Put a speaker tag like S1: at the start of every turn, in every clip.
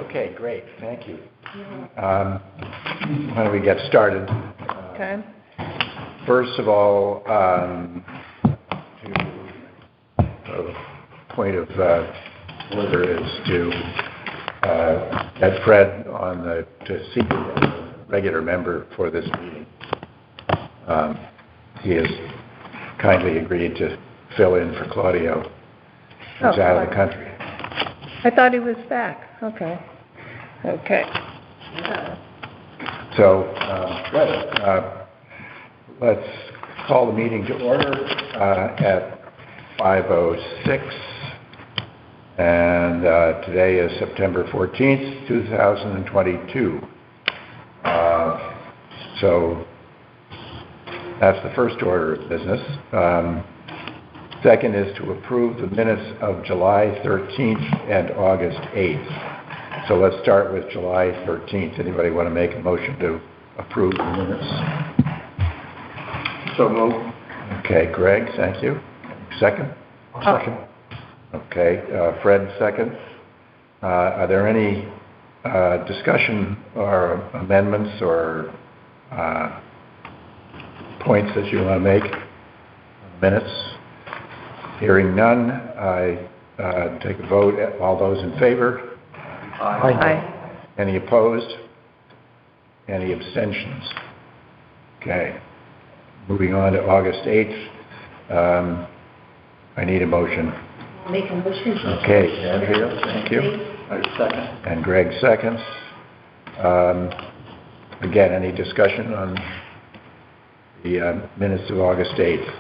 S1: Okay, great. Thank you. Why don't we get started?
S2: Okay.
S1: First of all, the point of order is to get Fred on to seek a regular member for this meeting. He has kindly agreed to fill in for Claudio, who's out of the country.
S2: I thought he was back. Okay. Okay.
S1: So, let's call the meeting to order at 5:06. And today is September 14th, 2022. So that's the first order of business. Second is to approve the minutes of July 13th and August 8th. So let's start with July 13th. Anybody want to make a motion to approve the minutes?
S3: So moved.
S1: Okay, Greg, thank you. Second?
S3: Second.
S1: Okay, Fred, second. Are there any discussion or amendments or points that you want to make? Minutes? Hearing none, I take a vote. All those in favor?
S3: Aye.
S2: Aye.
S1: Any opposed? Any abstentions? Okay. Moving on to August 8th. I need a motion.
S4: Make a motion.
S1: Okay, Andrea, thank you.
S3: I second.
S1: And Greg seconds. Again, any discussion on the minutes of August 8th?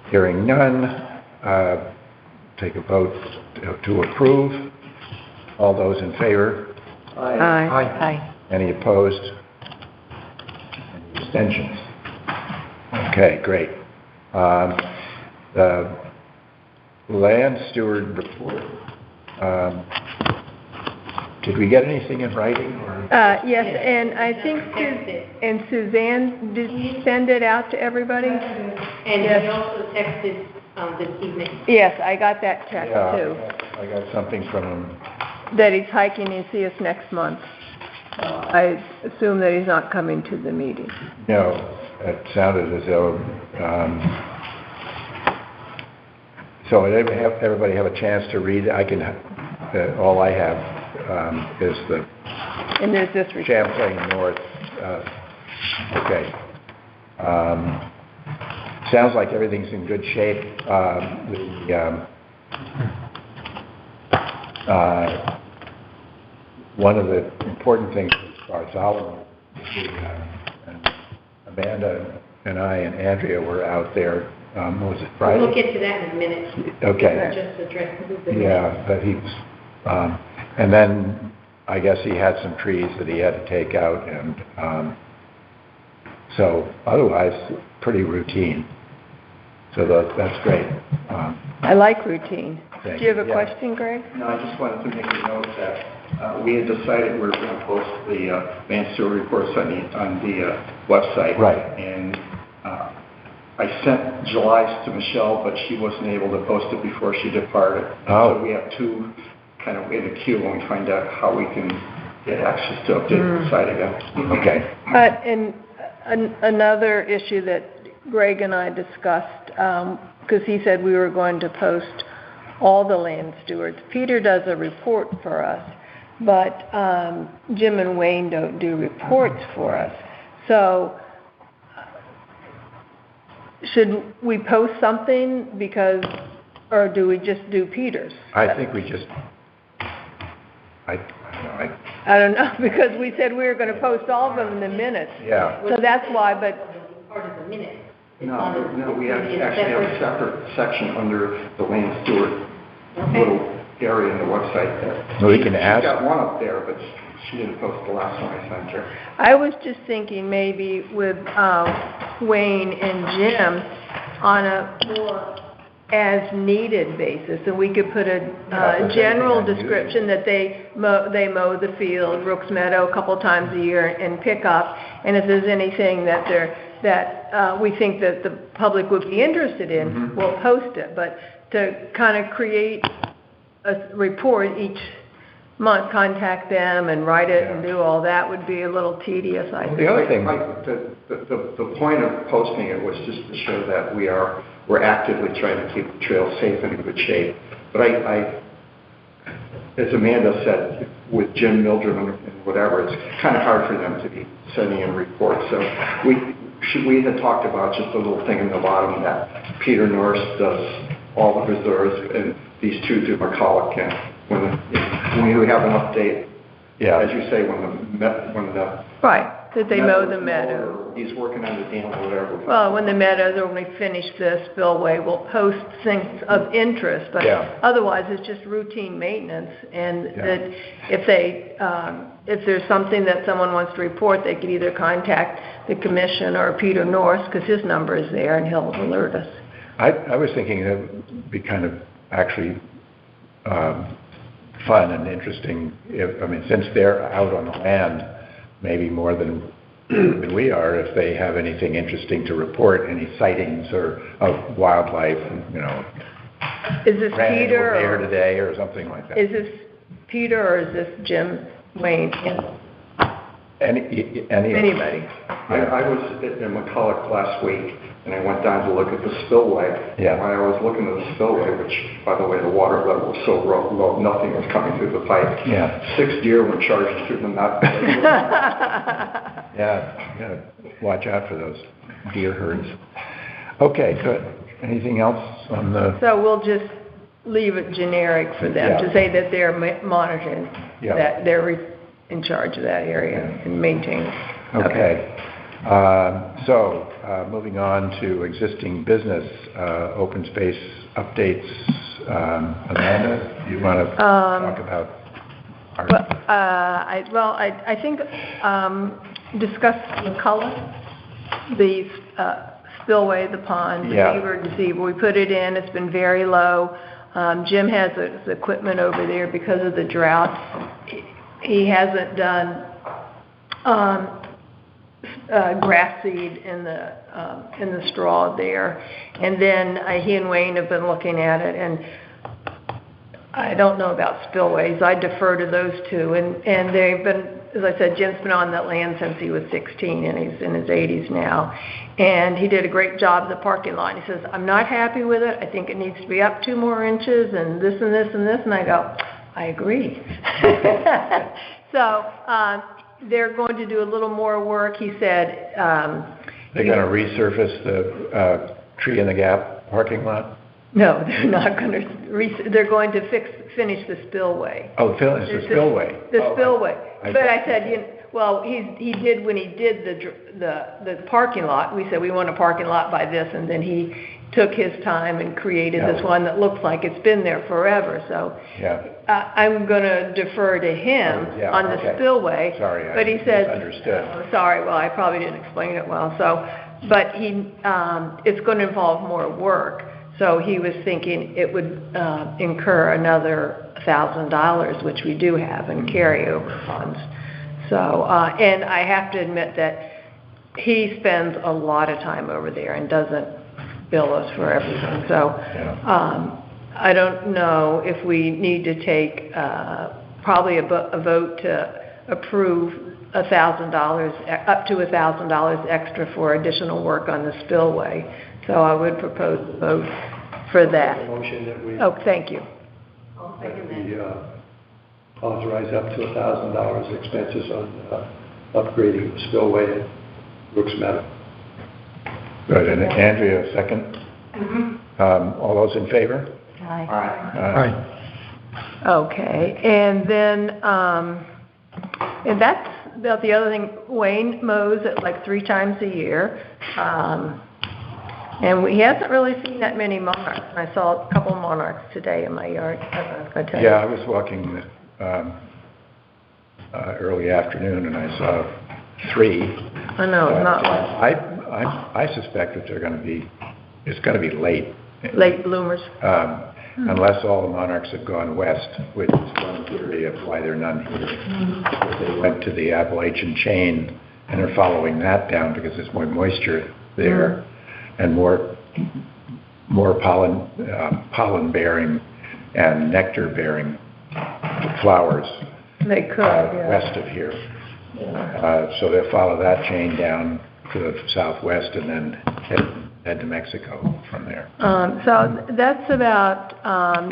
S1: Hearing none, take a vote to approve. All those in favor?
S3: Aye.
S2: Aye.
S1: Any opposed? Any abstentions? Okay, great. The land steward report. Did we get anything in writing? Or?
S2: Yes, and I think Suzanne, did you send it out to everybody?
S4: And
S2: yes.
S4: he also texted this evening.
S2: Yes, I got that text too.
S1: I got something from him.
S2: That he's hiking and see us next month. I assume that he's not coming to the meeting.
S1: No, it sounded as though. So did everybody have a chance to read? I can. All I have is the.
S2: And there's this report.
S1: Champlain North. Okay. Sounds like everything's in good shape. One of the important things as far as and Amanda and I and Andrea were out there. Was it Friday?
S4: We'll get to that in a minute.
S1: Okay.
S4: Just address the
S1: yeah, but he was, and then I guess he had some trees that he had to take out, and so otherwise pretty routine. So that's great.
S2: I like routine. Do you have a
S1: Yeah.
S2: question, Greg?
S3: No, I just wanted to make a note that we had decided we were going to post the land steward reports on the website.
S1: Right.
S3: And I sent July's to Michelle, but she wasn't able to post it before she departed.
S1: Oh.
S3: So we have two kind of in the queue when we find out how we can get access to update the site again.
S1: Okay.
S2: And another issue that Greg and I discussed, because he said we were going to post all the land stewards. Peter does a report for us, but Jim and Wayne don't do reports for us. So should we post something or do we just do Peter's?
S1: I think we just. I
S2: don't know, because we said we were going to post all of them in the minutes.
S1: Yeah.
S2: So that's why, but.
S4: Part of the minute.
S3: No, we actually have a separate section under the land steward little area in the website there.
S1: So we can ask.
S3: She's got one up there, but she didn't post the last one I sent her.
S2: I was just thinking maybe with Wayne and Jim on a more as-needed basis, and we could put a general description that they mow the field, Brooks Meadow, a couple times a year, and pick up. And if there's anything that we think that the public would be interested in, we'll post it. But to kind of create a report each month, contact them and write it and do all that would be a little tedious, I think.
S1: The other thing,
S3: The point of posting it was just to show that we're actively trying to keep the trail safe and in good shape. But as Amanda said, with Jim Mildred and whatever, it's kind of hard for them to be sending in reports. So we had talked about just a little thing in the bottom that Peter Norris does all the reserves and these two do McCulloch. And when we have an update, as you say, when the
S2: Right, that they mow the meadow.
S3: He's working on the dam or whatever.
S2: Well, when the meadows, or when we finish this spillway, we'll post things of interest, but otherwise it's just routine maintenance. And that if there's something that someone wants to report, they could either contact the commission or Peter Norris, because his number is there and he'll alert us.
S1: I was thinking it would be kind of actually fun and interesting. Since they're out on the land, maybe more than we are, if they have anything interesting to report, any sightings of wildlife,
S2: Is this Peter?
S1: Bear today or something like that.
S2: Is this Peter or is this Jim Wayne? Anybody.
S3: I was at McCulloch last week, and I went down to look at the spillway.
S1: Yeah.
S3: While I was looking at the spillway, which, by the way, the water level was so low, nothing was coming through the pipe.
S1: Yeah.
S3: 6 deer were charged through the mouth.
S1: Yeah, watch out for those deer herds. Okay, good. Anything else on the...
S2: So we'll just leave it generic for them to say that they're monitoring, that they're in charge of that area and maintaining.
S1: Okay. Moving on to existing business, open space updates. Amanda, you want to talk about our...
S2: I think discuss McCulloch, the spillway, the pond, the beaver gazebo. We put it in. It's been very low. Jim has his equipment over there because of the drought. He hasn't done grass seed in the straw there. And then he and Wayne have been looking at it, and I don't know about spillways. I defer to those two. And they've been, as I said, Jim's been on that land since he was 16, and he's in his 80s now. And he did a great job of the parking lot. He says, I'm not happy with it. I think it needs to be up 2 more inches and this and this and this. And I go, I agree. So they're going to do a little more work. He said...
S1: they're going to resurface the Tree in the Gap parking lot?
S2: No, they're not going to. They're going to finish the spillway.
S1: Oh, finish the spillway.
S2: The spillway. But I said, he did when he did the parking lot. We said we want a parking lot by this, and then he took his time and created this one that looks like it's been there forever. So I'm going to defer to him on the spillway.
S1: Sorry,
S2: but he said,
S1: understood.
S2: Sorry, well, I probably didn't explain it well. So, but it's going to involve more work. So he was thinking it would incur another $1,000, which we do have in carryover funds. So, and I have to admit that he spends a lot of time over there and doesn't bill us for everything. So I don't know if we need to take probably a vote to approve $1,000, up to $1,000 extra for additional work on the spillway. So I would propose a vote for that.
S5: A motion that we,
S2: Oh, thank you.
S4: I'll second
S5: that we
S4: that.
S5: authorize up to $1,000 expenses on upgrading the spillway at Brooks Meadow.
S1: Good. And Andrea, second? All those in favor?
S2: Aye.
S1: Aye.
S2: Okay, and then, and that's about the other thing. Wayne mows it like 3 times a year. And he hasn't really seen that many monarchs. I saw a couple of monarchs today in my yard. I tell you.
S1: Yeah, I was walking early afternoon and I saw 3.
S2: I know, not like
S1: I suspect that it's going to be late.
S2: late bloomers.
S1: Unless all the monarchs have gone west, which is one theory of why there are none here. They went to the Appalachian chain and are following that down because there's more moisture there and more pollen bearing and nectar-bearing flowers
S2: They could, yeah.
S1: west of here. So they'll follow that chain down to the southwest and then head to Mexico from there.
S2: So that's about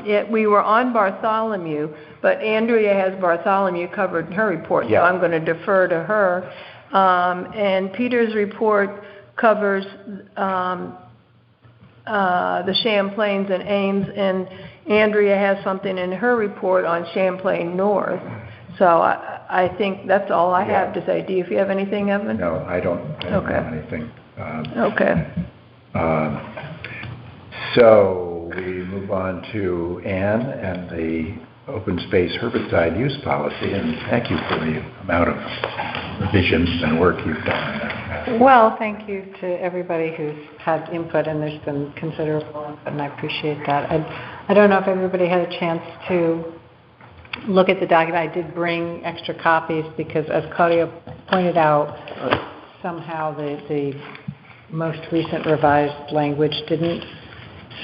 S2: it. We were on Bartholomew, but Andrea has Bartholomew covered in her report, so
S1: Yeah.
S2: I'm going to defer to her. And Peter's report covers the Champlains and Ames, and Andrea has something in her report on Champlain North. So I think that's all I have to say. Do you have anything, Evan?
S1: No, I don't
S2: Okay.
S1: have anything.
S2: Okay.
S1: So we move on to Ann and the open space herbicide use policy, and thank you for the amount of revisions and work you've done on that.
S6: Well, thank you to everybody who's had input, and there's been considerable input, and I appreciate that. I don't know if everybody had a chance to look at the document. I did bring extra copies because, as Claudia pointed out, somehow the most recent revised language didn't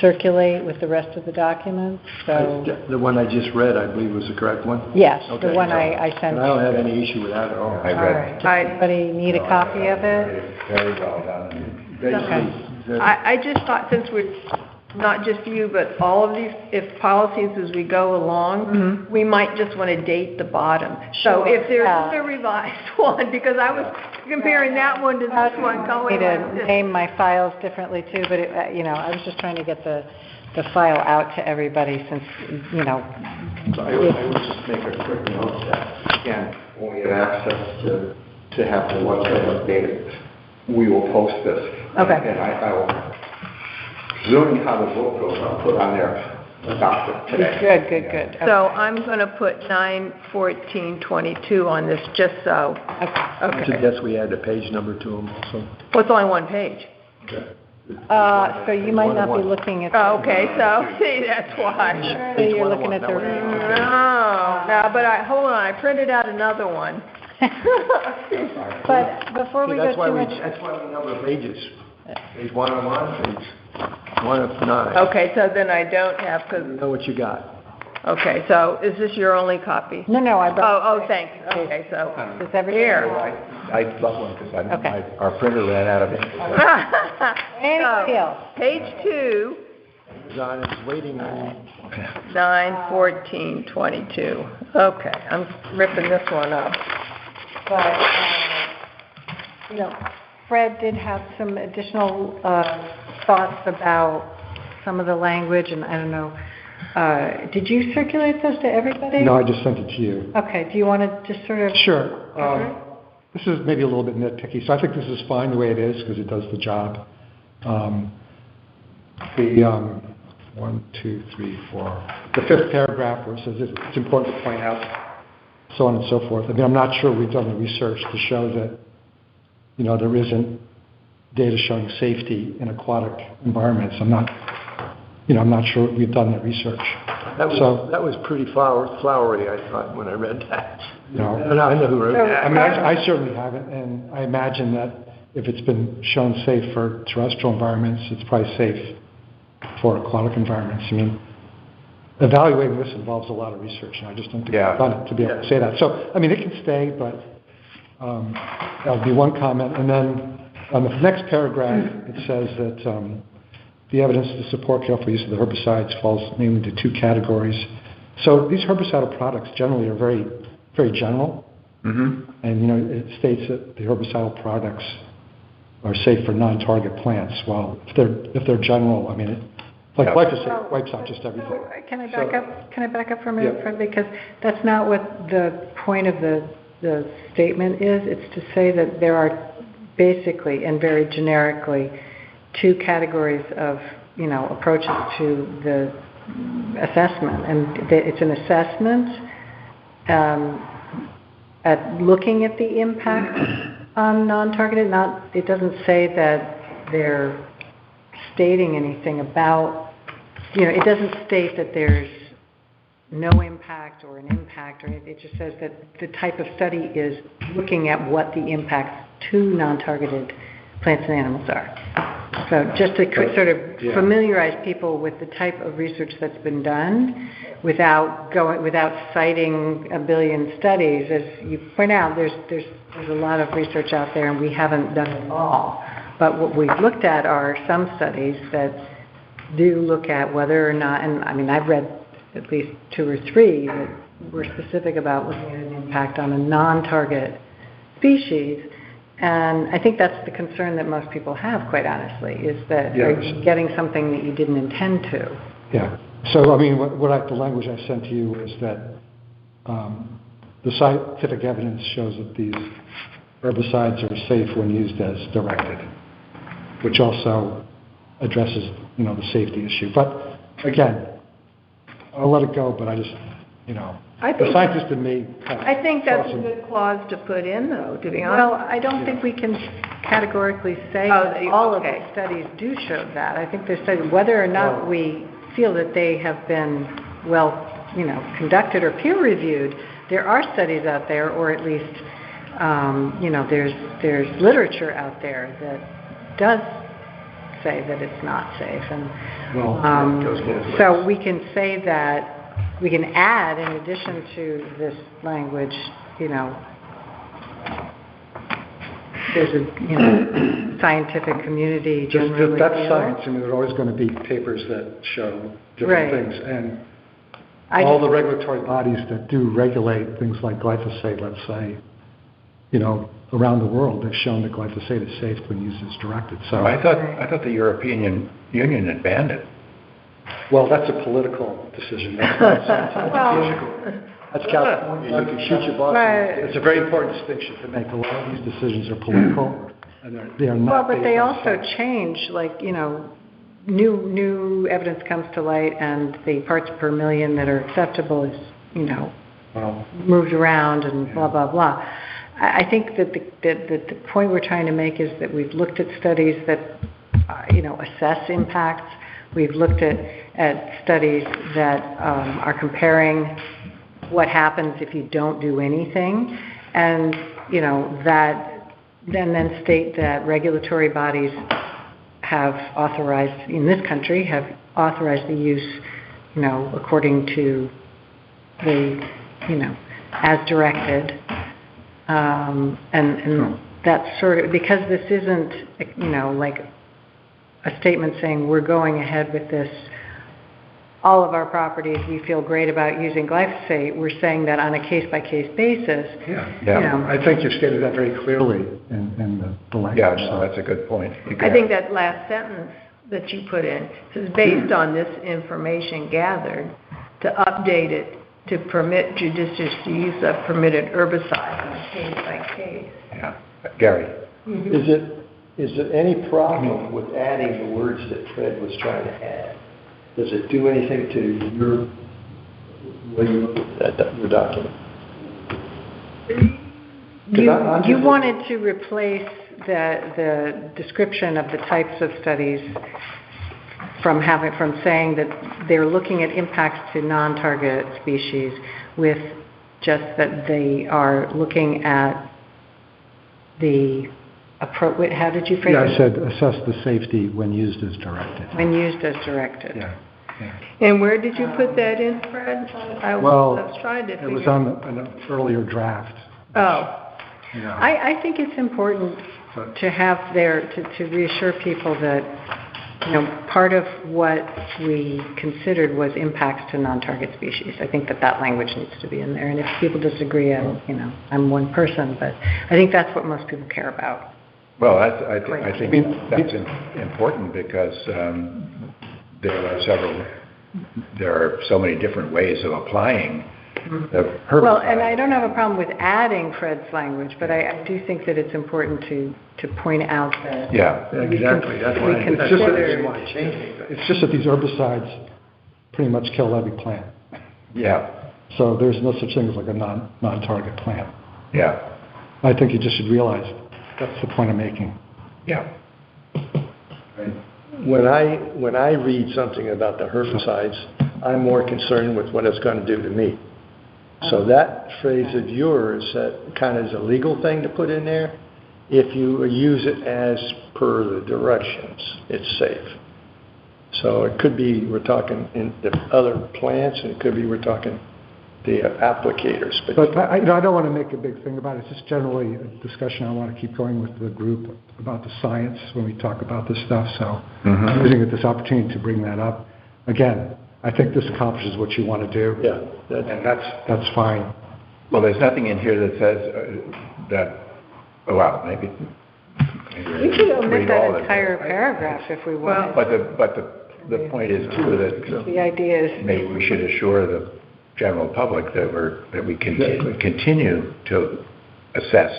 S6: circulate with the rest of the documents, so...
S5: The one I just read, I believe, was the correct one?
S6: Yes,
S5: Okay.
S6: the one I sent.
S5: And I don't have any issue with that at all.
S1: I
S6: All
S1: read.
S6: right. Does anybody need a copy of it?
S1: Very well done.
S5: Basically,
S2: I just thought, since we're, not just you, but all of these, if policies as we go along, we might just want to date the bottom. So
S6: Sure,
S2: if there's
S6: yeah.
S2: a revised one, because I was comparing that one to this one going
S6: I
S2: like
S6: need to
S2: this.
S6: name my files differently too, but I was just trying to get the file out to everybody since,
S3: I would just make a quick note that, again, when we have access to have the website updated, we will post this.
S6: Okay.
S3: And I will, presuming how the vote goes, I'll put on there, adopt it today.
S6: Good.
S2: So I'm going to put 9/14/22 on this, just so.
S5: I
S2: Okay.
S5: suggest we add a page number to them also.
S2: Well, it's only one page.
S6: So you might not be looking at...
S2: Oh, okay, so, see, that's why.
S6: So you're looking at the...
S2: No, but hold on, I printed out another one.
S6: But before we go
S5: That's why
S6: too much...
S5: that's why we number pages. Page 101, page 1 of 9.
S2: Okay, so then I don't have,
S5: You
S2: because,
S5: know what you got.
S2: okay, so is this your only copy?
S6: No, I brought...
S2: Oh, thanks, okay, so,
S6: Does everybody...
S2: here.
S1: I love one because
S6: Okay.
S1: our printer ran out of ink.
S6: Anybody
S2: So,
S6: else?
S2: Page 2,
S5: John is waiting on
S2: 9/14/22. Okay, I'm ripping this one up.
S6: But, Fred did have some additional thoughts about some of the language, and I don't know, did you circulate those to everybody?
S7: No, I just sent it to you.
S6: Okay, do you want to just sort of...
S7: Sure. This is maybe a little bit nitpicky, so I think this is fine the way it is because it does the job. The 1, 2, 3, 4. The fifth paragraph where it says it's important to point out, so on and so forth. I mean, I'm not sure we've done the research to show that, there isn't data showing safety in aquatic environments. I'm not sure we've done that research.
S5: That was pretty flowery, I thought, when I read that.
S7: No.
S5: And I know who wrote that.
S7: I mean, I certainly haven't, and I imagine that if it's been shown safe for terrestrial environments, it's probably safe for aquatic environments. I mean, evaluating this involves a lot of research, and I just don't think
S1: Yeah.
S7: we've done it to be able to say that. So, I mean, it can stay, but that would be one comment. And then on the next paragraph, it says that the evidence to support careful use of the herbicides falls mainly into two categories. So these herbicidal products generally are very, very general.
S1: Mm-hmm.
S7: And, it states that the herbicidal products are safe for non-target plants. Well, if they're general, I mean,
S1: Yeah.
S7: glyphosate wipes out just everything.
S6: Can I back up? Can I back up for a minute,
S7: Yeah.
S6: Fred? Because that's not what the point of the statement is. It's to say that there are basically and very generically two categories of, approaches to the assessment. And it's an assessment at looking at the impact on non-targeted. It doesn't say that they're stating anything about, it doesn't state that there's no impact or an impact, or it just says that the type of study is looking at what the impacts to non-targeted plants and animals are. So just to sort of
S5: Yeah.
S6: familiarize people with the type of research that's been done without citing a billion studies, as you point out, there's a lot of research out there and we haven't done it all. But what we've looked at are some studies that do look at whether or not, and I mean, I've read at least 2 or 3 that were specific about looking at an impact on a non-target species. And I think that's the concern that most people have, quite honestly, is that are you getting something that you didn't intend to?
S7: Yeah. So, I mean, the language I sent to you is that the scientific evidence shows that these herbicides are safe when used as directed, which also addresses, the safety issue. But again, I'll let it go, but I just, the scientist in me kind of
S2: I think that's a
S7: thought
S2: good clause to put in, though, to be honest.
S6: Well, I don't think we can categorically say
S2: Oh,
S6: that all of
S2: okay.
S6: the studies do show that. I think there's studies, whether or not we feel that they have been well, conducted or peer-reviewed, there are studies out there, or at least, there's literature out there that does say that it's not safe. And so we can say that, we can add, in addition to this language, there's a scientific community generally.
S7: that's
S6: feel.
S7: science. I mean, there are always going to be papers that show different
S6: Right.
S7: things. And
S6: I
S7: all
S6: just-
S7: the regulatory bodies that do regulate things like glyphosate, let's say, around the world, they've shown that glyphosate is safe when used as directed. So,
S1: I thought the European Union had banned it.
S7: well, that's a political decision. That's not scientific.
S2: Well,
S7: That's California. You can shoot your boss.
S6: Right.
S7: It's a very important distinction to make. A lot of these decisions are political, and they are not.
S6: Well, but they
S7: based on
S6: also
S7: facts.
S6: change, new evidence comes to light, and the parts per million that are acceptable is,
S7: Well,
S6: moved around and blah, blah, blah. I think that the point we're trying to make is that we've looked at studies that, assess impacts. We've looked at studies that are comparing what happens if you don't do anything, and, that then state that regulatory bodies have authorized, in this country, have authorized the use, according to the, as directed. And that's sort of, because this isn't, like a statement saying we're going ahead with this, all of our properties, we feel great about using glyphosate. We're saying that on a case-by-case basis.
S1: Yeah.
S7: I think you've stated that very clearly in the language.
S1: Yeah, no, that's a good point.
S2: I think that last sentence that you put in says, based on this information gathered, to update it to permit judicious use of permitted herbicides on a case-by-case.
S1: Yeah. Gary?
S5: Is it any problem with adding the words that Fred was trying to add? Does it do anything to your way you look at the document?
S6: You wanted to replace the description of the types of studies from saying that they're looking at impacts to non-target species with just that they are looking at the appropriate, how did you phrase
S7: Yeah,
S6: it?
S7: I said assess the safety when used as directed.
S6: When used as directed.
S7: Yeah.
S2: And where did you put that in, Fred? I was trying to figure.
S7: It was on an earlier draft.
S2: Oh,
S7: Yeah.
S6: I think it's important to have to reassure people that, part of what we considered was impacts to non-target species. I think that language needs to be in there. And if people disagree, I'm one person, but I think that's what most people care about.
S1: Well, I think that's important because there are so many different ways of applying the herbicide.
S6: Well, and I don't have a problem with adding Fred's language, but I do think that it's important to point out that.
S1: Yeah.
S5: Exactly, that's why
S6: we
S5: that's why I
S6: consider-
S5: didn't want to change anything.
S7: It's just that these herbicides pretty much kill every plant.
S1: Yeah.
S7: So there's no such thing as like a non-target plant.
S1: Yeah.
S7: I think you just should realize that's the point I'm making.
S1: Yeah.
S5: When I read something about the herbicides, I'm more concerned with what it's going to do to me. So that phrase of yours, that kind of is a legal thing to put in there, if you use it as per the directions, it's safe. So it could be, we're talking in the other plants, and it could be we're talking the applicators.
S7: But I don't want to make a big thing about it. It's just generally a discussion I want to keep going with the group about the science when we talk about this stuff. So I'm using this opportunity to bring that up. Again, I think this accomplishes what you want to do.
S5: Yeah.
S7: And that's fine.
S1: Well, there's nothing in here that says that, well, maybe
S6: We could omit
S1: read all
S6: that
S1: of it.
S6: entire paragraph if we wanted.
S1: But the point is too that
S6: The idea is,
S1: maybe we should assure the general public that we continue to assess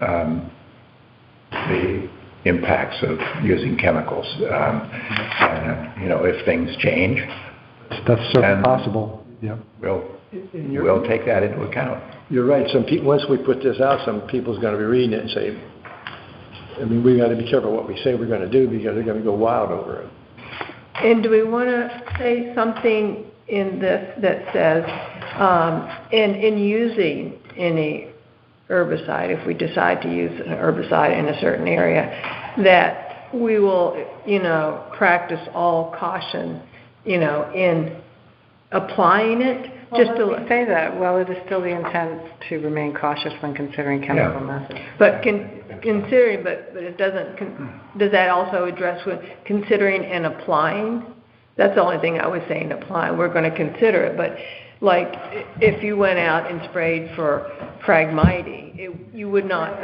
S1: the impacts of using chemicals. And, you know, if things change,
S7: That's certainly
S1: And-
S7: possible. Yeah.
S1: we'll take that into account.
S5: You're right. Some people, once we put this out, some people's going to be reading it and say, I mean, we got to be careful what we say we're going to do because they're going to go wild over it.
S2: And do we want to say something in this that says, in using any herbicide, if we decide to use an herbicide in a certain area, that we will, practice all caution, in applying it? Just
S6: well,
S2: to
S6: let me say that, well, it is still the intent to remain cautious when considering chemical methods.
S2: But considering, but it doesn't, does that also address with considering and applying? That's the only thing I was saying, applying. We're going to consider it, but like if you went out and sprayed for Phragmites, you would not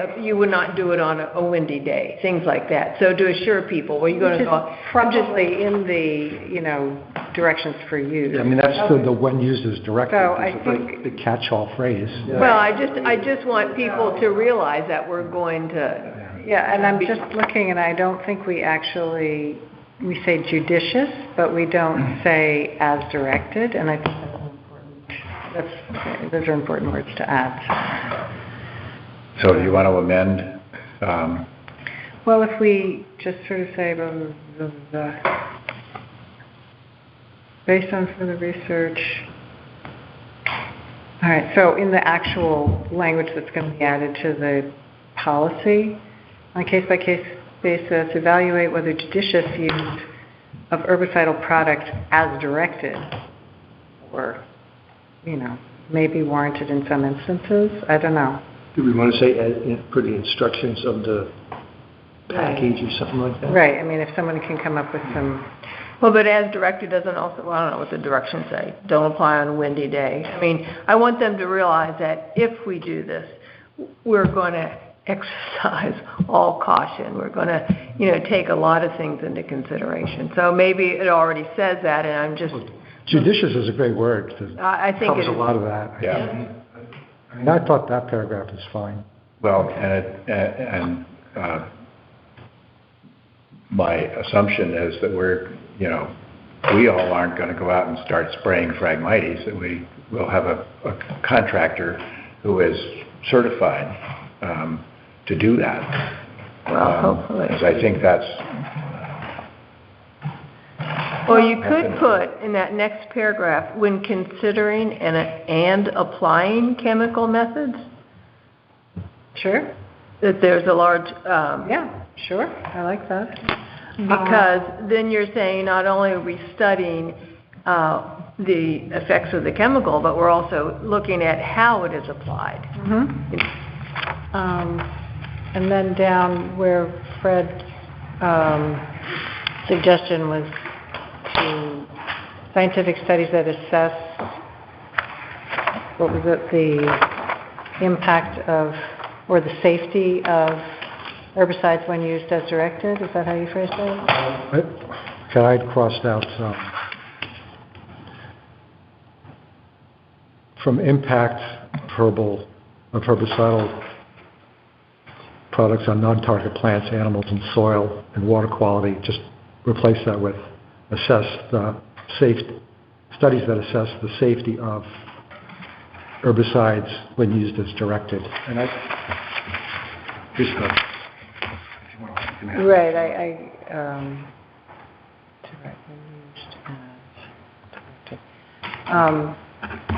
S2: do it on a windy day, things like that. So to assure people, well, you're going to go
S6: probably in the, directions for use.
S7: I mean, that's the when used as directed.
S6: So I
S7: It's a very
S6: think-
S7: big catch-all phrase.
S2: Well, I just want people to realize that we're going to,
S6: Yeah, and I'm just looking, and I don't think we say judicious, but we don't say as directed, and I think those are important words to add.
S1: So do you want to amend?
S6: Well, if we just sort of say, based on further research. All right, so in the actual language that's going to be added to the policy, on a case-by-case basis, evaluate whether judicious use of herbicidal product as directed or, may be warranted in some instances. I don't know.
S5: Do we want to say, put the instructions of the package or something like that?
S6: Right, I mean, if someone can come up with some,
S2: well, but as directed doesn't also, well, I don't know what the directions say. Don't apply on a windy day. I mean, I want them to realize that if we do this, we're going to exercise all caution. We're going to, take a lot of things into consideration. So maybe it already says that, and I'm just...
S7: Judicious is a great word.
S2: I think
S7: covers
S2: it
S7: a
S2: is.
S7: lot of that.
S1: Yeah.
S7: I mean, I thought that paragraph is fine.
S1: Well, my assumption is that we all aren't going to go out and start spraying Phragmites, that we will have a contractor who is certified to do that.
S2: Well, hopefully.
S1: Because I think that's...
S2: Well, you could put in that next paragraph, when considering and applying chemical methods,
S6: sure,
S2: that there's a large...
S6: yeah, sure, I like that.
S2: Because then you're saying not only are we studying the effects of the chemical, but we're also looking at how it is applied.
S6: And then down where Fred's suggestion was to scientific studies that assess, what was it, the impact of, or the safety of herbicides when used as directed? Is that how you phrased it?
S7: Okay, I'd crossed out from impact of herbicidal products on non-target plants, animals, and soil and water quality. Just replace that with studies that assess the safety of herbicides when used as directed. And
S6: Right,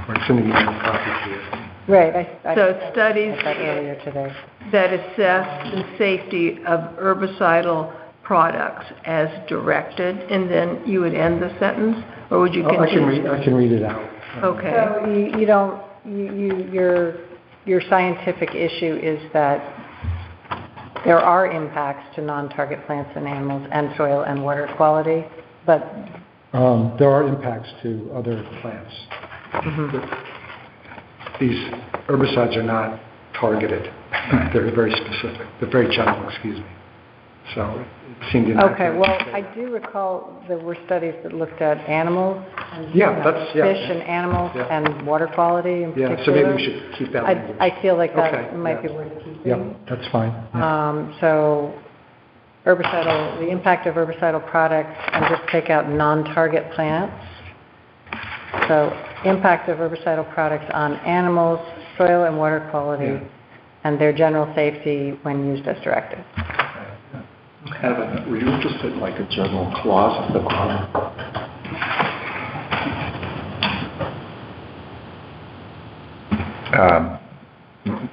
S7: It's in the email copy to you.
S6: Right,
S2: So studies
S6: I said earlier today.
S2: that assess the safety of herbicidal products as directed, and then you would end the sentence, or would you
S7: Oh,
S2: continue?
S7: I can read it out.
S2: Okay.
S6: So you don't, your scientific issue is that there are impacts to non-target plants and animals and soil and water quality, but
S7: There are impacts to other plants. These herbicides are not targeted. They're very specific. They're very general, excuse me. So it seemed inaccurate.
S6: okay, well, I do recall there were studies that looked at animals and
S7: Yeah, that's- yeah.
S6: fish and animals
S7: Yeah.
S6: and water quality in particular.
S7: Yeah, so maybe we should keep that language.
S6: I feel like
S7: Okay,
S6: that might be
S7: yeah.
S6: worth keeping.
S7: Yep, that's fine. Yeah.
S6: So the impact of herbicidal products, and just take out non-target plants. So impact of herbicidal products on animals, soil and water quality,
S7: Yeah.
S6: and their general safety when used as directed.
S3: Evan, were you interested in like a general clause at the bottom?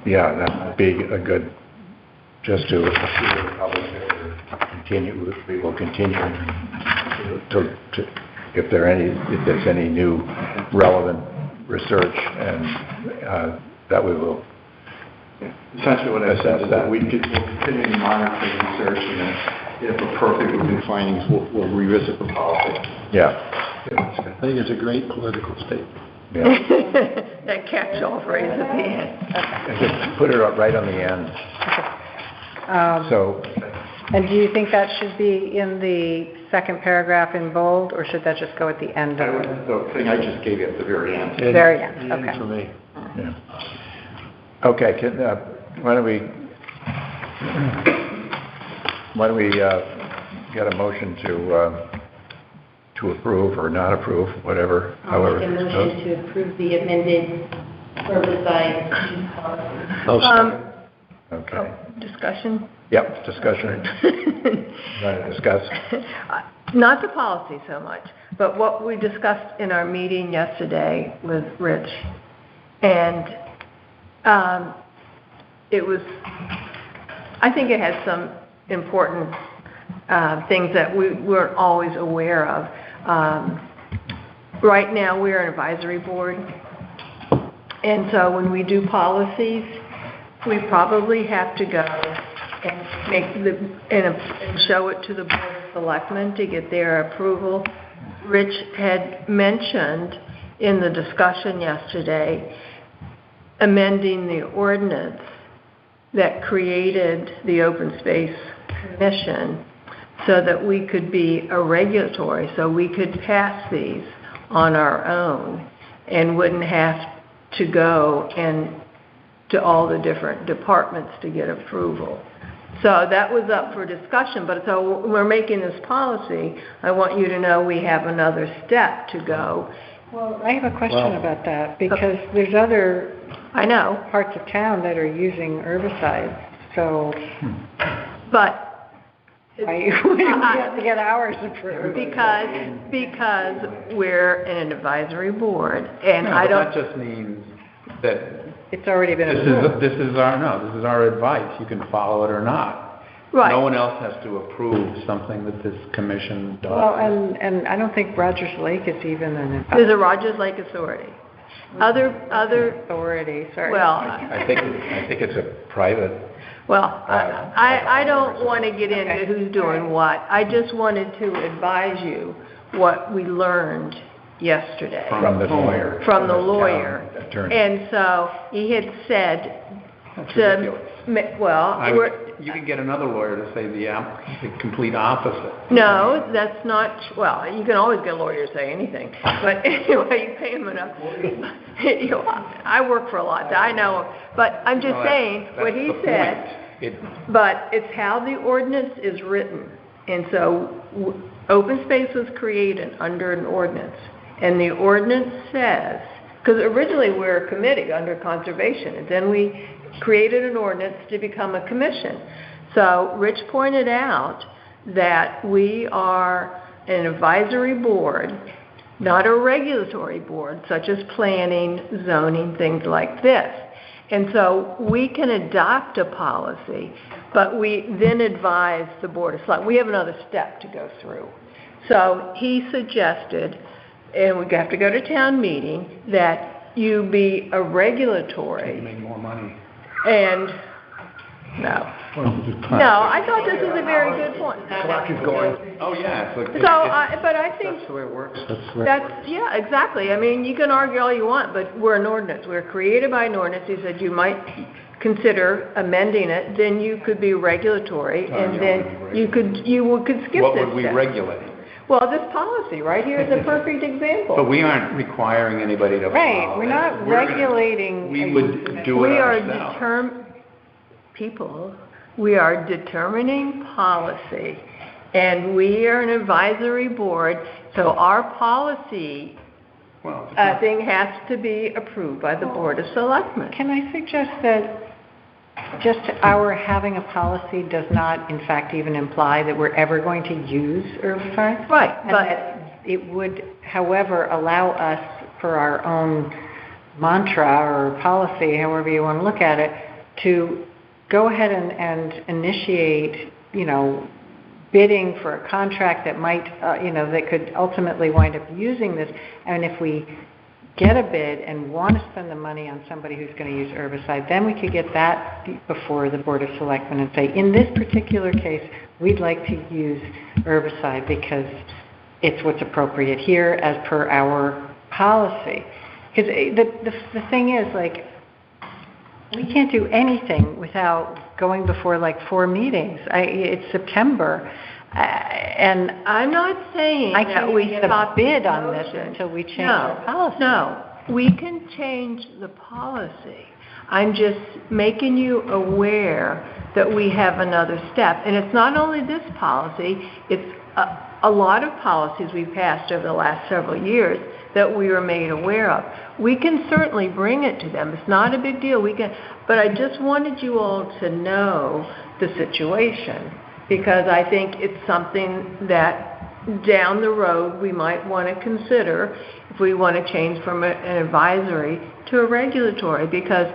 S1: Yeah, that would be a good, just to assure the public that we will continue to, if there's any new relevant research, and that we will.
S3: Essentially what I said
S1: Assess
S3: is
S1: that.
S3: that we'll continue to monitor the research, and then if appropriate with new findings, we'll revisit the policy.
S1: Yeah.
S5: I think it's a great political statement.
S1: Yeah.
S2: That catch-all phrase at the end.
S1: And just put it up right on the end. So,
S6: And do you think that should be in the second paragraph in bold, or should that just go at the end of it?
S3: The thing I just gave you at the very end.
S6: Very end,
S5: The end
S6: okay.
S5: for me.
S1: yeah. Okay, why don't we get a motion to approve or not approve, whatever, however.
S4: I'll make a motion to approve the amended herbicide use policy.
S1: Okay.
S2: Discussion?
S1: Yep, discussion. Want to discuss?
S2: Not the policy so much, but what we discussed in our meeting yesterday with Rich. And I think it has some important things that we weren't always aware of. Right now, we're an advisory board, and so when we do policies, we probably have to go and and show it to the Board of Selectmen to get their approval. Rich had mentioned in the discussion yesterday amending the ordinance that created the Open Space Commission so that we could be a regulatory, so we could pass these on our own and wouldn't have to go and to all the different departments to get approval. So that was up for discussion, but so we're making this policy. I want you to know we have another step to go.
S6: Well, I have a question about that, because there's other
S2: I know,
S6: parts of town that are using herbicides, so
S2: but
S6: why do we have to get ours approved?
S2: because we're an advisory board, and I don't.
S8: That just means that
S6: It's already been approved.
S8: this is our advice. You can follow it or not.
S2: Right.
S8: No one else has to approve something that this commission does.
S6: Well, and I don't think Rogers Lake is even an
S2: There's a Rogers Lake Authority. Other,
S6: authority, sorry.
S2: well,
S1: I think it's a private,
S2: I don't want to get into who's doing what. I just wanted to advise you what we learned yesterday
S1: from the lawyer.
S2: from the
S1: town
S2: lawyer.
S1: attorney.
S2: And so he had said
S8: That's
S2: to,
S8: ridiculous.
S2: well,
S8: You could get another lawyer to say the complete opposite.
S2: no, that's not, well, you can always get a lawyer to say anything, but anyway, you pay him enough. I work for a lot, I know, but I'm just saying, what he said, but it's how the ordinance is written. And so, open space was created under an ordinance, and the ordinance says, because originally we were a committee under conservation, and then we created an ordinance to become a commission. So Rich pointed out that we are an advisory board, not a regulatory board, such as planning, zoning, things like this. And so we can adopt a policy, but we then advise the Board of Selectmen. We have another step to go through. So he suggested, and we have to go to town meeting, that you be a regulatory.
S8: Make more money.
S2: And, no. No, I thought this was a very good point.
S8: Clock is going. Oh, yeah. It's like,
S2: But I think
S8: that's the way it works.
S2: yeah, exactly. I mean, you can argue all you want, but we're an ordinance. We're created by an ordinance. He said you might consider amending it, then you could be regulatory, and then you could skip this step.
S8: What would we regulate?
S2: Well, this policy right here is a perfect example.
S8: But we aren't requiring anybody to follow
S6: Right, we're not
S8: it. We're gonna-
S6: regulating.
S8: We would do it
S2: We are
S8: ourselves.
S2: we are determining policy, and we are an advisory board, so our policy
S8: Well,
S2: thing has to be approved by the Board of Selectmen.
S6: Can I suggest that just our having a policy does not, in fact, even imply that we're ever going to use herbicides?
S2: Right,
S6: And
S2: but,
S6: that it would, however, allow us, for our own mantra or policy, however you want to look at it, to go ahead and initiate, bidding for a contract that might, that could ultimately wind up using this. And if we get a bid and want to spend the money on somebody who's going to use herbicide, then we could get that before the Board of Selectmen and say, in this particular case, we'd like to use herbicide because it's what's appropriate here as per our policy. Because the thing is, like, we can't do anything without going before like 4 meetings. It's September, and
S2: I'm not saying
S6: I
S2: that
S6: can't
S2: we
S6: get a
S2: stop
S6: bid
S2: the
S6: on this
S2: motion.
S6: until we change our policy.
S2: No, we can change the policy. I'm just making you aware that we have another step. And it's not only this policy, it's a lot of policies we've passed over the last several years that we were made aware of. We can certainly bring it to them. It's not a big deal. But I just wanted you all to know the situation, because I think it's something that down the road we might want to consider if we want to change from an advisory to a regulatory, because,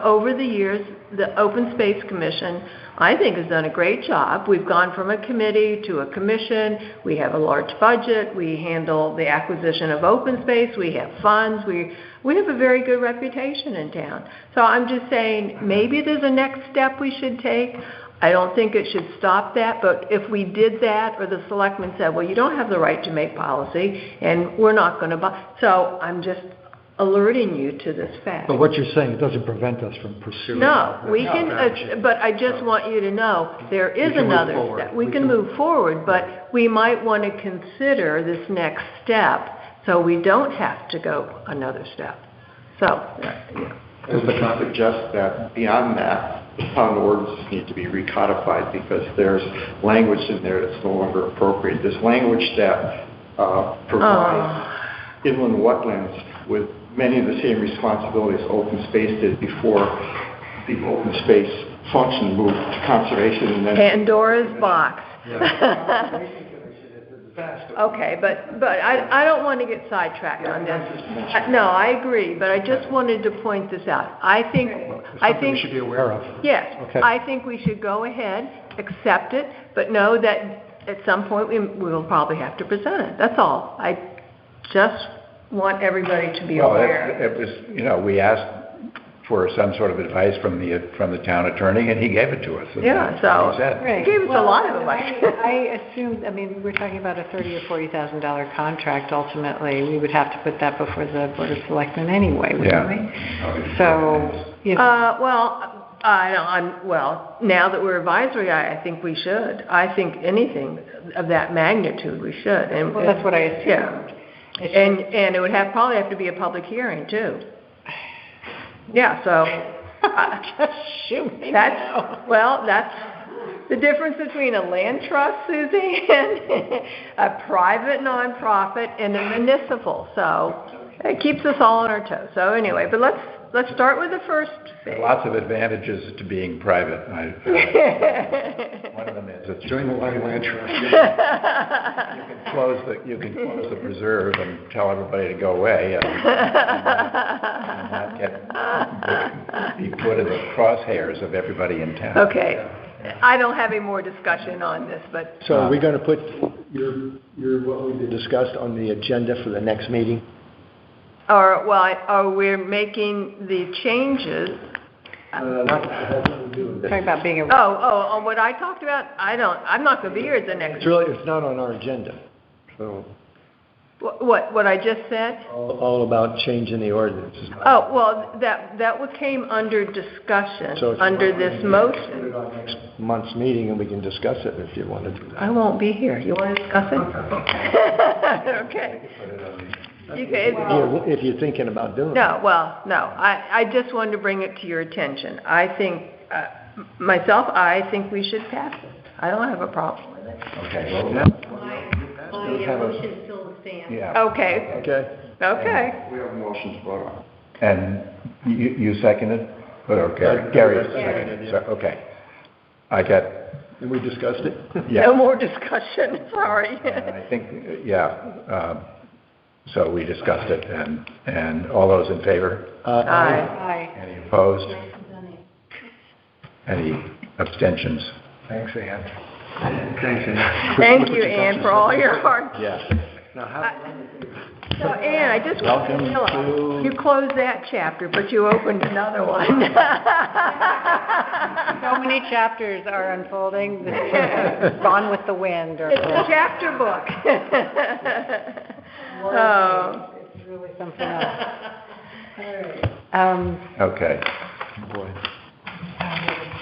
S2: over the years, the Open Space Commission, I think, has done a great job. We've gone from a committee to a commission. We have a large budget. We handle the acquisition of open space. We have funds. We have a very good reputation in town. So I'm just saying, maybe there's a next step we should take. I don't think it should stop that, but if we did that, or the selectmen said, well, you don't have the right to make policy, and we're not going to buy. So I'm just alerting you to this fact.
S7: But what you're saying, it doesn't prevent us from pursuing.
S2: No, we can, but I just want you to know, there is
S8: can move
S2: another
S8: forward.
S2: step. We can move forward, but we might want to consider this next step, so we don't have to go another step. So, yeah.
S3: As the suggest that beyond that, the town ordinances need to be recodified, because there's language in there that's no longer appropriate. There's language that provides inland wetlands with many of the same responsibilities open space did before the open space function moved to conservation, and then
S2: Pandora's box. Okay, but I don't want to get sidetracked on this. No, I agree, but I just wanted to point this out. I think
S7: Something we should be aware of.
S2: yes,
S7: Okay.
S2: I think we should go ahead, accept it, but know that at some point we will probably have to present it. That's all. I just want everybody to be
S1: Well,
S2: aware.
S1: it was, we asked for some sort of advice from the town attorney, and he gave it to us. And
S2: Yeah,
S1: that's
S2: so-
S1: what he said.
S6: Right.
S2: He gave us a
S6: Well,
S2: lot of advice.
S6: I assumed, we're talking about a $30,000 or $40,000 contract. Ultimately, we would have to put that before the Board of Selectmen anyway, wouldn't we? So, now that we're advisory, I think we should. I think anything of that magnitude, we should. And well, that's what I assumed.
S2: Yeah. And it would probably have to be a public hearing, too. Yeah, so,
S6: Just shoot me
S2: that's
S6: now.
S2: the difference between a land trust, Susie, and a private nonprofit and a municipal. So, It keeps us all on our toes. So anyway, but let's start with the first phase.
S1: Lots of advantages to being private. One of them is it's
S5: Join the Land Trust.
S1: you can close the preserve and tell everybody to go away and not be put in the crosshairs of everybody in town.
S2: Okay. I don't have any more discussion on this, but
S5: So are we going to put what we discussed on the agenda for the next meeting?
S2: are we making the changes?
S6: Talking about being a,
S2: On what I talked about? I'm not going to be here at the next.
S5: It's not on our agenda. So
S2: What I just said?
S5: all about changing the ordinance.
S2: Oh, well, that came under discussion,
S5: So if you
S2: under
S5: want,
S2: this
S5: Put
S2: motion.
S5: it on next month's meeting and we can discuss it if you want to do that.
S2: I won't be here. You want to discuss it? Okay. You can,
S5: If you're thinking about doing it.
S2: no, I just wanted to bring it to your attention. I think, I think we should pass it. I don't have a problem with it.
S1: Okay, well,
S4: My motion still stands.
S1: yeah.
S2: Okay,
S5: Okay.
S2: okay.
S3: We have motions brought up.
S1: And you seconded? Or Gary seconded, so, okay. I got,
S5: And we discussed it?
S1: yeah.
S2: No more discussion, sorry.
S1: I think, so we discussed it, and all those in favor?
S2: Aye.
S1: Any opposed? Any abstentions?
S5: Thanks, Ann.
S2: Thank you, Ann, for all your hard.
S1: Yeah.
S2: So, Ann, I just want to tell you closed that chapter, but you opened another one.
S6: so many chapters are unfolding. This is Gone with the Wind. Or
S2: It's a chapter book. Oh.
S6: It's really something else.
S1: Okay.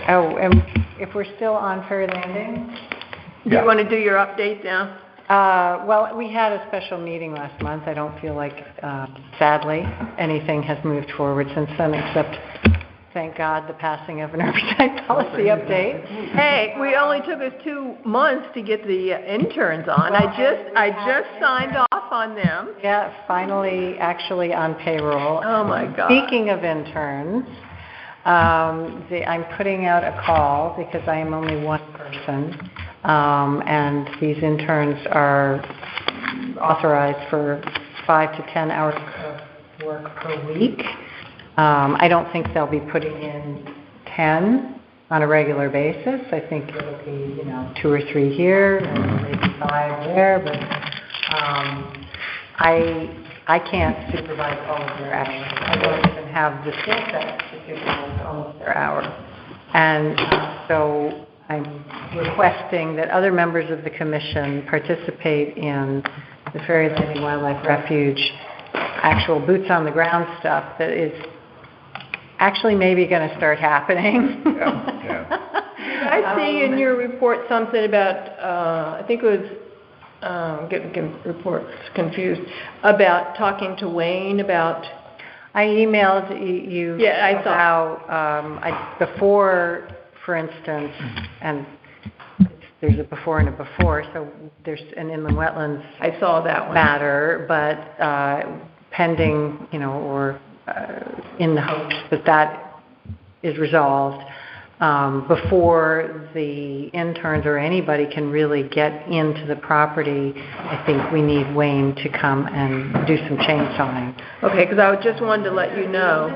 S6: And if we're still on Ferry Landing?
S2: Do you want to do your update now?
S6: Well, we had a special meeting last month. I don't feel like, sadly, anything has moved forward since then, except, thank God, the passing of an herbicide policy update.
S2: Hey, we only took us 2 months to get the interns on. I just signed off on them.
S6: Yeah, finally, actually on payroll.
S2: Oh, my God.
S6: Speaking of interns, I'm putting out a call because I am only one person, and these interns are authorized for 5 to 10 hours of work per week. I don't think they'll be putting in 10 on a regular basis. I think it'll be, 2 or 3 here, and maybe 5 there, but I can't supervise all of their hours. I don't even have the skill set to supervise all of their hours. And so I'm requesting that other members of the commission participate in the Ferry Landing Wildlife Refuge actual boots on the ground stuff that is actually maybe going to start happening.
S2: I see in your report something about, I think it was, getting reports confused, about talking to Wayne about...
S6: I emailed you before, for instance, and there's a before and a before, so there's an inland wetlands
S2: I saw that one.
S6: matter, but pending, or in the hopes that is resolved, before the interns or anybody can really get into the property, I think we need Wayne to come and do some chainsawing.
S2: Okay, because I just wanted to let you know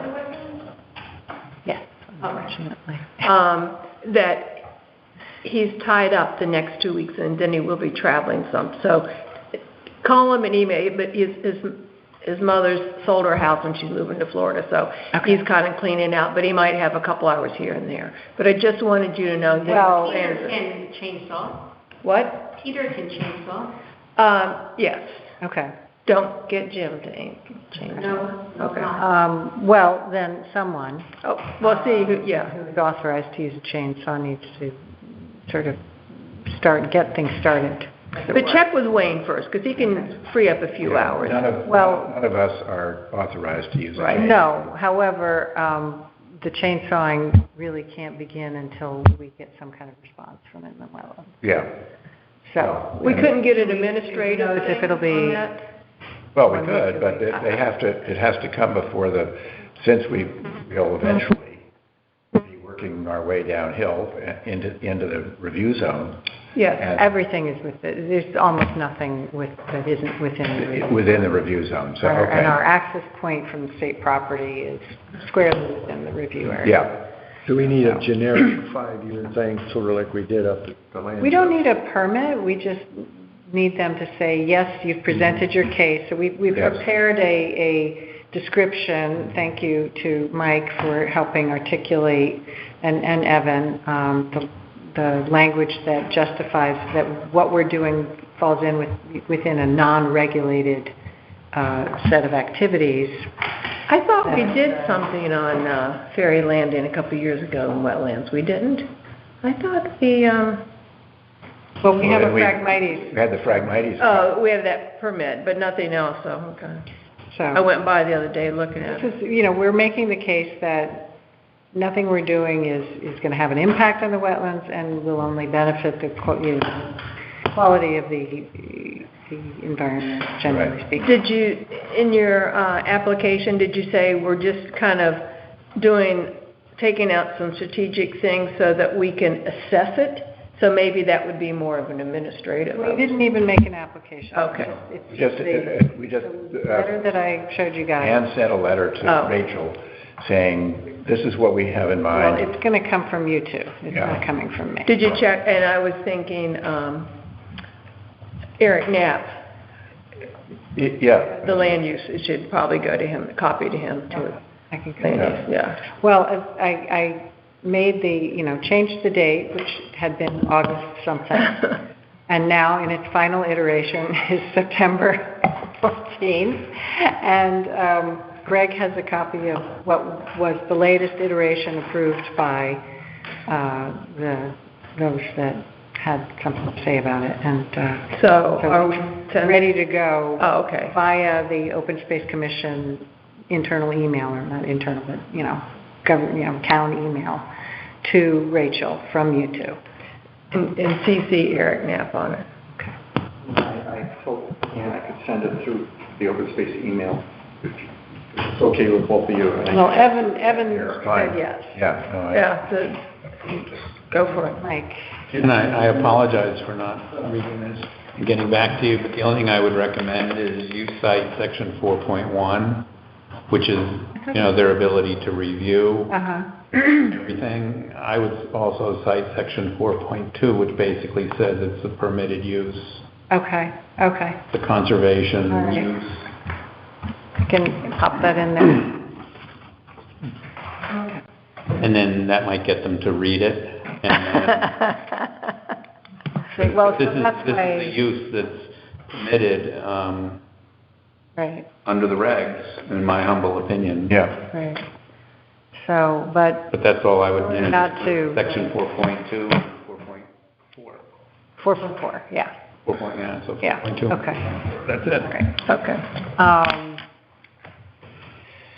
S6: Yes, unfortunately.
S2: that he's tied up the next 2 weeks, and then he will be traveling some. So call him and email, but his mother's sold her house and she's moving to Florida, so he's kind of cleaning out, but he might have a couple hours here and there. But I just wanted you to know that.
S6: Well,
S4: Peter can chainsaw.
S2: What?
S4: Peter can chainsaw.
S2: Yes.
S6: Okay.
S2: Don't get Jim to change.
S4: No.
S2: Okay.
S6: Well, then someone
S2: Oh, well, see,
S6: who is authorized to use a chainsaw needs to sort of get things started.
S2: But check with Wayne first, because he can free up a few hours.
S1: None of us are authorized to use it.
S2: Right.
S6: No, however, the chainsawing really can't begin until we get some kind of response from inland wetlands.
S1: Yeah.
S6: So
S2: We couldn't get an administrative
S6: knows if it'll
S2: thing
S6: be-
S2: on that?
S1: Well, we could, but it has to come before since we'll eventually be working our way downhill into the review zone.
S2: Yes.
S6: Everything is there's almost nothing that isn't within the review.
S1: Within the review zone, so, okay.
S6: And our access point from the state property is squarely within the review area.
S1: Yeah.
S5: Do we need a generic 5-year thing, sort of like we did up at the land?
S6: We don't need a permit, we just need them to say, yes, you've presented your case. So we've
S1: Yes.
S6: prepared a description. Thank you to Mike for helping articulate, and Evan, the language that justifies that what we're doing falls within a non-regulated set of activities.
S2: I thought we did something on Ferry Landing a couple of years ago in wetlands. We didn't? I thought we,
S6: Well, we have a
S1: We
S6: Phragmites,
S1: had the Phragmites.
S2: we have that permit, but nothing else, so, okay. I
S6: so
S2: went by the other day looking at
S6: this
S2: it.
S6: is, we're making the case that nothing we're doing is going to have an impact on the wetlands and will only benefit the quality of the environment, generally
S1: Right.
S6: speaking.
S2: Did you, in your application, did you say we're just kind of taking out some strategic things so that we can assess it? So maybe that would be more of an administrative.
S6: We didn't even make an application.
S2: Okay.
S6: It's
S1: We just,
S6: the letter that I showed you guys.
S1: Ann sent a letter to
S2: Oh.
S1: Rachel saying, this is what we have in
S6: Well,
S1: mind.
S6: it's going to come from you two. It's
S1: Yeah.
S6: not coming from me.
S2: Did you check, and I was thinking, Eric Knapp,
S1: Yeah.
S2: the land use, it should probably go to him, copy to him too.
S6: I can go.
S2: Land use, yeah.
S6: Well, I made changed the date, which had been August something, and now in its final iteration is September 14th. And Greg has a copy of what was the latest iteration approved by those that had something to say about it. And
S2: So are we
S6: ready to go
S2: Oh, okay.
S6: via the Open Space Commission internal email, or not internal, but, town email to Rachel from you two.
S2: And CC Eric Knapp on it.
S6: Okay.
S3: I told Ann I could send it through the open space email. If it's okay with both of you.
S6: Well, Evan
S1: Fine.
S6: said yes.
S1: Yeah. No,
S2: Yeah, go for it.
S6: Mike.
S8: And I apologize for not reading this and getting back to you, but the only thing I would recommend is you cite section 4.1, which is, their ability to review
S6: Uh-huh.
S8: everything. I would also cite section 4.2, which basically says it's a permitted use,
S6: Okay.
S8: the conservation
S6: All right.
S8: use.
S6: I can pop that in there.
S8: And then that might get them to read it. And
S6: Well,
S8: this
S6: so
S8: is
S6: that's
S8: the
S6: why,
S8: use that's permitted
S6: right,
S8: under the regs, in my humble opinion.
S1: Yeah.
S6: right. So, but
S8: But that's all I would do.
S6: Not to-
S8: Section 4.2, 4.4.
S6: 4.4, yeah,
S8: 4. Yeah, so 4.2.
S6: yeah, okay.
S8: That's it.
S6: All right.
S2: Okay.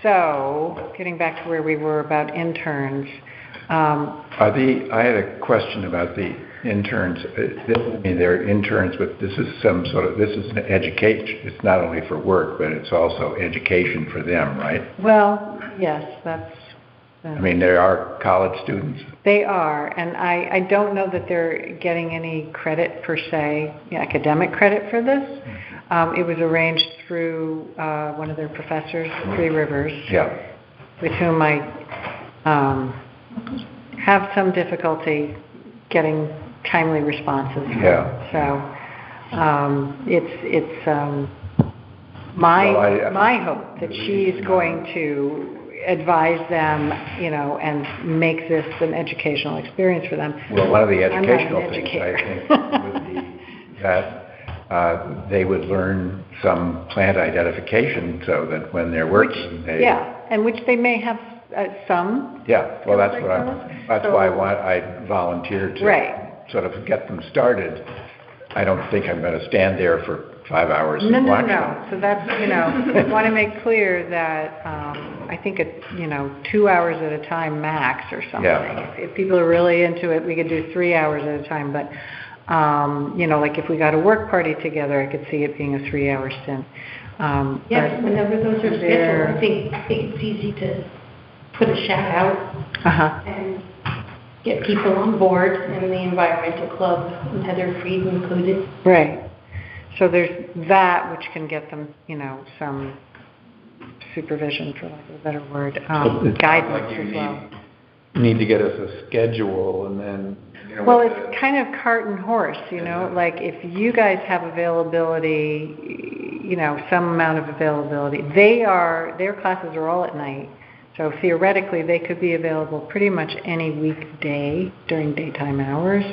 S6: So, getting back to where we were about interns,
S1: I had a question about the interns. They're interns, but this is an education. It's not only for work, but it's also education for them, right?
S6: well, yes, that's...
S1: They are college students.
S6: They are, and I don't know that they're getting any credit per se, academic credit for this. It was arranged through one of their professors, Three Rivers,
S1: Yeah.
S6: with whom I have some difficulty getting timely responses.
S1: Yeah.
S6: So it's my hope that she's going to advise them, and make this an educational experience for them.
S1: Well, one of the
S6: I'm not an
S1: educational things,
S6: educator.
S1: I think, would be that they would learn some plant identification so that when they're working, they...
S6: Yeah, and which they may have some.
S1: Yeah, well, that's
S6: Like
S1: what
S6: that.
S1: that's
S6: So-
S1: why I volunteered to
S6: Right.
S1: sort of get them started. I don't think I'm going to stand there for 5 hours
S6: No,
S1: and
S6: no,
S1: watch
S6: no.
S1: them.
S6: So that's, I want to make clear that I think 2 hours at a time max or something.
S1: Yeah.
S6: If people are really into it, we could do 3 hours at a time. But You know, like if we got a work party together, I could see it being a 3-hour stint.
S4: Yes, whenever those are scheduled, I think it's easy to put a shout out and get people on board, and the environmental club, and Heather Freed included.
S6: Right. So there's that, which can get them, you know, some supervision, for lack of a better word, guidance as well.
S8: Need to get us a schedule, and then, you know.
S6: Well,
S8: what
S6: it's kind of cart and horse, you know, like if you guys have availability, you know, some amount of availability, their classes are all at night, so theoretically they could be available pretty much any weekday during daytime hours.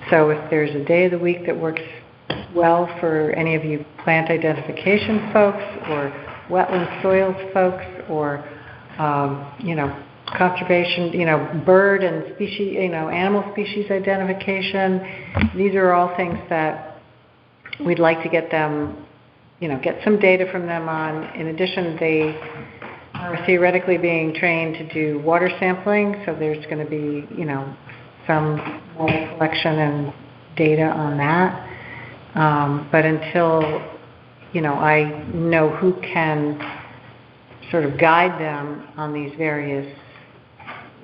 S6: So if there's a day of the week that works well for any of you plant identification folks or wetland soils folks or, you know, conservation, you know, bird and species, you know, animal species identification, these are all things that we'd like to get them, you know, get some data from them on. In addition, they are theoretically being trained to do water sampling, so there's going to be, you know, some water collection and data on that. But until, you know, I know who can sort of guide them on these various,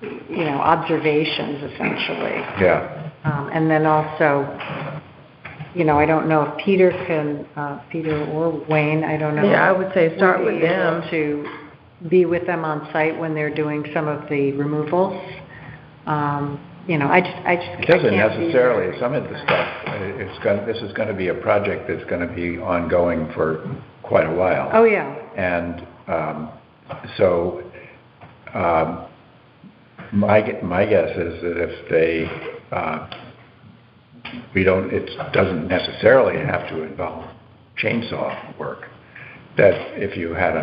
S6: you know, observations, essentially.
S1: Yeah.
S6: And then also, you know, I don't know if Peter or Wayne, I don't know.
S2: Yeah, I would say start
S6: would
S2: with
S6: be able
S2: them.
S6: to be with them on site when they're doing some of the removals. You know, I just
S1: It doesn't necessarily, some of the stuff, this is going to be a project that's going to be ongoing for quite a while.
S6: Oh, yeah.
S1: And so my guess is that if it doesn't necessarily have to involve chainsaw work, that if you had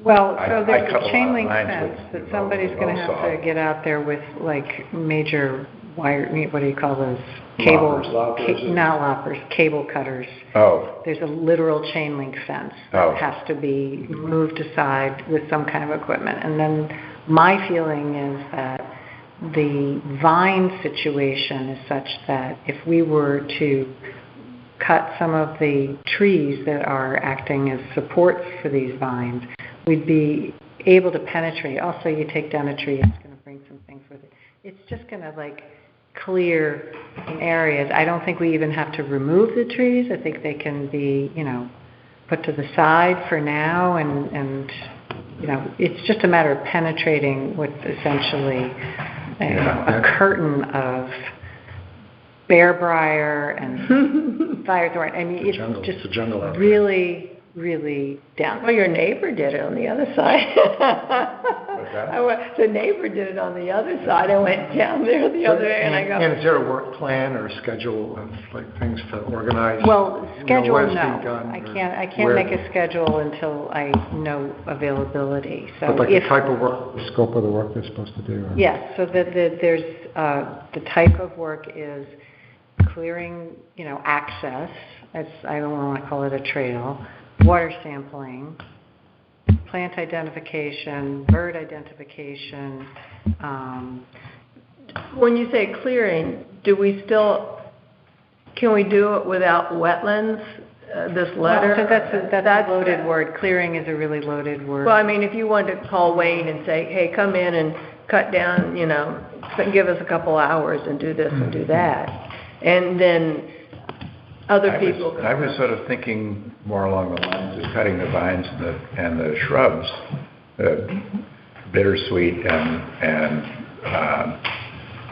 S6: Well, so
S1: I
S6: there's
S1: cut
S6: a
S1: a
S6: chain
S1: lot of
S6: link
S1: lines
S6: fence
S1: with
S6: that somebody's
S1: a
S6: going to have
S1: saw.
S6: to get out there with, like, major wire, what do you call those? Cable,
S5: Loppers.
S6: not loppers, cable cutters.
S1: Oh,
S6: There's a literal chain link fence that has to be moved aside with some kind of equipment. And then my feeling is that the vine situation is such that if we were to cut some of the trees that are acting as supports for these vines, we'd be able to penetrate. Also, you take down a tree, it's going to bring some things with it. It's just going to, like, clear areas. I don't think we even have to remove the trees. I think they can be, you know, put to the side for now, and you know, it's just a matter of penetrating with essentially a curtain of bear briar and firethorn. I mean, it's just really, really dense.
S2: Well, your neighbor did it on the other side.
S1: what's that?
S2: The neighbor did it on the other side. I went down there the other day, and I go,
S7: And is there a work plan or a schedule of, like, things to organize?
S6: Well, schedule,
S7: what is
S6: no.
S7: being done,
S6: I
S7: or
S6: can't
S7: where-
S6: make a schedule until I know availability. So
S7: But like
S6: if
S7: the type of work, the scope of the work they're supposed to do? or-
S6: yes, so that there's the type of work is clearing, you know, access. I don't want to call it a trail. Water sampling, plant identification, bird identification.
S2: when you say clearing, can we do it without wetlands, this letter?
S6: So that's a loaded word. Clearing is a really loaded word.
S2: Well, I mean, if you wanted to call Wayne and say, hey, come in and cut down, you know, give us a couple hours and do this and do that. And then other people.
S1: I was sort of thinking more along the lines of cutting the vines and the shrubs, bittersweet and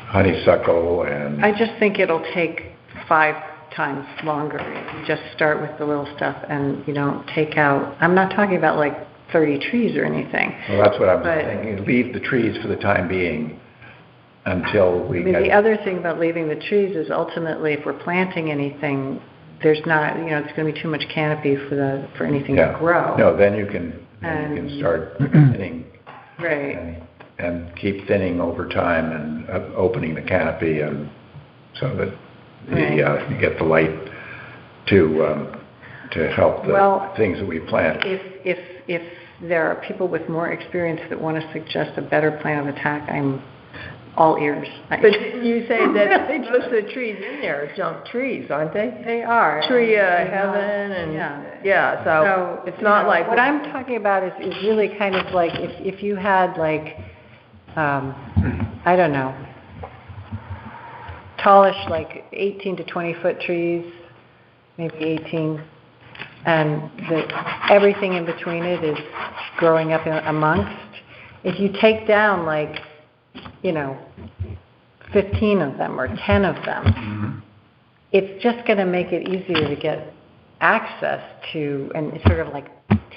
S1: honeysuckle and.
S6: I just think it'll take 5 times longer. You just start with the little stuff and you don't take out, I'm not talking about like 30 trees or anything.
S1: Well, that's what I'm
S6: But-
S1: thinking. Leave the trees for the time being until we
S6: I mean,
S1: get.
S6: the other thing about leaving the trees is ultimately if we're planting anything, there's not, you know, it's going to be too much canopy for anything to grow.
S1: No, then you can start thinning.
S6: Right.
S1: And keep thinning over time and opening the canopy and so that you get the light to help the things that we plant.
S6: If there are people with more experience that want to suggest a better plan of attack, I'm all ears.
S2: But you say that most of the trees in there are junk trees, aren't they?
S6: They are.
S2: Tree heaven and, yeah, so it's not like.
S6: What I'm talking about is really kind of like if you had like, I don't know, tallish like 18 to 20 foot trees, maybe 18, and everything in between it is growing up amongst. If you take down like, 15 of them or 10 of them, it's just going to make it easier to get access to and sort of like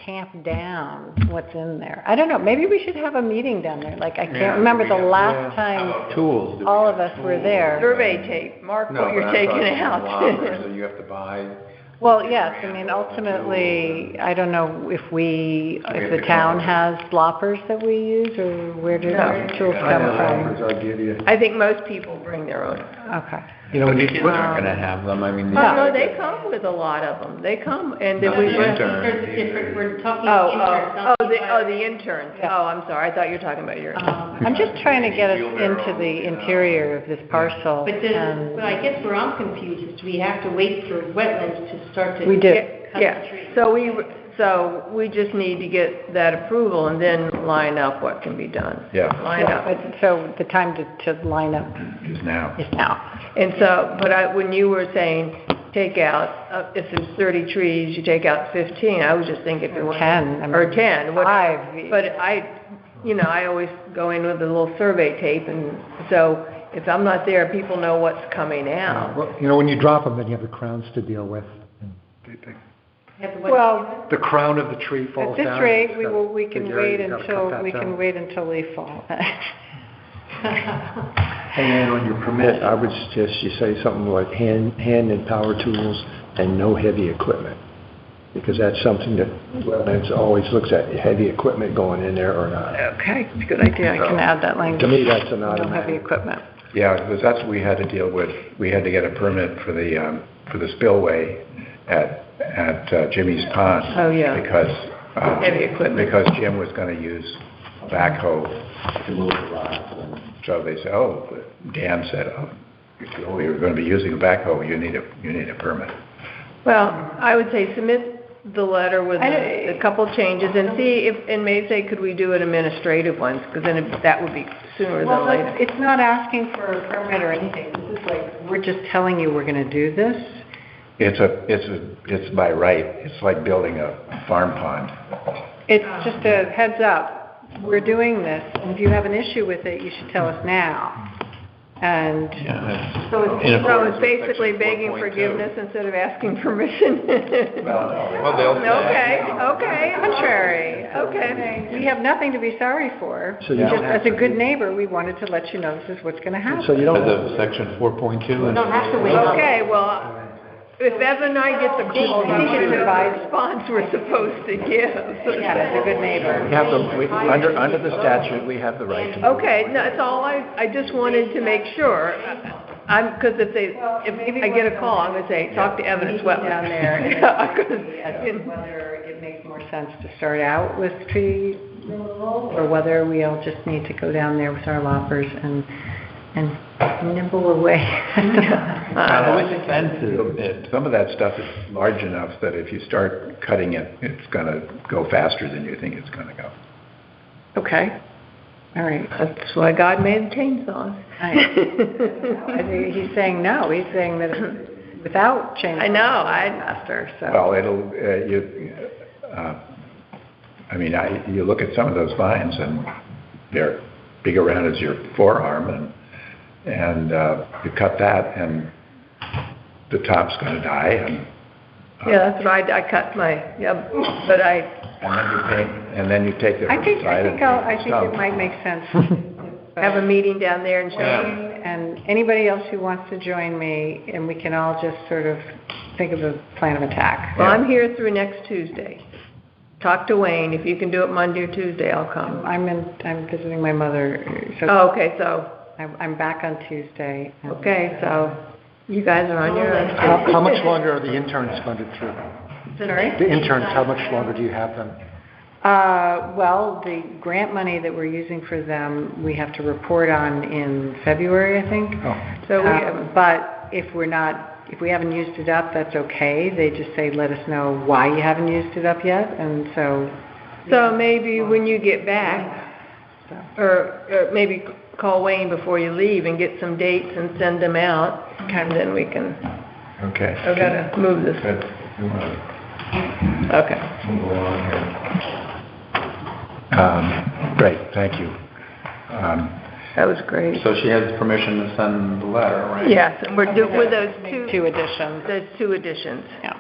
S6: tamp down what's in there. I don't know, maybe we should have a meeting down there. Like, I can't remember the last time
S8: Tools.
S6: all of us were there.
S2: Survey tape, mark what you're taking out.
S8: So you have to buy.
S6: Well, yes, I mean, ultimately, I don't know if the town has loppers that we use, or where do the tools come from?
S5: I'll give you.
S2: I think most people bring their own.
S6: Okay.
S8: But the kids aren't going to have them, I mean.
S2: No, they come with a lot of them. They come, and then we.
S4: We're talking interns.
S2: The interns.
S6: Yeah.
S2: Oh, I'm sorry, I thought you were talking about your.
S6: I'm just trying to get us into the interior of this parcel.
S4: But I guess where I'm confused is we have to wait for wetlands to start to.
S6: We do.
S4: cut the trees.
S2: So we just need to get that approval and then line up what can be done.
S1: Yeah.
S2: Line up.
S6: So the time to line up
S1: Is now.
S6: is now.
S2: And so, when you were saying take out, if there's 30 trees, you take out 15, I was just thinking if it was
S6: 10.
S2: or 10.
S6: Five.
S2: But I always go in with a little survey tape, and so if I'm not there, people know what's coming out.
S7: Well, when you drop them, then you have the crowns to deal with.
S6: Well,
S7: The crown of the tree falls
S6: at
S7: down.
S6: this rate,
S7: It's got-
S6: we can
S7: figure
S6: wait
S7: you gotta cut
S6: until
S7: that down.
S6: they fall.
S5: And then on your permit, I would suggest you say something like hand and power tools and no heavy equipment. Because that's something that wetlands always looks at, heavy equipment going in there or not.
S6: Okay, good idea. I can add that language.
S5: To me, that's an
S6: No heavy
S5: automatic.
S6: equipment.
S1: Yeah, because that's what we had to deal with. We had to get a permit for the spillway at Jimmy's Pond.
S2: Oh, yeah.
S1: Because.
S2: Heavy equipment.
S1: Because Jim was going to use a backhoe to move the rocks. And so they said, Dan said, if you're going to be using a backhoe, you need a permit.
S2: Well, I would say submit the letter with a couple changes and see and maybe say, could we do an administrative ones? Because then that would be sooner than later.
S6: It's not asking for a permit or anything. This is like, we're just telling you we're going to do this.
S1: It's by right. It's like building a farm pond.
S6: It's just a heads up. We're doing this, and if you have an issue with it, you should tell us now. And
S2: So
S8: In accordance
S2: it's
S8: with
S2: basically
S8: section
S2: begging
S8: 4.2.
S2: forgiveness instead of asking permission.
S8: Well, they'll say.
S2: Okay.
S6: contrary.
S2: Okay.
S6: We have nothing to be sorry for.
S5: So you don't
S6: Just
S5: have
S6: as a
S5: to-
S6: good neighbor, we wanted to let you know this is what's going to happen.
S5: So you don't.
S8: As of section 4.2.
S4: You don't have to wait.
S2: Okay, well, if Evan and I get the call,
S6: You
S2: we
S6: should
S2: get the
S6: provide-
S2: response we're supposed to give.
S6: Yeah, as a good neighbor.
S1: Under the statute, we have the right to.
S2: Okay, no, that's all I just wanted to make sure. Because if I get a call, I'm going to say, talk to Evan, it's wetland.
S6: Down there.
S2: Yeah,
S6: Whether it makes more sense to start out with tree removal, or whether we all just need to go down there with our loppers and nibble away.
S8: It's expensive.
S1: Some of that stuff is large enough that if you start cutting it, it's going to go faster than you think it's going to go.
S6: Okay, all right.
S2: That's why God made the chainsaws.
S6: I think he's saying no, he's saying that without chainsaw.
S2: I know,
S6: faster, so.
S1: Well, you look at some of those vines and they're big around as your forearm and you cut that and the top's going to die and.
S2: Yeah, that's what I cut my, but
S1: And then you take the
S6: I think
S1: side
S6: it might make sense.
S2: have a meeting down there and show
S6: And anybody else who wants to join me, and we can all just sort of think of a plan of attack.
S2: Well, I'm here through next Tuesday. Talk to Wayne. If you can do it Monday or Tuesday, I'll come.
S6: I'm visiting my mother, so
S2: Oh, okay, so,
S6: I'm back on Tuesday. and-
S2: okay, so you guys are on your own.
S7: How much longer are the interns funded through?
S6: Sorry?
S7: The interns, how much longer do you have them?
S6: Well, the grant money that we're using for them, we have to report on in February, I think.
S2: So
S6: But if we haven't used it up, that's okay. They just say, let us know why you haven't used it up yet, and
S2: so maybe when you get back, or maybe call Wayne before you leave and get some dates and send them out, and then we can,
S1: Okay.
S2: I've got to move this.
S1: Good. You want to
S2: Okay.
S1: move along here? Great, thank you.
S2: That was great.
S8: So she has permission to send the letter, right?
S2: Yes, and we're with those
S6: two additions.
S2: those 2 additions.
S6: Yeah.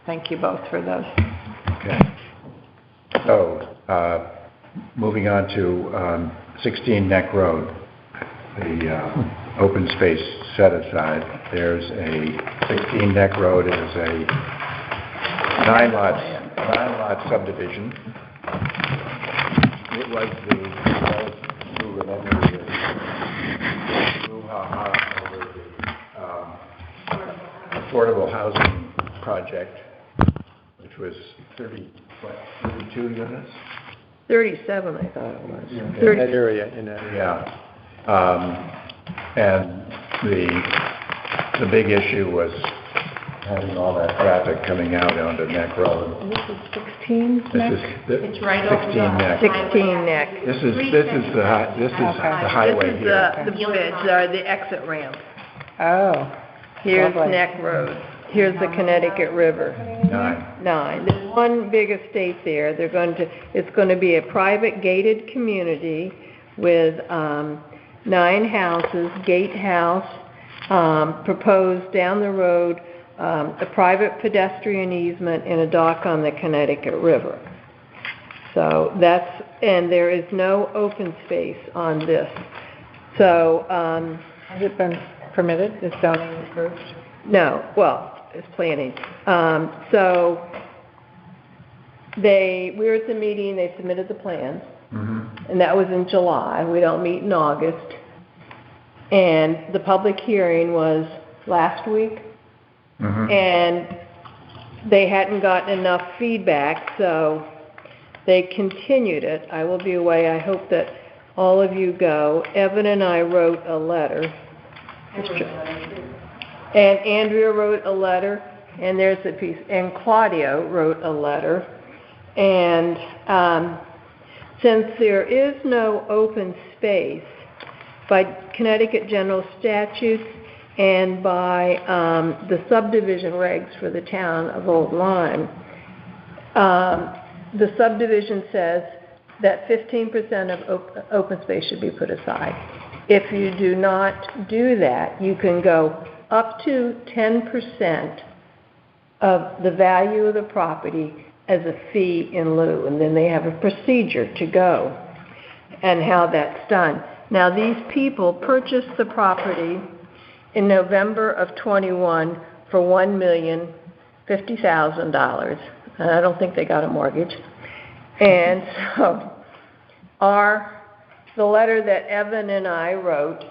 S6: Thank you both for those.
S1: Okay. So, moving on to 16 Neck Road, the open space set aside. There's a 16 Neck Road is a 9-lot subdivision. It was who remember the brouhaha over the affordable housing project, which was 32 units?
S2: 37, I thought it was.
S5: In that area,
S1: Yeah. And the big issue was having all that traffic coming out onto Neck Road.
S6: And this is 16
S1: This
S6: next?
S1: is
S4: It's right over
S1: 16
S4: the
S1: Neck.
S2: 16 Neck.
S1: This is the highway
S2: This is
S1: here.
S2: the bridge, or the exit ramp.
S6: Oh.
S2: Here's
S6: Lovely.
S2: Neck Road. Here's the Connecticut River.
S1: 9.
S2: There's one big estate there. It's going to be a private gated community with 9 houses, gatehouse, proposed down the road, a private pedestrian easement, and a dock on the Connecticut River. So and there is no open space on this. So,
S6: Has it been permitted? Is zoning approved?
S2: no, well, it's planning. So we were at the meeting, they submitted the plans, and that was in July. We don't meet in August. And the public hearing was last week, and they hadn't gotten enough feedback, so they continued it. I will be away. I hope that all of you go. Evan and I wrote a letter. And Andrea wrote a letter, and there's a piece, and Claudio wrote a letter. And since there is no open space by Connecticut general statutes and by the subdivision regs for the town of Old Lyme, the subdivision says that 15% of open space should be put aside. If you do not do that, you can go up to 10% of the value of the property as a fee in lieu, and then they have a procedure to go and how that's done. Now, these people purchased the property in November of 21 for $1,050,000, and I don't think they got a mortgage. And so the letter that Evan and I wrote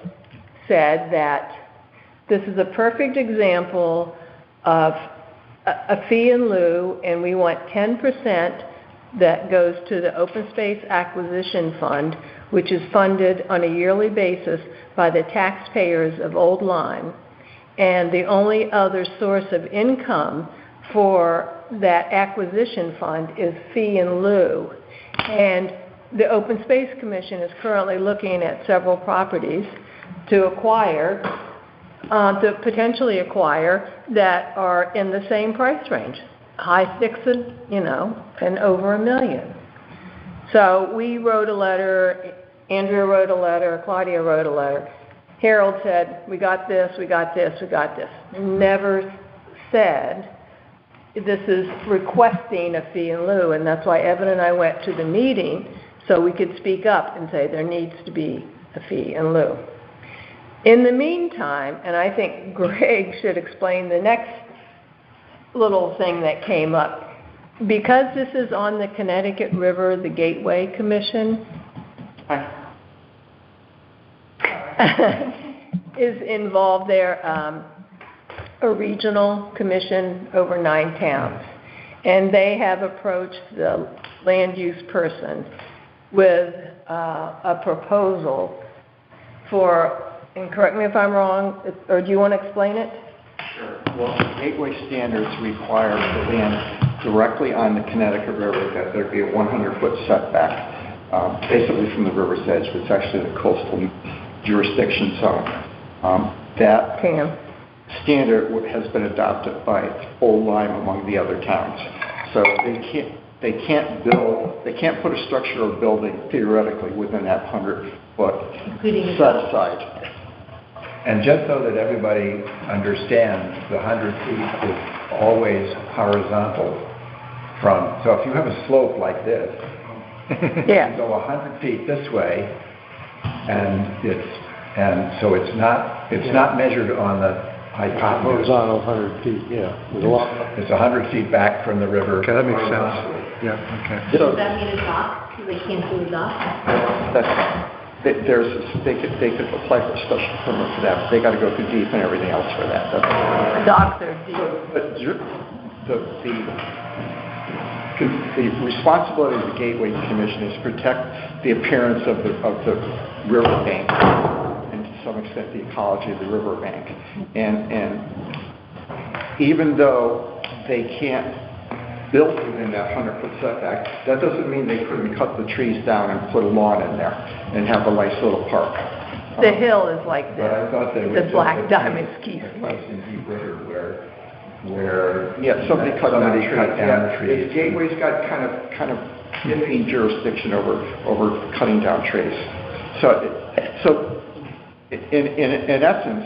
S2: said that this is a perfect example of a fee in lieu, and we want 10% that goes to the Open Space Acquisition Fund, which is funded on a yearly basis by the taxpayers of Old Lyme. And the only other source of income for that acquisition fund is fee in lieu. And the Open Space Commission is currently looking at several properties to potentially acquire that are in the same price range, high sixes, and over $1 million. So we wrote a letter, Andrea wrote a letter, Claudia wrote a letter. Harold said, we got this, we got this, we got this. Never said, this is requesting a fee in lieu, and that's why Evan and I went to the meeting so we could speak up and say there needs to be a fee in lieu. In the meantime, and I think Greg should explain the next little thing that came up, because this is on the Connecticut River, the Gateway Commission is involved there, a regional commission over 9 towns. and they have approached the land use person with a proposal for, and correct me if I'm wrong, or do you want to explain it?
S3: Sure. Well, the Gateway standards require the land directly on the Connecticut River that there be a 100-foot setback, basically from the river's edge, which is actually the coastal jurisdiction zone. That standard has been adopted by Old Lyme among the other towns. So they can't put a structure or building theoretically within that 100-foot set aside.
S1: And just so that everybody understands, the 100 feet is always horizontal from, so if you have a slope like this,
S2: Yeah.
S1: you go 100 feet this way, and so it's not measured on the hypotenuse.
S5: Horizontal 100 feet, yeah. With a lot.
S1: It's 100 feet back from the river.
S7: Okay, that makes
S1: horizontally.
S7: sense. Yeah, okay.
S4: Does that mean a dock? They can't do a dock?
S3: They could apply for a special permit for that, but they got to go through deep and everything else for that.
S2: Docks are deep.
S3: But the responsibility of the Gateway Commission is to protect the appearance of the riverbank and to some extent the ecology of the riverbank. And even though they can't built within that 100-foot setback, that doesn't mean they couldn't cut the trees down and put a lawn in there and have a nice little park.
S2: The hill is like this,
S1: But I thought they would
S2: the
S1: just
S2: Black
S1: have
S2: Diamond
S1: a
S2: ski
S1: place in Deep River where
S3: Somebody cut down
S1: the trees.
S3: The Gateway's got kind of iffy jurisdiction over cutting down trees. So in essence,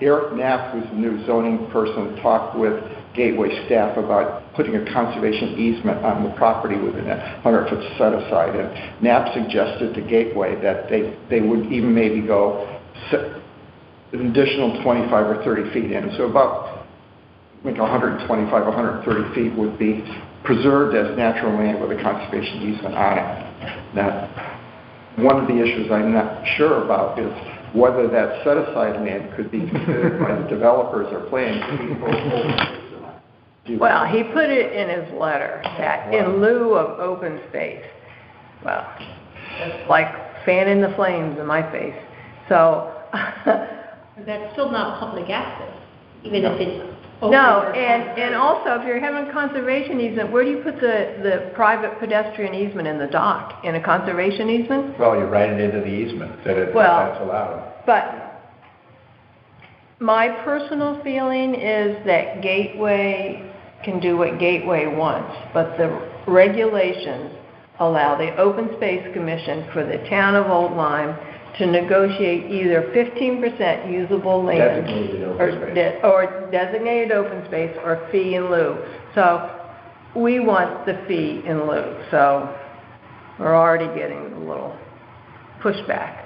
S3: Eric Knapp, who's the new zoning person, talked with Gateway staff about putting a conservation easement on the property within a 100-foot set aside. And Knapp suggested to Gateway that they would even maybe go an additional 25 or 30 feet in. So about 125, 130 feet would be preserved as natural land with a conservation easement on it. Now, one of the issues I'm not sure about is whether that set-aside land could be considered by the developers or planning to be open.
S2: Well, he put it in his letter that in lieu of open space. Well, it's like fanning the flames in my face. So.
S4: That's still not public access, even if it's open.
S2: No, and also if you're having conservation easement, where do you put the private pedestrian easement in the dock? In a conservation easement?
S1: Well, you write it into the easement that that's allowed.
S2: But my personal feeling is that Gateway can do what Gateway wants, but the regulations allow the Open Space Commission for the town of Old Lyme to negotiate either 15% usable land
S1: Designated open space.
S2: or designated open space or fee in lieu. So we want the fee in lieu. So we're already getting a little pushback.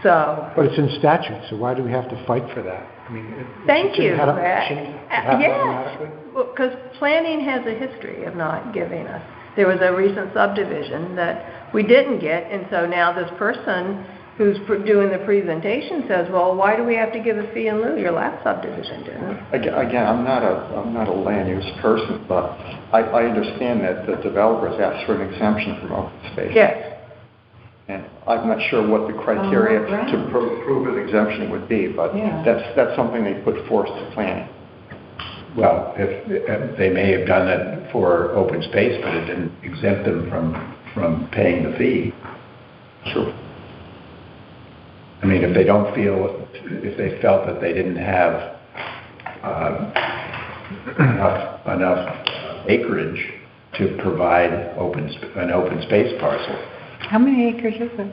S2: So.
S7: But it's in statute, so why do we have to fight for that? I mean,
S2: Thank you,
S7: shouldn't
S2: Brett.
S7: it happen
S2: Yes,
S7: automatically?
S2: because planning has a history of not giving us. There was a recent subdivision that we didn't get, and so now this person who's doing the presentation says, well, why do we have to give a fee in lieu? Your last subdivision didn't.
S3: Again, I'm not a land use person, but I understand that the developers asked for an exemption from open space.
S2: Yes.
S3: And I'm not sure what the criteria
S6: right.
S3: to prove an exemption would be, but
S6: Yeah.
S3: that's something they put forth to planning.
S1: Well, if they may have done it for open space, but it didn't exempt them from paying the fee.
S3: Sure.
S1: I mean, if they felt that they didn't have enough acreage to provide an open space parcel.
S6: How many acres is it?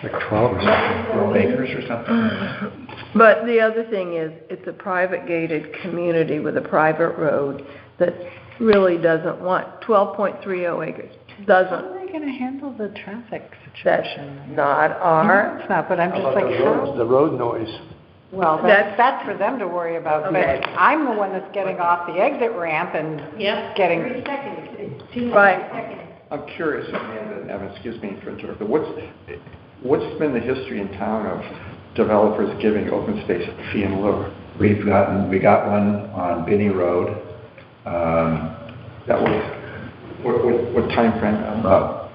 S7: Like 12 or something.
S1: 12 acres or something?
S2: But the other thing is, it's a private gated community with a private road that really doesn't want 12.30 acres.
S6: How
S2: Doesn't.
S6: are they going to handle the traffic
S2: That's
S6: situation?
S2: not our.
S6: It's not, but I'm
S5: How
S6: just
S5: about
S6: like,
S5: the roads,
S6: how?
S5: the road noise?
S6: Well, that's for them to worry about,
S2: Okay.
S6: but I'm the one that's getting off the exit ramp and
S4: Yep.
S6: getting,
S4: 30 seconds. It's too
S2: Right.
S4: many seconds.
S3: I'm curious, Amanda and Evan, excuse me for interrupting, what's been the history in town of developers giving open space a fee in lieu?
S1: We got one on Binney Road,
S3: That was, what timeframe?
S1: about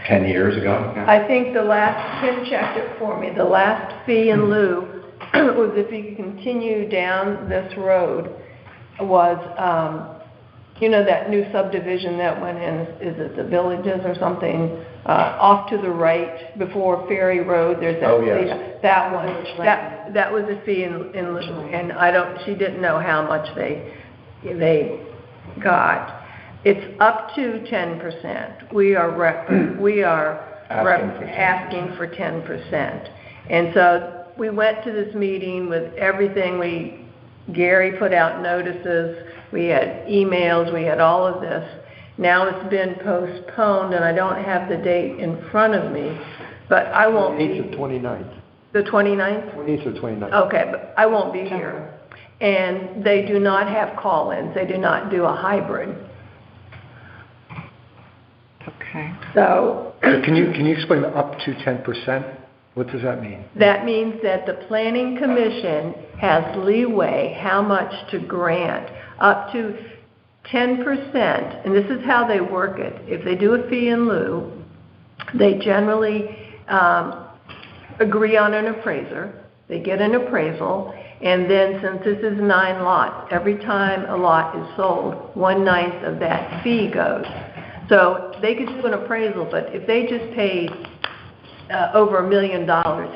S1: 10 years ago.
S2: I think Kim checked it for me, the last fee in lieu was if you continue down this road, was, that new subdivision that went in, is it the Villages or something, off to the right before Ferry Road, there's that.
S1: Oh, yes.
S2: That one, that was a fee in lieu, and she didn't know how much they got. It's up to 10%. We are asking for 10%. And so we went to this meeting with everything. Gary put out notices, we had emails, we had all of this. Now it's been postponed, and I don't have the date in front of me, but I won't be.
S5: 8th or 29th.
S2: The 29th?
S5: 28th or 29th.
S2: Okay, but I won't be here. And they do not have call-ins. They do not do a hybrid.
S6: Okay.
S2: So
S7: Can you explain the up to 10%? What does that mean?
S2: that means that the Planning Commission has leeway how much to grant, up to 10%, and this is how they work it. If they do a fee in lieu, they generally agree on an appraiser. They get an appraisal, and then since this is 9 lots, every time a lot is sold, 1/9 of that fee goes. So they could do an appraisal, but if they just paid over $1 million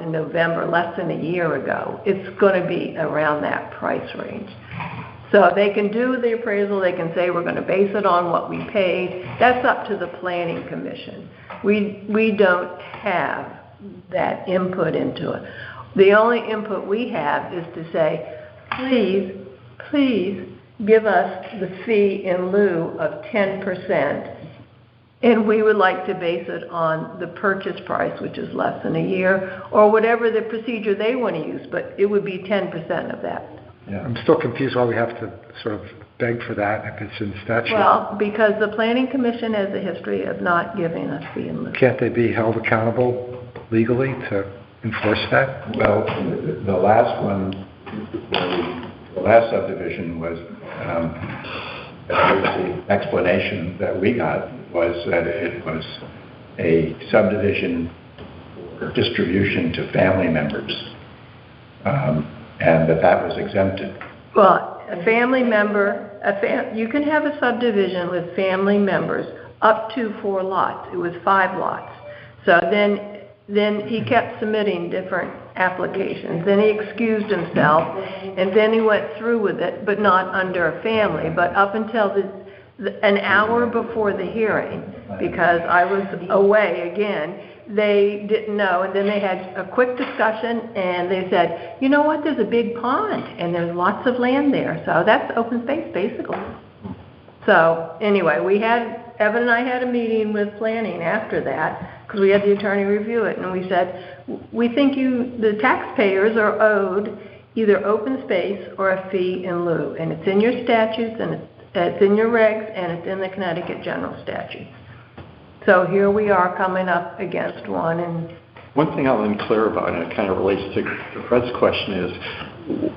S2: in November, less than a year ago, it's going to be around that price range. So they can do the appraisal, they can say we're going to base it on what we paid. That's up to the Planning Commission. We don't have that input into it. The only input we have is to say, please give us the fee in lieu of 10%. And we would like to base it on the purchase price, which is less than a year, or whatever the procedure they want to use, but it would be 10% of that.
S1: Yeah.
S7: I'm still confused why we have to sort of beg for that if it's in statute.
S2: Well, because the Planning Commission has a history of not giving us fee in lieu.
S7: Can't they be held accountable legally to enforce that?
S1: Well, the last one, the last subdivision was, the explanation that we got was that it was a subdivision for distribution to family members, and that was exempted.
S2: Well, a family member, you can have a subdivision with family members up to 4 lots. It was 5 lots. So then he kept submitting different applications. Then he excused himself, and then he went through with it, but not under a family, but up until an hour before the hearing, because I was away again, they didn't know, and then they had a quick discussion, and they said, you know what, there's a big pond, and there's lots of land there, so that's open space, basically. So, anyway, Evan and I had a meeting with planning after that, because we had the attorney review it, and we said, we think the taxpayers are owed either open space or a fee in lieu, and it's in your statutes, and it's in your regs, and it's in the Connecticut general statutes. So here we are coming up against one, and
S3: One thing I'm unclear about, and it kind of relates to Fred's question, is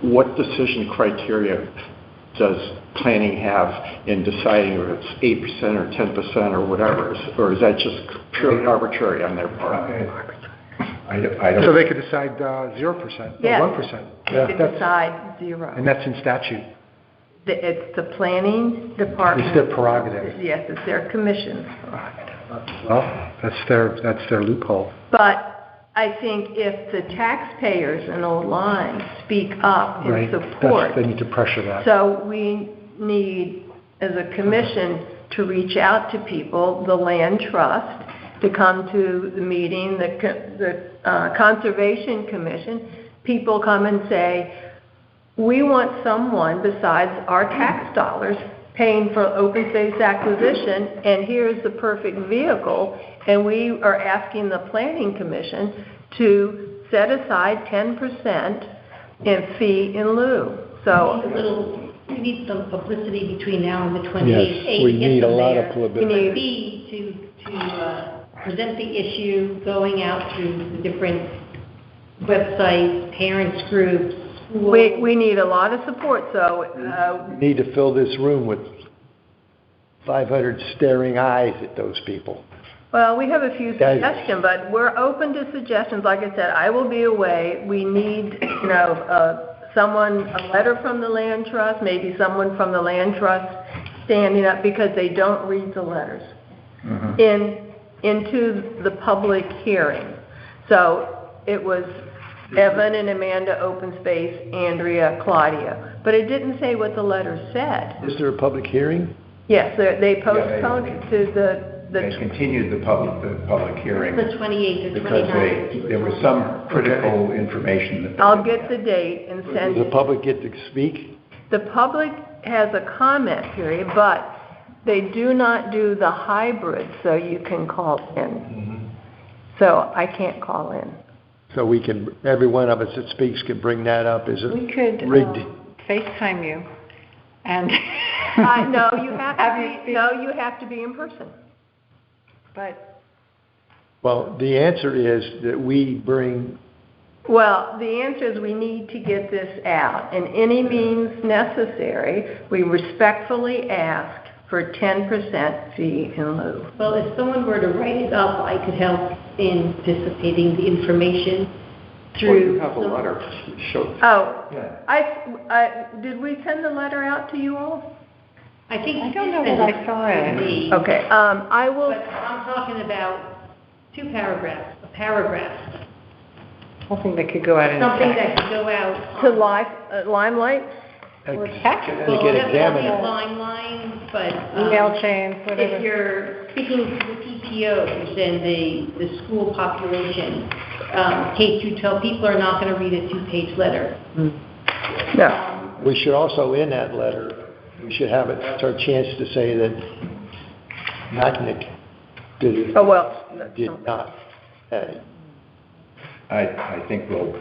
S3: what decision criteria does planning have in deciding whether it's 8% or 10% or whatever, or is that just purely arbitrary on their part?
S1: I don't.
S7: So they could decide 0%
S2: Yes.
S7: or 1%.
S2: they could decide 0.
S7: And that's in statute.
S2: It's the planning department.
S7: It's their prerogative.
S2: Yes, it's their commission's prerogative.
S7: Well, that's their loophole.
S2: But I think if the taxpayers in Old Lyme speak up in
S7: Right.
S2: support,
S7: They need to pressure that.
S2: so we need, as a commission, to reach out to people, the land trust, to come to the meeting, the Conservation Commission. People come and say, we want someone besides our tax dollars paying for open space acquisition, and here's the perfect vehicle, and we are asking the Planning Commission to set aside 10% in fee in lieu. So
S4: We need some publicity between now and the 28th.
S5: Yes, we need a lot of
S2: we
S5: publicity.
S2: need,
S4: B, to present the issue, going out to the different websites, parents groups,
S2: We need a lot of support, so,
S5: We need to fill this room with 500 staring eyes at those people.
S2: well, we have a few
S5: Guys.
S2: suggestions, but we're open to suggestions. Like I said, I will be away. We need, someone, a letter from the land trust, maybe someone from the land trust standing up because they don't read the letters into the public hearing. So it was Evan and Amanda, Open Space, Andrea, Claudia. But it didn't say what the letter said.
S5: Is there a public hearing?
S2: Yes, they postponed it to
S1: They continued the public hearing
S4: The 28th or
S1: because
S4: 29th.
S1: there was some critical information that. they
S2: I'll
S1: didn't
S2: get the date and
S5: Does
S2: send
S5: the
S2: it.
S5: public get to speak?
S2: The public has a comment period, but they do not do the hybrid, so you can call in. So I can't call in.
S5: So we can, every one of us that speaks can bring that up. Is
S6: We
S5: it
S6: could
S5: rigged?
S6: FaceTime you and.
S2: No, you have to be in person. But,
S5: Well, the answer is that we bring,
S2: well, the answer is we need to get this out. In any means necessary, we respectfully ask for 10% fee in lieu.
S4: Well, if someone were to write it up, I could help in dissipating the information
S3: Well,
S4: through.
S3: you have a letter, show,
S2: Oh,
S1: Yeah.
S2: did we send the letter out to you all?
S4: I think.
S6: I don't know that I saw it.
S4: Me.
S2: Okay, I will,
S4: But I'm talking about 2 paragraphs, a paragraph,
S6: Something that could go out in
S4: something
S6: text.
S4: that could go out.
S2: to
S4: on-
S2: Limelight?
S6: Or text.
S5: to
S4: Well,
S5: get
S4: that's
S5: examined.
S4: not line, but.
S6: Email chains,
S4: If
S6: whatever.
S4: you're speaking to the PTOs and the school population, K through 12, people are not gonna read a 2-page letter.
S2: No.
S5: we should also, in that letter, we should have it, that's our chance to say that NACNIC did
S2: Oh, well,
S5: not.
S1: I think we'll.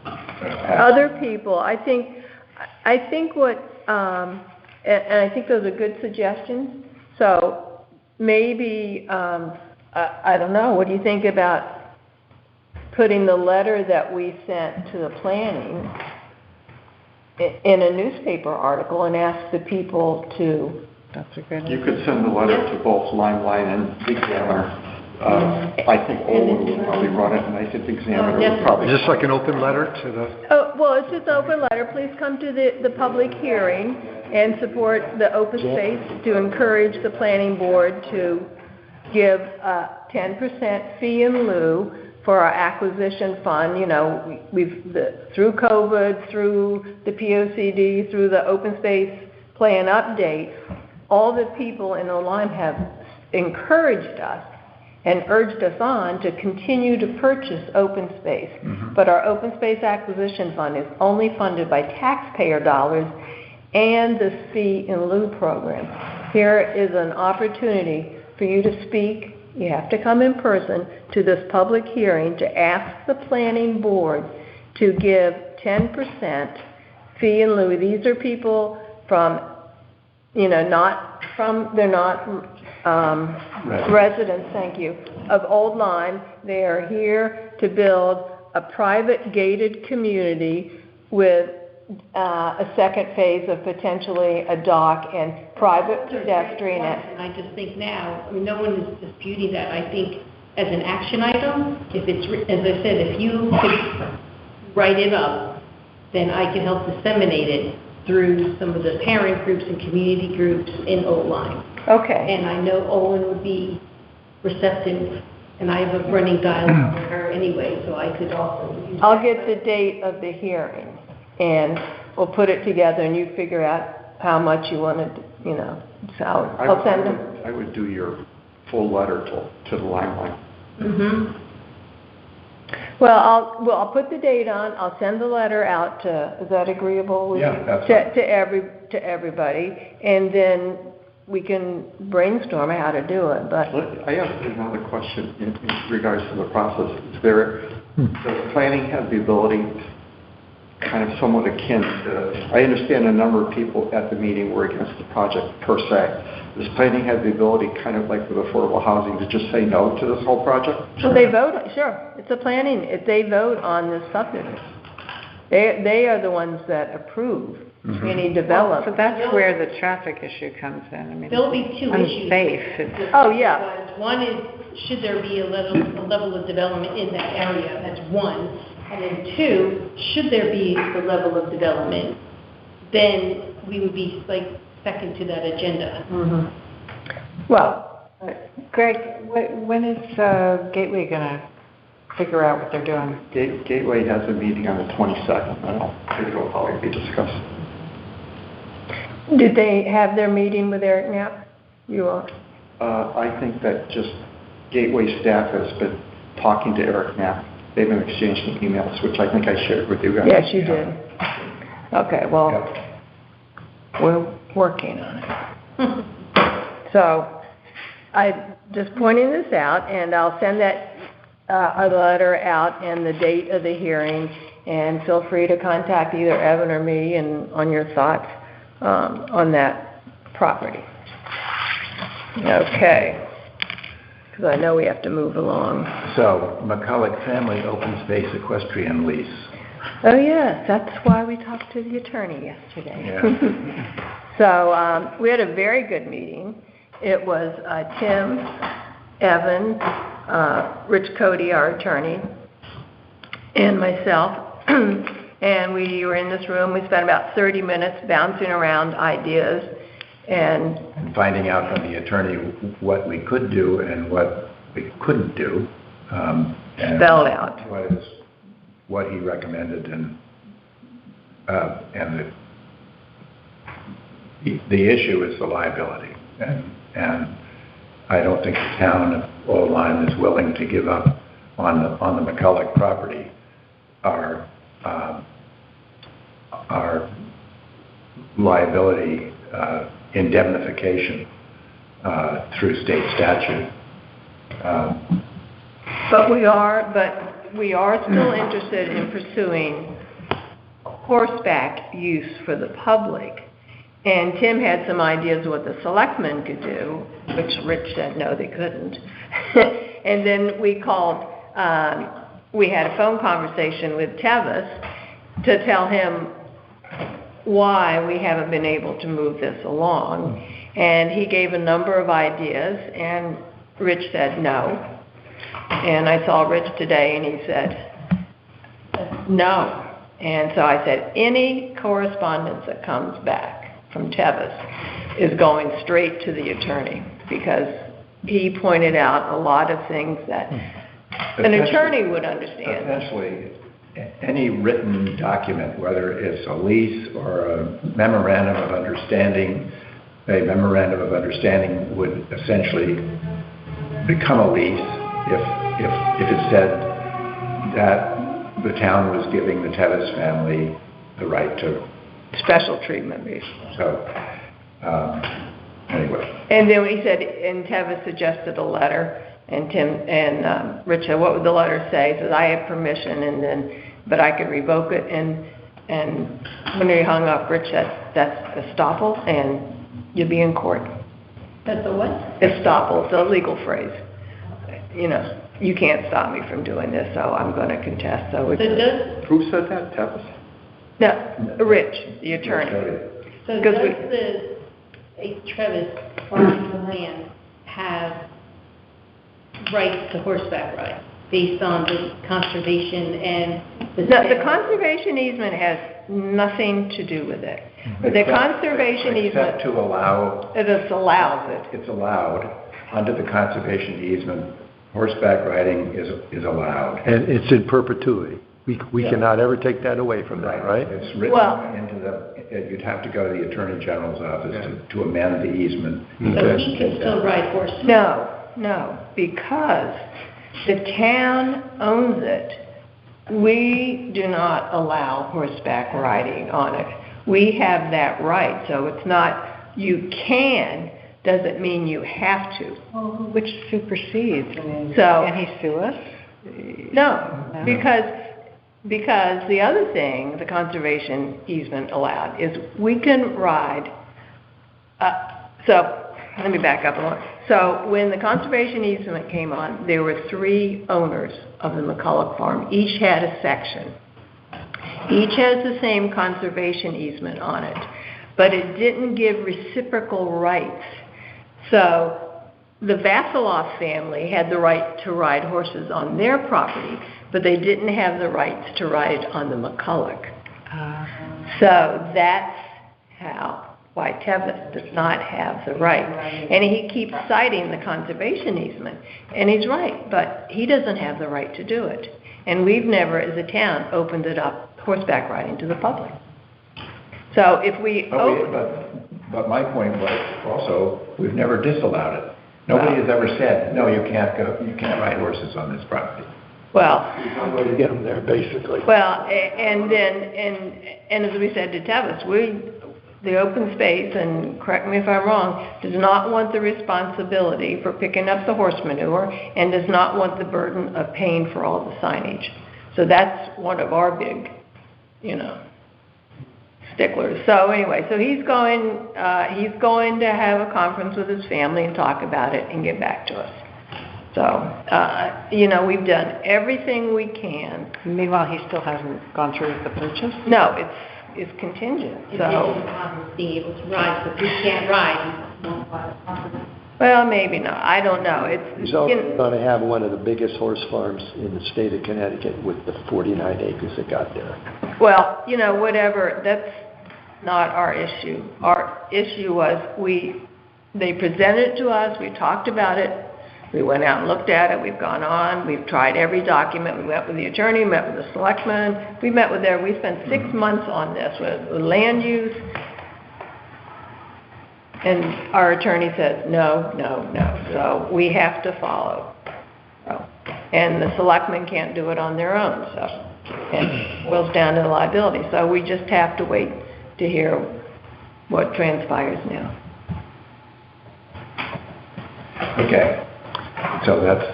S2: other people, I think what, and I think those are good suggestions. So maybe, I don't know, what do you think about putting the letter that we sent to the planning in a newspaper article and ask the people to,
S6: That's a good
S3: you
S6: one.
S3: could send the letter to both Limelight and the Examiner. I think Olin would probably run it, and I think the Examiner would probably.
S7: Is this like an open letter to the?
S2: oh, well, it's just an open letter. Please come to the public hearing and support the open space to encourage the planning board to give a 10% fee in lieu for our acquisition fund. Through COVID, through the POCD, through the open space plan update, all the people in Lyme have encouraged us and urged us on to continue to purchase open space. But our open space acquisition fund is only funded by taxpayer dollars and the fee in lieu program. Here is an opportunity for you to speak. You have to come in person to this public hearing to ask the planning board to give 10% fee in lieu. These are people from, they're not residents, thank you, of Old Lyme. They are here to build a private gated community with a second phase of potentially a dock and private pedestrian.
S4: And I just think now, no one is disputing that. I think as an action item, if it's, as I said, if you could write it up, then I can help disseminate it through some of the parent groups and community groups in Old Lyme.
S2: Okay.
S4: And I know Olin would be receptive, and I have a running dialogue with her anyway, so I could also use
S2: I'll
S4: that.
S2: get the date of the hearing, and we'll put it together, and you figure out how much you want to, so I'll send them.
S3: I would do your full letter to the Limelight.
S4: Mm-hmm.
S2: Well, I'll put the date on, I'll send the letter out to, is that agreeable with you?
S1: Yeah, that's fine.
S2: To everybody, and then we can brainstorm how to do it, but,
S3: I have another question in regards to the process. Does planning have the ability, kind of somewhat akin to, I understand a number of people at the meeting were against the project per se. Does planning have the ability, kind of like with affordable housing, to just say no to this whole project?
S2: so they vote, sure, it's a planning, if they vote on this subdivision. They are the ones that approve any
S6: So
S2: development.
S6: that's where the traffic issue comes in. I mean,
S4: There'll be two issues.
S6: unsafe. It's-
S2: Oh, yeah.
S4: One is, should there be a level of development in that area? That's one. And then two, should there be the level of development, then we would be like second to that agenda.
S2: Well,
S6: Greg, when is Gateway gonna figure out what they're doing?
S3: Gateway has a meeting on the 22nd. I don't think it'll probably be discussed.
S2: did they have their meeting with Eric Knapp? You all?
S3: I think that just Gateway staff has been talking to Eric Knapp. They've been exchanging emails, which I think I shared with you guys.
S2: Yes, you did. Okay, well, we're working on it. So, I just pointing this out, and I'll send that a letter out and the date of the hearing, and feel free to contact either Evan or me and on your thoughts on that property. Okay. Because I know we have to move along.
S1: So, McCulloch Family Open Space Equestrian Lease.
S2: Oh, yes, that's why we talked to the attorney yesterday.
S1: Yeah.
S2: So, we had a very good meeting. It was Tim, Evan, Rich Cody, our attorney, and myself. And we were in this room. We spent about 30 minutes bouncing around ideas and
S1: Finding out from the attorney what we could do and what we couldn't do. And
S2: spelled out.
S1: What he recommended, and the issue is the liability. And I don't think the town of Old Lyme is willing to give up on the McCulloch property our liability indemnification through state statute.
S2: But we are still interested in pursuing horseback use for the public. And Tim had some ideas of what the selectmen could do, which Rich said no, they couldn't. And then we called, we had a phone conversation with Tevis to tell him why we haven't been able to move this along. And he gave a number of ideas, and Rich said no. And I saw Rich today, and he said no. And so I said, any correspondence that comes back from Tevis is going straight to the attorney, because he pointed out a lot of things that an attorney would understand.
S1: Essentially, any written document, whether it's a lease or a memorandum of understanding, would essentially become a lease if it said that the town was giving the Tevis family the right to
S2: Special treatment, basically.
S1: So, anyway.
S2: And then he said, and Tevis suggested a letter, and Tim and Rich said, what would the letter say? He said, I have permission, but I could revoke it. And when he hung up, Rich said, that's estoppel, and you'll be in court.
S4: That's a what?
S2: Estoppel, it's a legal phrase. You know, you can't stop me from doing this, so I'm going to contest. So
S3: Who said that, Tevis?
S2: No, Rich, the attorney.
S4: So
S2: Because
S4: does a Travis buying the land have rights to horseback ride based on the conservation and the...
S2: No, the conservation easement has nothing to do with it. The conservation easement...
S1: Except to allow...
S2: It allows it.
S1: It's allowed. Under the conservation easement, horseback riding is allowed.
S5: And it's in perpetuity. We cannot ever take that away from them, right?
S1: It's written into you'd have to go to the Attorney General's office to amend the easement.
S4: So he can still ride horses?
S2: No, because the town owns it. We do not allow horseback riding on it. We have that right, so it's not, you can, doesn't mean you have to.
S6: Well, which supersedes? I mean,
S2: So-
S6: can he sue us?
S2: No, because the other thing the conservation easement allowed is we can ride, so let me back up a little. So when the conservation easement came on, there were 3 owners of the McCulloch farm. Each had a section. Each has the same conservation easement on it, but it didn't give reciprocal rights. So the Vasiloff family had the right to ride horses on their property, but they didn't have the rights to ride on the McCulloch. So that's why Tevis does not have the right. And he keeps citing the conservation easement, and he's right, but he doesn't have the right to do it. And we've never, as a town, opened it up, horseback riding, to the public. So if we
S1: But my point was also, we've never disallowed it. Nobody has ever said, no, you can't ride horses on this property.
S2: Well,
S5: One way to get them there, basically.
S2: well, and as we said to Tevis, the open space, and correct me if I'm wrong, does not want the responsibility for picking up the horse manure and does not want the burden of paying for all the signage. So that's one of our big, sticklers. So anyway, so he's going to have a conference with his family and talk about it and get back to us. So, we've done everything we can.
S6: Meanwhile, he still hasn't gone through with the purchase?
S2: No, it's contingent, so.
S4: Being able to ride, but if he can't ride, he won't buy the property.
S2: Well, maybe not, I don't know,
S5: He's also going to have one of the biggest horse farms in the state of Connecticut with the 49 acres that got there.
S2: well, whatever, that's not our issue. Our issue was they presented it to us, we talked about it, we went out and looked at it, we've gone on, we've tried every document, we met with the attorney, met with the selectman, we spent 6 months on this with land use, and our attorney says, no, so we have to follow. So, and the selectmen can't do it on their own, so it boils down to liability. So we just have to wait to hear what transpires now.
S1: Okay. So that's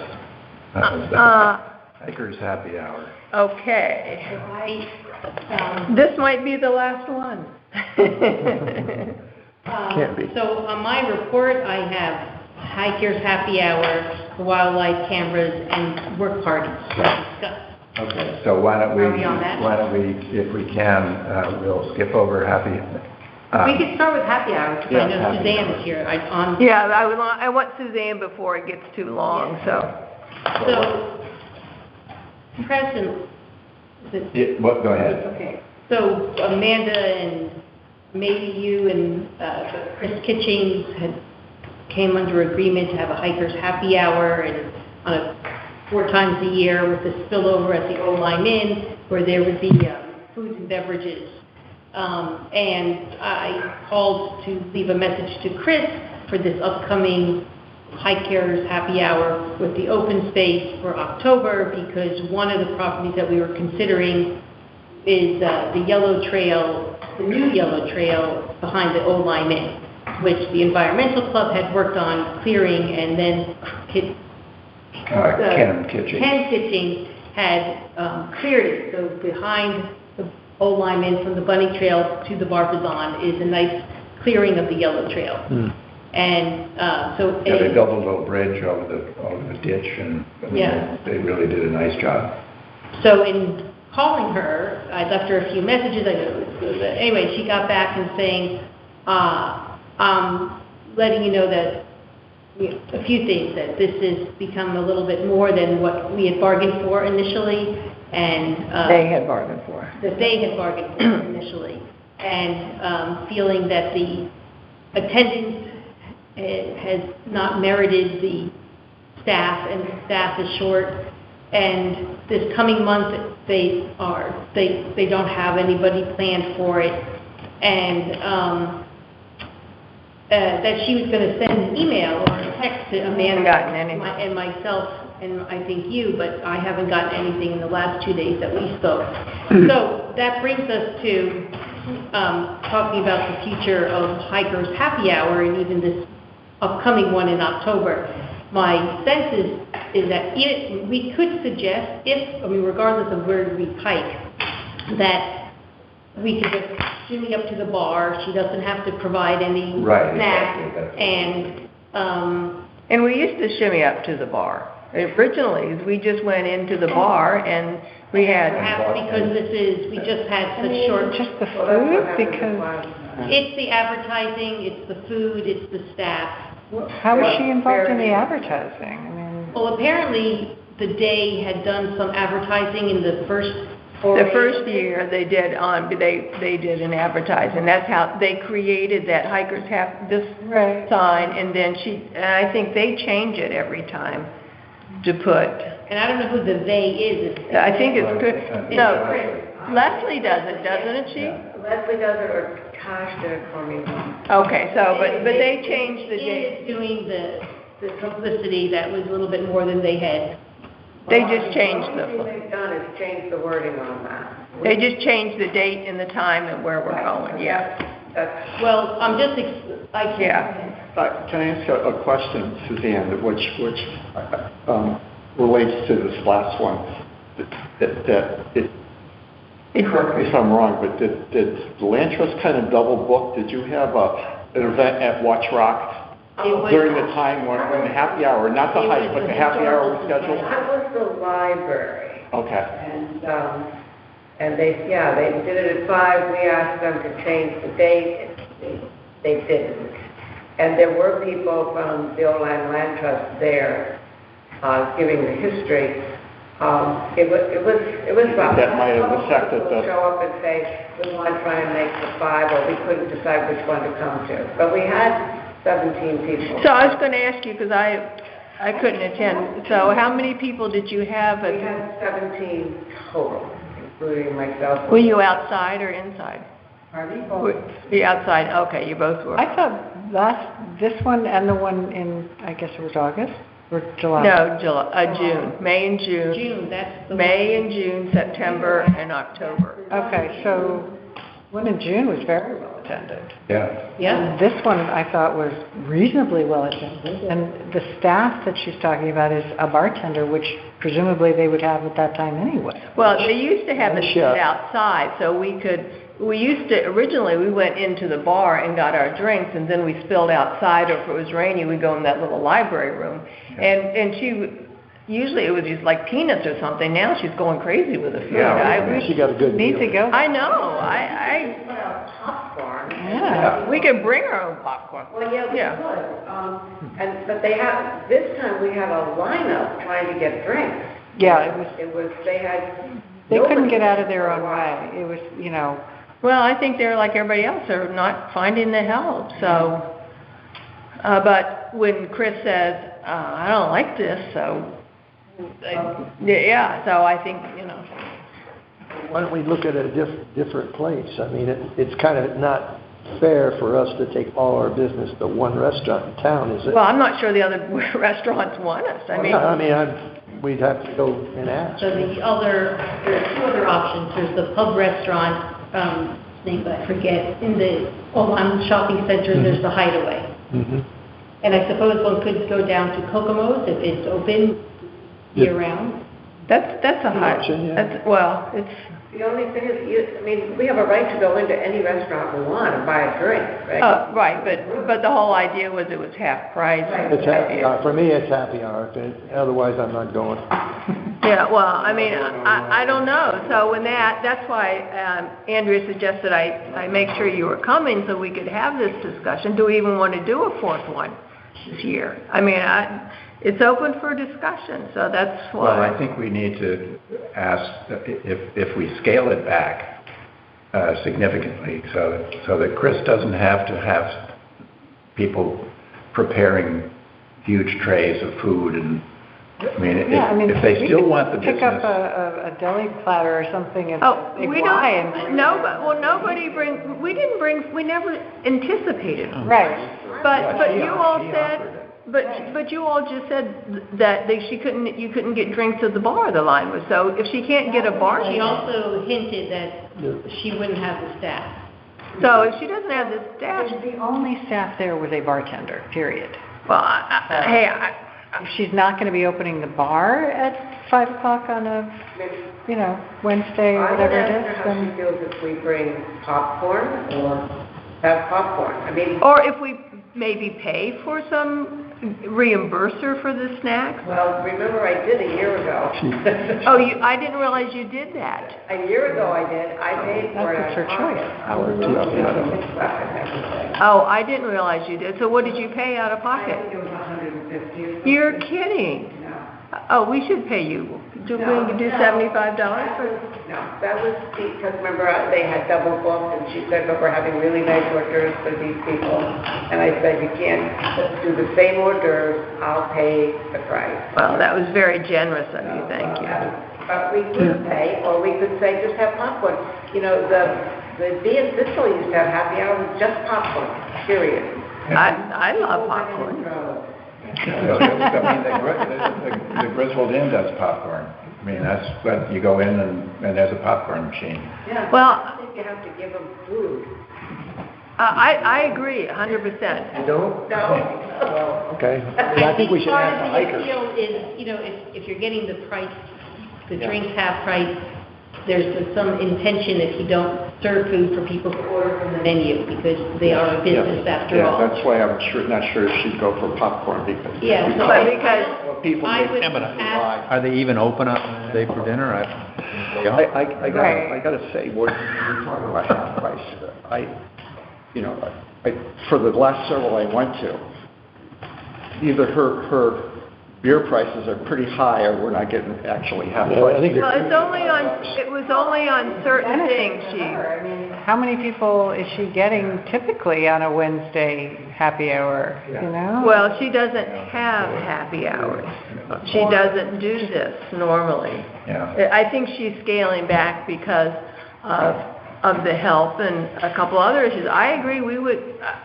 S1: Hiker's Happy Hour.
S2: Okay.
S4: I,
S2: This might be the last one.
S5: Can't be.
S4: So on my report, I have Hikers Happy Hour, wildlife cameras, and work parties to discuss.
S1: Okay, so why don't we,
S4: Are we on that?
S1: if we can, we'll skip over Happy.
S4: We could start with Happy Hour, because I know
S1: Happy
S4: Suzanne
S1: Hour.
S4: is here.
S2: Yeah, I want Suzanne before it gets too long, so.
S4: So, Preston,
S1: Go ahead.
S4: okay, so Amanda and maybe you and Chris Kitchings came under agreement to have a Hikers Happy Hour and on 4 times a year with the spillover at the Old Lyme Inn, where there would be food and beverages. And I called to leave a message to Chris for this upcoming Hikers Happy Hour with the open space for October, because one of the properties that we were considering is the yellow trail, the new yellow trail behind the Old Lyme Inn, which the Environmental Club had worked on clearing, and then
S1: Ken Kitching.
S4: Ken Kitching had cleared it. So behind the Old Lyme Inn from the Bunny Trail to the Barbizon is a nice clearing of the yellow trail. And so...
S1: Yeah, they built a little bridge over the ditch, and
S4: Yeah.
S1: they really did a nice job.
S4: So in calling her, I left her a few messages. Anyway, she got back and saying, I'm letting you know that a few things, that this has become a little bit more than what we had bargained for initially, and
S2: They had bargained for.
S4: that they had bargained for initially, and feeling that the attendance has not merited the staff, and the staff is short. And this coming month, they don't have anybody planned for it, and that she was going to send an email or a text to Amanda
S2: Gotten anything.
S4: and myself, and I think you, but I haven't gotten anything in the last 2 days that we spoke. So that brings us to talking about the future of Hikers Happy Hour, and even this upcoming one in October. My sense is that we could suggest, regardless of where we hike, that we could just shimmy up to the bar. She doesn't have to provide any
S1: Right,
S4: snacks,
S1: exactly.
S4: and
S2: And we used to shimmy up to the bar. originally. We just went into the bar and we had,
S4: Perhaps because we just had such short.
S6: Just the food, because,
S4: It's the advertising, it's the food, it's the staff.
S6: how was she involved in the advertising? I mean,
S4: Well, apparently, the day had done some advertising in the first.
S2: the first year they did they did an advertising. That's how they created that hikers have this
S6: right.
S2: sign, and then and I think they change it every time to put,
S4: And I don't know who the "they" is.
S2: I think it's good, no, Leslie does it, doesn't it, she?
S9: Leslie does it, or Tosh did it for me.
S2: Okay, so, but they changed the date.
S4: Is doing the publicity that was a little bit more than they had.
S2: They just changed
S9: The only thing they've done is change the wording on that.
S2: They just changed the date and the time and where we're going, yeah.
S9: That's,
S4: Well, I'm just, I can't.
S2: Yeah.
S3: Can I ask a question, Suzanne, which relates to this last one? Correct me if I'm wrong, but did the Land Trust kind of double book? Did you have an event at Watch Rock during the time when the happy hour, not the hike, but the happy hour was scheduled?
S9: that was the library.
S3: Okay.
S9: And they did it at 5. We asked them to change the date. They didn't. And there were people from the Old Land Trust there, giving the history. It was rough.
S3: That might have affected the.
S9: Show up and say, we want to try and make the 5, or we couldn't decide which one to come to. But we had 17 people.
S2: So I was going to ask you, because I couldn't attend, so how many people did you have?
S9: We had 17 total, including myself.
S2: Were you outside or inside?
S9: Pardon?
S2: You outside, okay, you both were.
S6: I thought this one and the one in, I guess it was August or July?
S2: No, June, May and June.
S4: June, that's the.
S2: May and June, September and October.
S6: Okay, so one in June was very well attended.
S1: Yeah.
S4: Yeah.
S6: This one I thought was reasonably well attended, and the staff that she's talking about is a bartender, which presumably they would have at that time anyway.
S2: Well, they used to have it
S5: Yeah.
S2: sit outside, so originally we went into the bar and got our drinks, and then we spilled outside, or if it was rainy, we'd go in that little library room. And usually it was just like peanuts or something. Now she's going crazy with the food.
S1: Yeah,
S5: She got a good
S6: Need to
S5: deal.
S6: go.
S2: I know,
S9: Popcorn.
S6: Yeah.
S2: we can bring our own popcorn.
S9: Well, yeah, we
S2: Yeah.
S9: could. But this time we had a lineup trying to get drinks.
S6: Yeah, they couldn't get out of their own way. It was,
S2: Well, I think they're like everybody else, they're not finding the help, so. But when Chris says, I don't like this, so, yeah, so I think,
S5: Why don't we look at a different place? I mean, it's kind of not fair for us to take all our business to one restaurant in town, is it?
S2: well, I'm not sure the other restaurants want us,
S5: We'd have to go and ask.
S4: So there are 2 other options. There's the pub restaurant, name I forget, in the Olam Shopping Center, there's the Hideaway.
S5: Mhm.
S4: And I suppose one could go down to Kokomo's if it's open year-round.
S2: that's a high,
S5: option, yeah.
S2: it's,
S9: The only thing is, we have a right to go into any restaurant we want and buy a drink, right?
S2: right, but the whole idea was it was half price.
S5: It's happy hour. For me, it's happy hour. Otherwise, I'm not going.
S2: Yeah, well, I don't know. So when that's why Andrea suggested I make sure you were coming so we could have this discussion. Do we even want to do a 4th one this year? It's open for discussion, so that's why.
S1: Well, I think we need to ask if we scale it back significantly, so that Chris doesn't have to have people preparing huge trays of food and, if they still want the business.
S6: Pick up a deli platter or something and
S2: We never anticipated.
S6: Right.
S2: But you all said, but you all just said that you couldn't get drinks at the bar, the line was, so if she can't get a bar,
S4: She also hinted that she wouldn't have the staff.
S2: so if she doesn't have the staff,
S6: The only staff there was a bartender, period.
S2: well,
S6: If she's not going to be opening the bar at 5 o'clock on a, Wednesday or whatever it
S9: I
S6: is,
S9: would ask her how
S6: then...
S9: she feels if we bring popcorn or have popcorn.
S2: or if we maybe pay for some reimburse her for the snacks?
S9: Well, remember I did a year ago.
S2: Oh, I didn't realize you did that.
S9: A year ago I did, I paid for it.
S6: That's her choice.
S5: Hour or two out of
S2: Oh, I didn't realize you did. So what did you pay out of
S9: I
S2: pocket?
S9: think it was 150 or something.
S2: You're kidding.
S9: No.
S2: Oh, we should pay you. Do we do $75 for?
S9: No, that was because remember they had double booked and she said, but we're having really nice hors d'oeuvres for these people. And I said, you can't do the same hors d'oeuvres, I'll pay the price.
S2: Well, that was very generous of you, thank you.
S9: But we could pay, or we could say just have popcorn. You know, the Bee and Thistle used to have happy hour with just popcorn, period.
S2: I love popcorn.
S1: The Griswold Inn does popcorn. I mean, that's, but you go in and there's a popcorn machine.
S9: Yeah,
S2: Well-
S9: I think you have to give them food.
S2: I agree, 100%.
S5: You don't?
S9: No.
S5: Okay. I think we should ask the
S4: Part of
S5: hikers.
S4: the appeal is, you know, if you're getting the price, the drinks half price, there's some intention if you don't serve food for people to order from the menu, because they are a business after all.
S3: That's why I'm not sure if she'd go for popcorn, because.
S4: Yeah, so
S2: But
S4: I
S2: because
S3: People
S4: I
S3: make
S4: would
S3: ask.
S8: Are they even open on Wednesday for dinner?
S3: I gotta say, when you're talking about half price, for the last several I went to, either her beer prices are pretty high or we're not getting actually half
S5: Yeah,
S3: price.
S5: I think
S2: well, it was only on certain things
S6: I mean, how many people is she getting typically on a Wednesday happy hour, you know?
S2: Well, she doesn't have happy hours. She doesn't do this normally.
S1: Yeah.
S2: I think she's scaling back because of the health and a couple other issues. I agree,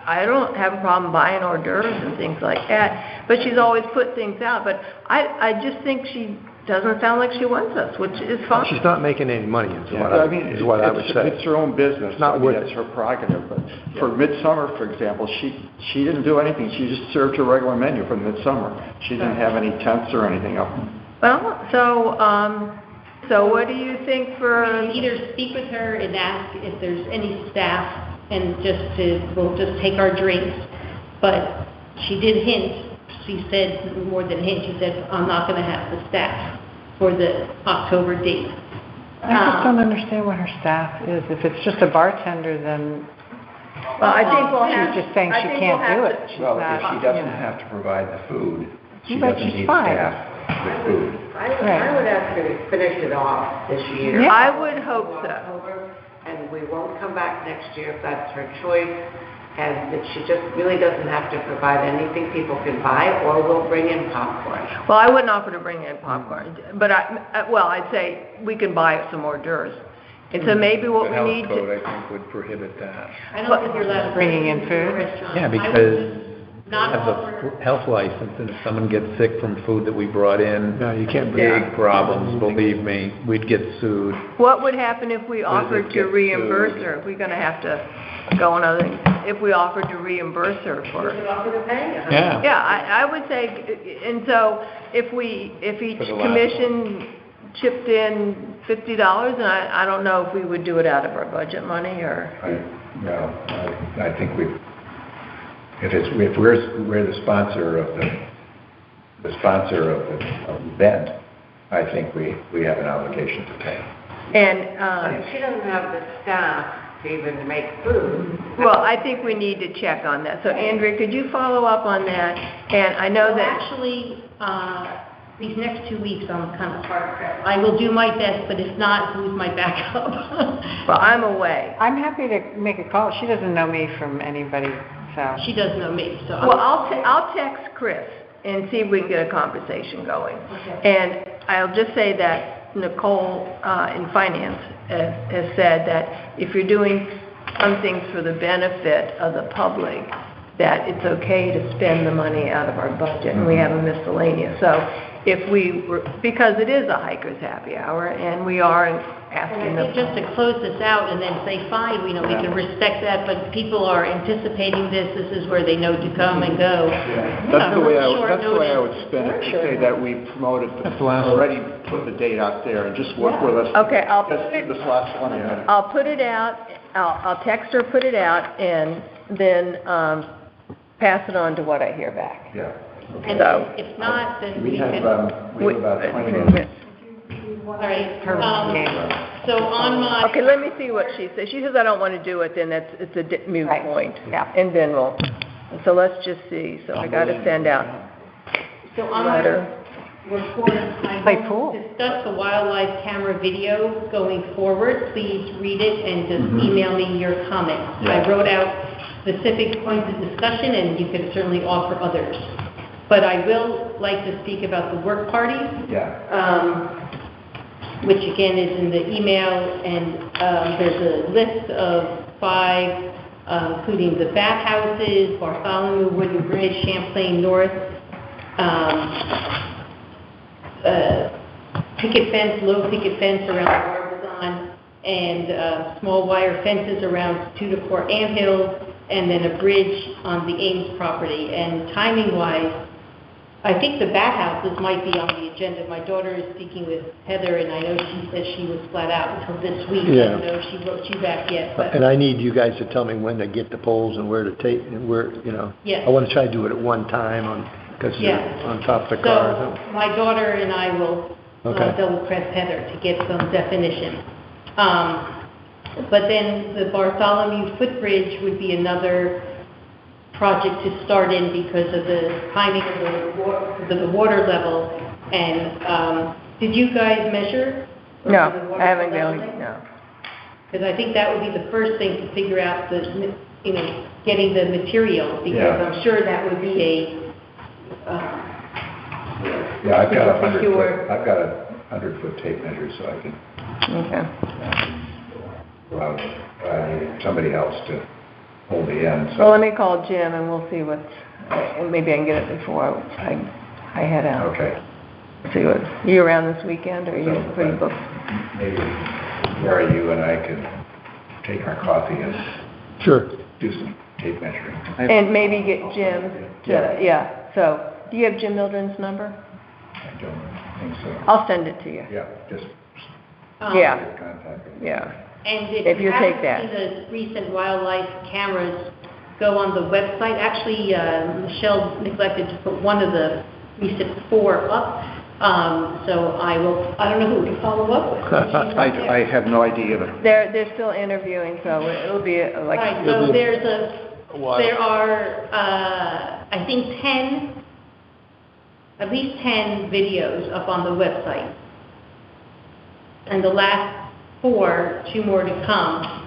S2: I don't have a problem buying hors d'oeuvres and things like that, but she's always put things out. But I just think she doesn't sound like she wants us, which is fine.
S5: She's not making any money, is what
S3: I
S5: I
S3: mean,
S5: would say.
S3: it's her own business.
S5: It's not worth
S3: That's
S5: it.
S3: her prerogative, but for Midsummer, for example, she didn't do anything. She just served her regular menu for Midsummer. She didn't have any tents or anything up.
S2: Well, so what do you think for?
S4: either speak with her and ask if there's any staff, and we'll just take our drinks. But she did hint, she said more than hint, she said, I'm not gonna have the staff for the October date.
S6: I just don't understand what her staff is. If it's just a bartender, then
S2: Well, I think we'll have.
S6: she's just saying
S2: I
S6: she
S2: think
S6: can't
S2: we'll
S6: do
S2: have
S6: it.
S2: to-
S6: She's
S1: Well,
S6: not,
S1: if she
S6: you
S1: doesn't
S6: know.
S1: have to provide the food, she
S6: But
S1: doesn't
S6: she's
S1: need
S6: fine.
S1: staff with food.
S9: I would ask her to finish it off this year.
S6: Yeah.
S2: I would hope so.
S9: October, and we won't come back next year if that's her choice, and that she just really doesn't have to provide anything people can buy, or we'll bring in popcorn.
S2: Well, I wouldn't offer to bring in popcorn, but I'd say we can buy some hors d'oeuvres. And so maybe what we need
S8: The health code,
S2: to,
S8: I think, would prohibit that.
S4: I don't think you're allowed to
S6: Bringing in food?
S4: Restaurant.
S8: Yeah,
S4: I would
S8: because
S4: not
S8: have
S4: offer-
S8: a health license, and if someone gets sick from food that we brought in,
S5: No, you can't bring
S8: big problems, believe me, we'd get sued.
S2: what would happen if we
S8: Does it
S2: offered to
S8: get
S2: reimburse
S8: sued?
S2: her? If we're gonna have to go on other things, if we offered to reimburse her
S9: We
S2: for,
S9: could offer to pay her.
S8: Yeah.
S2: yeah, I would say, and so if each
S8: For the last
S2: commission chipped in $50, and I don't know if we would do it out of our budget money or,
S1: I think if we're the sponsor of the event, I think we have an obligation to pay.
S2: and,
S9: If she doesn't have the staff to even make food.
S2: well, I think we need to check on that. So Andrea, could you follow up on that? And I know
S4: Well,
S2: that,
S4: actually, these next 2 weeks, I'm kind of hard pressed. I will do my best, but if not, who's my backup?
S2: well, I'm away.
S6: I'm happy to make a call. She doesn't know me from anybody, so.
S4: She does know me, so.
S2: Well, I'll text Chris and see if we can get a conversation going.
S4: Okay.
S2: And I'll just say that Nicole in finance has said that if you're doing some things for the benefit of the public, that it's okay to spend the money out of our budget, and we have a miscellaneous. So if we were, because it is a hiker's happy hour, and we are asking
S4: And I think
S2: them.
S4: just to close this out and then say, fine, we can respect that, but people are anticipating this is where they know to come and go.
S3: That's the way
S4: Short
S3: I would
S4: notice.
S3: spin it, to say that we promoted,
S8: That's the last one.
S3: already put the date out there, and just work with us.
S2: Okay, I'll
S3: Just
S2: put it-
S3: this last one, yeah.
S2: I'll put it out, I'll text her, put it out, and then pass it on to what I hear back.
S1: Yeah.
S4: And
S2: So-
S4: if not, then
S1: We
S4: we
S1: have,
S4: can,
S1: we have about 20 minutes.
S4: all right.
S6: Okay.
S4: So on my.
S2: Okay, let me see what she says. She says I don't want to do it, then it's a moot
S6: Right.
S2: point.
S6: Yeah.
S2: And then so let's just see. So I got to send out
S4: So
S2: a
S4: on my
S2: letter.
S4: report, I
S6: Play pool.
S4: will discuss the wildlife camera video going forward. Please read it and just email me your comments.
S1: Yeah.
S4: I wrote out specific points of discussion, and you can certainly offer others. But I will like to speak about the work party,
S1: Yeah.
S4: which again is in the email, and there's a list of 5, including the bathhouses, Bartholomew Wooden Bridge, Champlain North, picket fence, low picket fence around the Barbizon, and small wire fences around 2 to 4 anthills, and then a bridge on the Ames property. And timing-wise, I think the bathhouses might be on the agenda. My daughter is speaking with Heather, and I know she said she was flat out until this week.
S5: Yeah.
S4: I don't know if she wrote you back yet, but
S5: And I need you guys to tell me when to get the poles and where to take, and where,
S4: Yes.
S5: I want to try to do it at one time because
S4: Yeah.
S5: you're on top of the cars.
S4: so my daughter and I will
S5: Okay.
S4: double press Heather to get some definition. But then the Bartholomew footbridge would be another project to start in because of the timing of the water level. And did you guys measure?
S2: No,
S4: the water
S2: I haven't
S4: level?
S2: gone, no.
S4: Because I think that would be the first thing to figure out, getting the material, because
S1: Yeah.
S4: I'm sure that would be
S1: Yeah, I've got a
S4: Secure.
S1: 100-foot tape measure, so I can
S2: Okay.
S1: go out. I need somebody else to hold the end,
S2: Well,
S1: so,
S2: let me call Jim and we'll see and maybe I can get it before I head out.
S1: okay.
S2: See what, you around this weekend or are you
S1: So,
S2: pretty booked?
S1: Maybe Mary, you and I can take our coffee and
S5: Sure.
S1: do some tape measuring.
S2: And maybe get Jim to, yeah. So, do you have Jim Mildren's number?
S1: I don't think so.
S2: I'll send it to you.
S1: Yeah, just
S2: Yeah,
S1: contact me.
S2: yeah.
S4: And
S2: If
S4: if
S2: you
S4: you
S2: take
S4: haven't
S2: that.
S4: seen the recent wildlife cameras, go on the website. Actually, Michelle neglected to put one of the recent 4 up. So I don't know who to follow up with. She's not there.
S3: I have no idea.
S2: They're still interviewing, so it'll be like,
S4: Right, so there are, I think 10, at least 10 videos up on the website. And the last 4, 2 more to come,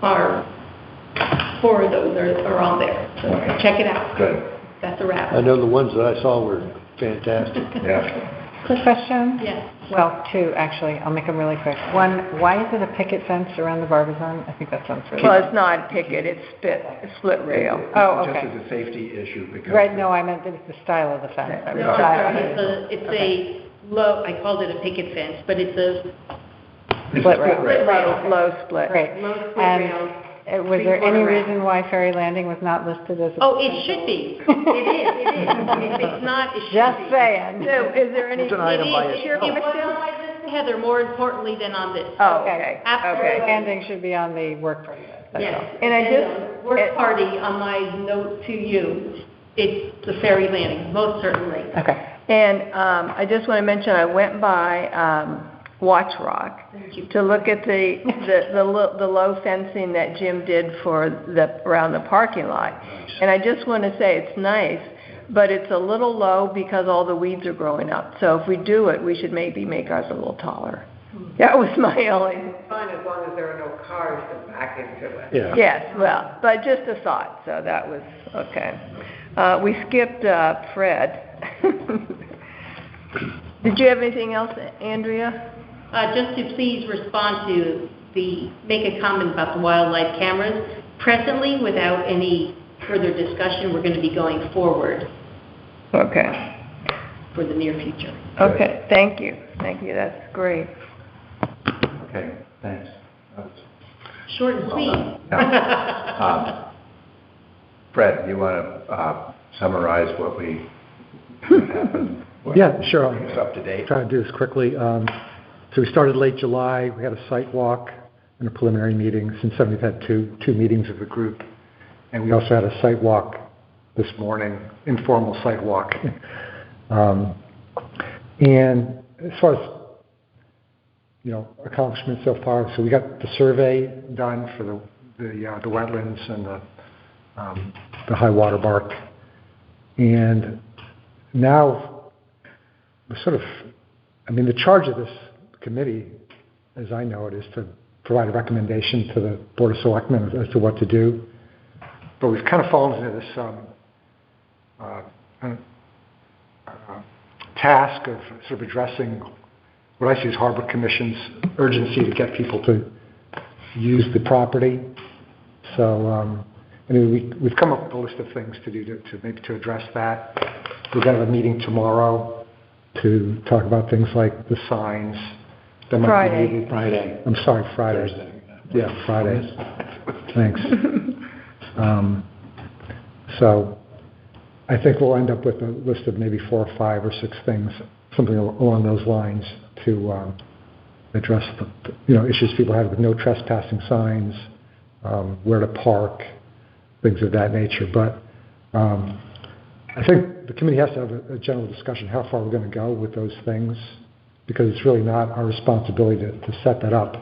S4: are 4 of those are on there. So check it out.
S1: Good,
S4: That's a wrap.
S5: I know the ones that I saw were fantastic.
S1: yeah.
S6: Quick question?
S4: Yes.
S6: Well, 2, actually. I'll make them really quick. 1, why is it a picket fence around the Barbizon? I think that sounds really...
S2: well, it's not picket, it's split rail.
S6: Oh,
S1: Just
S6: okay.
S1: as a safety issue because.
S6: Right, no, I meant it's the style of the fence.
S2: Yeah.
S4: No, I'm sorry, it's a low, I called it a picket fence, but it's a
S6: Split rail.
S2: Low split.
S6: Great.
S4: low split
S6: And
S4: rail.
S6: was there any
S4: Three-quarter rail.
S6: reason why Ferry Landing was not listed as a...
S4: Oh, it should be. It is. If it's not, it should be.
S6: Just saying.
S2: So, is there any?
S5: It's an item by
S4: It is. It was on my list, Heather, more importantly than on this.
S2: Oh, okay,
S4: Absolutely.
S2: okay.
S6: Landing should be on the work party list, that's
S4: Yes.
S6: all.
S2: And I
S4: then
S2: just-
S4: the Work party on my note to you, it's the ferry landing, most certainly.
S6: Okay.
S2: And I just want to mention, I went by Watch Rock
S4: Thank you.
S2: to look at the low fencing that Jim did for around the parking lot. And I just want to say, it's nice, but it's a little low because all the weeds are growing up. So if we do it, we should maybe make ours a little taller. That was my only,
S9: It's fine as long as there are no cars to back into it.
S5: Yeah.
S2: yes, well, but just a thought, so that was, okay. We skipped Fred. Did you have anything else, Andrea?
S4: Just to please respond to make a comment about the wildlife cameras. Presently, without any further discussion, we're going to be going forward
S2: Okay,
S4: for the near future.
S2: okay, thank you, that's great.
S1: Okay, thanks.
S4: Short and sweet.
S1: Fred, you want to summarize what happened?
S7: Yeah, sure.
S1: Bring us up to date.
S7: Try to do this quickly. So we started late July. We had a site walk and a preliminary meeting. Since then, we've had two meetings of the group. And we also had a site walk this morning, informal site walk. And as far as, accomplishments so far, so we got the survey done for the wetlands and the high water mark. And now we're the charge of this committee, as I know it, is to provide a recommendation to the Board of Selectmen as to what to do. But we've kind of fallen into this task of sort of addressing what I see as Harbor Commission's urgency to get people to use the property. So we've come up with a list of things to do to address that. We're going to have a meeting tomorrow to talk about things like the signs that might be needed.
S8: Friday.
S7: I'm sorry, Friday.
S8: Thursday.
S7: Yeah, Friday. Thanks. So I think we'll end up with a list of maybe 4 or 5 or 6 things, something along those lines, to address the issues people have with no trespassing signs, where to park, things of that nature. But I think the committee has to have a general discussion how far we're going to go with those things, because it's really not our responsibility to set that up.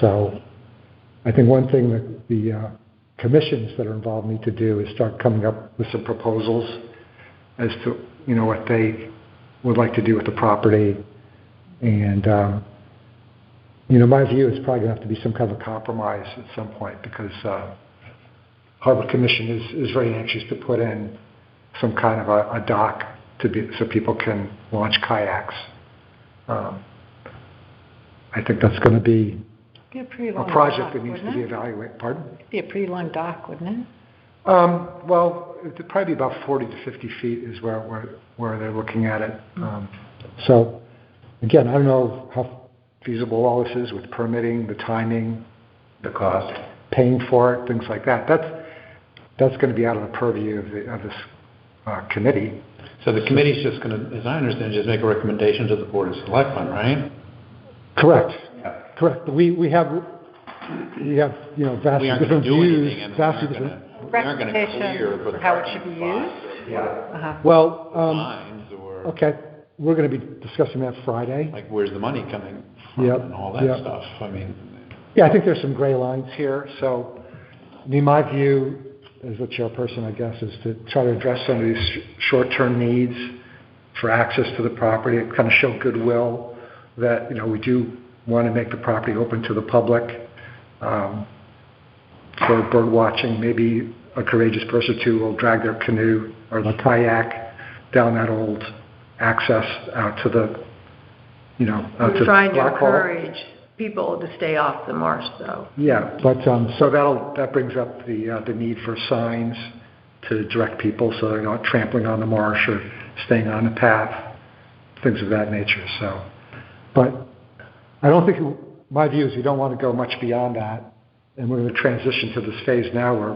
S7: So I think one thing that the commissions that are involved need to do is start coming up with some proposals as to what they would like to do with the property. And my view is probably going to have to be some kind of a compromise at some point, because Harbor Commission is very anxious to put in some kind of a dock so people can launch kayaks. I think that's going to be
S6: Be a pretty
S7: a
S6: long
S7: project
S6: dock,
S7: that needs to be
S6: wouldn't it?
S7: evaluated. Pardon?
S6: It'd be a pretty long dock, wouldn't it?
S7: Well, it'd probably be about 40 to 50 feet is where they're looking at it. So, again, I don't know how feasible all this is with permitting, the timing,
S1: The cost.
S7: paying for it, things like that. That's going to be out of the purview of this committee.
S8: So the committee's just going to, as I understand, just make a recommendation to the Board of Selectmen, right?
S7: Correct.
S1: Yeah.
S7: Correct. We have vastly
S8: We aren't going
S7: different
S8: to do
S7: views.
S8: anything, and we
S7: Vastly
S8: aren't
S7: different.
S8: going to clear the
S6: How it should
S8: parking
S6: be
S8: spots
S6: used?
S8: or
S1: Yeah.
S7: Well,
S8: lines, or
S7: okay, we're going to be discussing that Friday.
S8: like where's the money coming from
S7: Yep,
S8: and all that
S7: yep.
S8: stuff. I mean,
S7: Yeah, I think there's some gray lines here. So, my view as a chairperson, I guess, is to try to address some of these short-term needs for access to the property, and kind of show goodwill that, we do want to make the property open to the public for bird watching. Maybe a courageous person or two will drag their canoe or the kayak down that old access out to the, out to
S2: We're trying to
S7: Black Hole.
S2: encourage people to stay off the marsh, though.
S7: Yeah, but so that brings up the need for signs to direct people so they're not trampling on the marsh or staying on the path, things of that nature. So, but I don't think, my view is we don't want to go much beyond that, and we're going to transition to this phase now where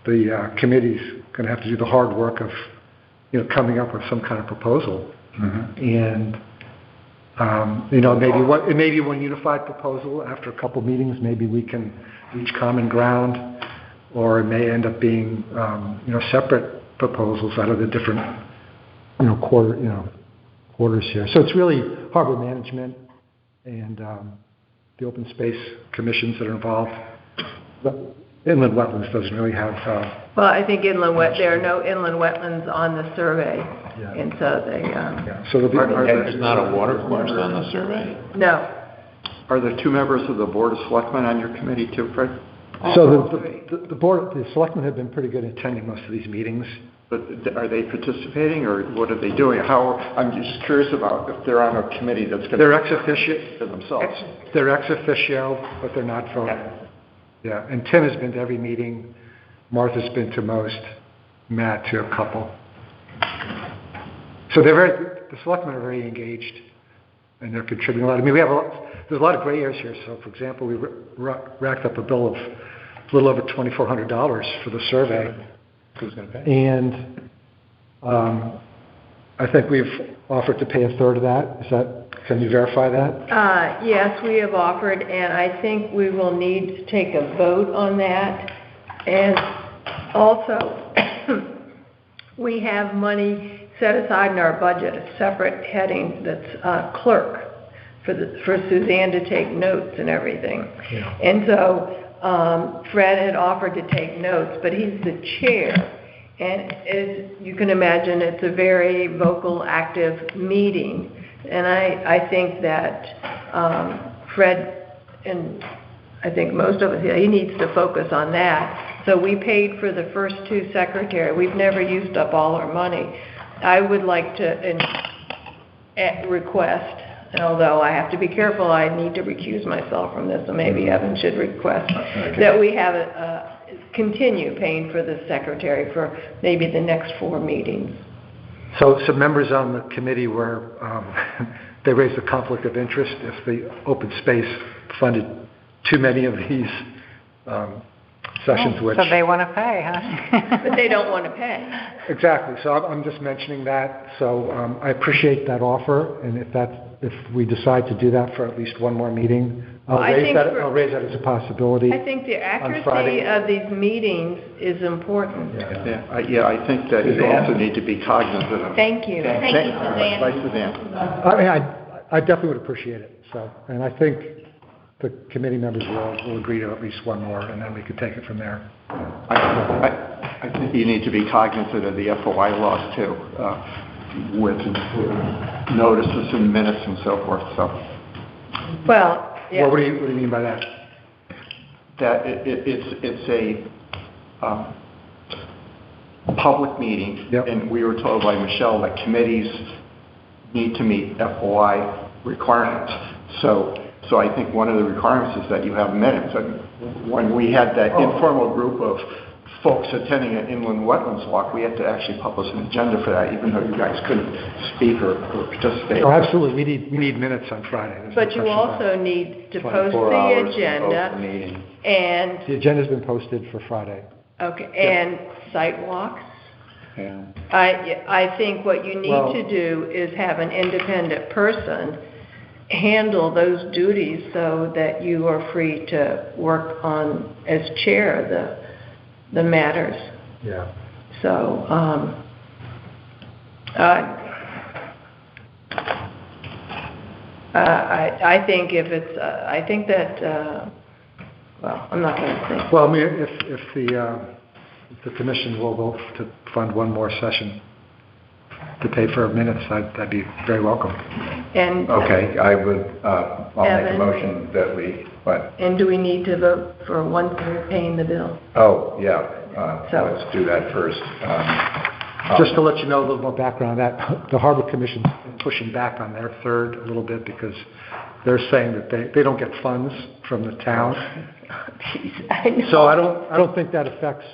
S7: the committee's going to have to do the hard work of coming up with some kind of proposal. And maybe one unified proposal. After a couple meetings, maybe we can reach common ground, or it may end up being, separate proposals out of the different, quarters here. So it's really harbor management and the open space commissions that are involved. But inland wetlands doesn't really have.
S2: Well, I think there are no inland wetlands on the survey,
S7: Yeah.
S2: and so they,
S7: So there'll be.
S8: there's not a water course on the survey.
S2: no.
S3: Are there 2 members of the Board of Selectmen on your committee too, Fred?
S7: So the board, the selectmen have been pretty good at attending most of these meetings.
S3: But are they participating, or what are they doing? I'm just curious about if they're on a committee that's going to...
S7: They're ex officio.
S3: For themselves.
S7: They're ex officio, but they're not voting. Yeah, and Tim has been to every meeting. Martha's been to most. Matt to a couple. So the selectmen are very engaged, and they're contributing a lot. I mean, there's a lot of gray areas here. So, for example, we racked up a bill of a little over $2,400 for the survey.
S8: Who's going to pay?
S7: And I think we've offered to pay a third of that. Can you verify that?
S2: Yes, we have offered, and I think we will need to take a vote on that. And Also, we have money set aside in our budget, a separate heading that's clerk, for Suzanne to take notes and everything.
S7: Yeah.
S2: And so Fred had offered to take notes, but he's the chair. And as you can imagine, it's a very vocal, active meeting. And I think that Fred, and I think most of us, he needs to focus on that. So we paid for the first 2 secretaries. We've never used up all our money. I would like to request, although I have to be careful, I need to recuse myself from this, so maybe Evan should request, that we have continue paying for the secretary for maybe the next 4 meetings.
S7: So some members on the committee were, they raised a conflict of interest if the open space funded too many of these sessions, which...
S6: So they want to pay, huh?
S2: But they don't want to pay.
S7: Exactly. So I'm just mentioning that. So I appreciate that offer, and if we decide to do that for at least one more meeting, I'll raise that as a possibility.
S2: I think the
S7: on Friday.
S2: accuracy of these meetings is important.
S3: I think that you also need to be cognizant of.
S2: Thank you.
S4: Thank you, Suzanne.
S3: Vice Suzanne.
S7: I mean, I definitely would appreciate it. So, and I think the committee members will agree to at least one more, and then we could take it from there.
S3: I think you need to be cognizant of the FOI laws too, with notices and minutes and so forth. So.
S2: Well, yeah.
S7: Well, what do you mean by that?
S3: That it's a public meeting,
S7: Yep.
S3: and we were told by Michelle that committees need to meet FOI requirements. So I think one of the requirements is that you have minutes. And when we had that informal group of folks attending an inland wetlands walk, we had to actually publish an agenda for that, even though you guys couldn't speak or participate.
S7: Oh, absolutely. We need minutes on Friday. There's no
S2: But you
S7: question about
S2: also need to post
S8: 24
S2: the
S8: hours to post the
S2: agenda
S8: meeting.
S2: and,
S7: it. The agenda's been posted for Friday.
S2: okay, and site walks.
S8: Yeah.
S2: I think what you need
S7: Well-
S2: to do is have an independent person handle those duties so that you are free to work on, as chair, the matters.
S7: Yeah.
S2: So, I think if it's, I think that, well, I'm not going to say.
S7: Well, I mean, if the commission will vote to fund one more session to pay for minutes, that'd be very welcome.
S2: And,
S1: Okay, I'll make
S2: Evan?
S1: a motion that we, what?
S2: and do we need to vote for 1/3 paying the bill?
S1: Oh, yeah,
S2: So-
S1: let's do that first.
S7: Just to let you know a little more background on that, the Harbor Commission's been pushing back on their third a little bit because they're saying that they don't get funds from the town.
S2: Jeez, I know.
S7: So I don't think that affects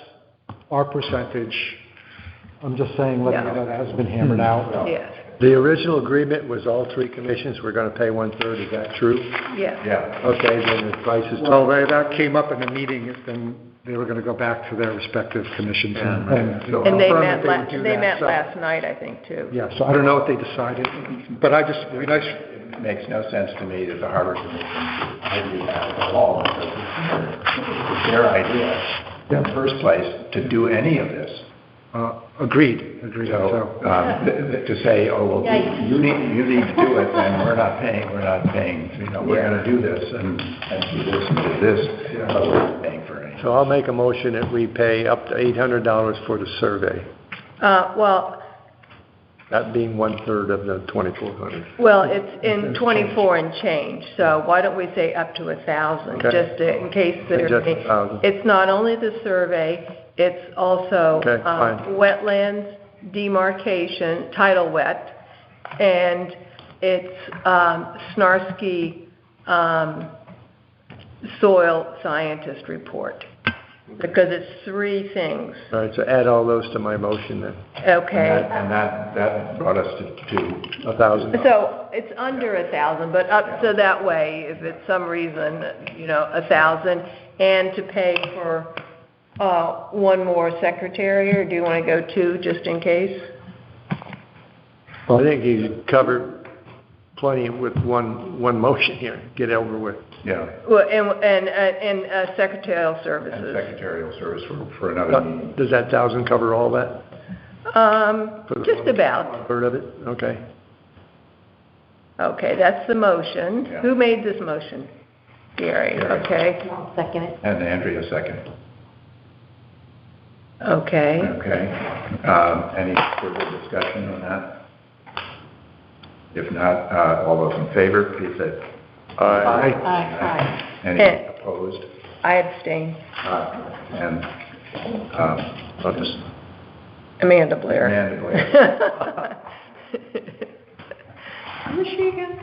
S7: our percentage. I'm just saying, letting you know that hasn't been hammered out.
S2: Yes,
S5: The original agreement was all 3 commissions were going to pay 1/3. Is that true?
S2: yes.
S1: Yeah,
S5: Okay, then the price is...
S7: Well, that came up in the meeting, then they were going to go back to their respective commissions and
S2: And they
S7: confirm
S2: met,
S7: that would do
S2: they
S7: that.
S2: met
S7: So,
S2: last night, I think, too.
S7: Yeah, so I don't know what they decided, but it'd be nice.
S1: it makes no sense to me that the Harbor Commission should argue that at all, because it's their idea in the first place to do any of this.
S7: Agreed.
S1: So,
S7: So,
S1: to say, oh, well, you need to do it, and we're not paying, you know, we're gonna do this, and do this, and do this, but we're not paying for anything.
S5: So I'll make a motion that we pay up to $800 for the survey,
S2: Well,
S5: that being 1/3 of the 2,400.
S2: Well, it's in 24 and change, so why don't we say up to 1,000,
S5: Okay.
S2: just in case there's
S5: Just
S2: any...
S5: 1,000.
S2: It's not only the survey, it's also
S5: Okay, fine.
S2: wetlands demarcation, title wet, and it's Snarsky soil scientist report, because it's 3 things.
S5: All right, so add all those to my motion then,
S2: Okay.
S1: And that brought us to
S5: 1,000.
S2: So it's under 1,000, but up, so that way, if it's some reason, 1,000, and to pay for one more secretary, or do you want to go 2 just in case?
S5: I think you covered plenty with one motion here, get it over with.
S1: Yeah,
S2: Well, and secretarial
S1: and
S2: services.
S1: secretarial service for another meeting.
S5: Does that 1,000 cover all that?
S2: Just about.
S5: 1/3 of it? Okay.
S2: Okay, that's the motion.
S1: Yeah.
S2: Who made this motion? Gary,
S1: Gary.
S2: okay,
S4: I'll second it.
S1: And Andrea second.
S2: okay.
S1: Okay. Any further discussion on that? If not, all those in favor, please say
S5: Aye.
S6: Aye.
S1: any opposed.
S2: I abstain.
S1: And
S5: I'll just,
S2: Amanda Blair.
S1: Amanda Blair.
S2: Who is she again?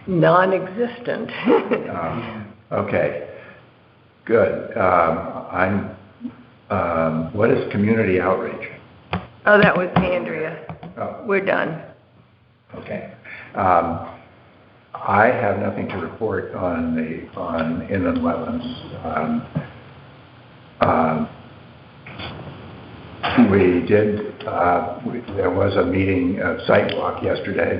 S2: Non-existent.
S1: Okay, good. What is community outreach?
S2: Oh, that was Andrea.
S1: Oh,
S2: We're done.
S1: okay. I have nothing to report on inland wetlands. We did, there was a meeting, a site walk yesterday,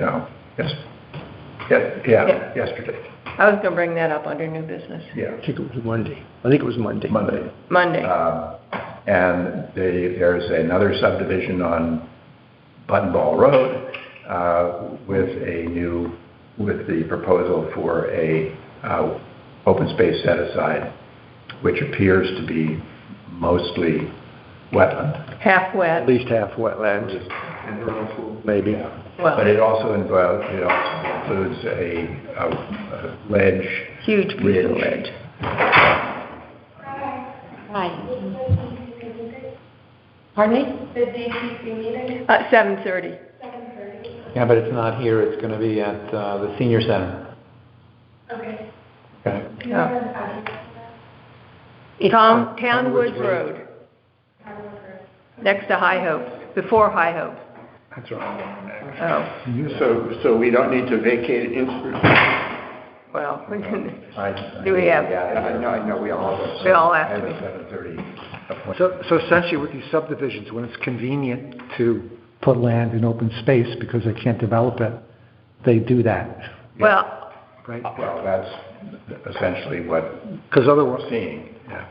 S1: yesterday,
S2: I was gonna bring that up under new business.
S1: yeah.
S5: I think it was Monday. I think it was Monday.
S2: Monday.
S1: And there's another subdivision on Button Ball Road with the proposal for a open space set aside, which appears to be mostly wetland.
S2: Half
S5: At
S2: wet.
S5: least half wetlands, maybe.
S1: But
S2: Well,
S1: it also includes a ledge.
S2: huge piece of
S1: ridge.
S2: ledge.
S4: Hi. Pardon me?
S2: 7:30.
S8: Yeah, but it's not here, it's going to be at the senior center. Okay.
S2: Town Woods Road. Next to High Hopes, before High Hopes.
S3: That's right.
S2: Oh,
S3: So we don't need to vacate it.
S2: well, we can,
S1: I
S2: Do we have-
S3: I know, we all.
S2: we all have
S1: I
S2: to
S1: have
S2: be.
S1: a 7:30 appointment.
S7: So essentially with these subdivisions, when it's convenient to put land in open space because they can't develop it, they do that,
S2: Well,
S7: right?
S1: Well, that's essentially what
S7: Because
S1: we're
S7: otherwise,
S1: seeing, yeah.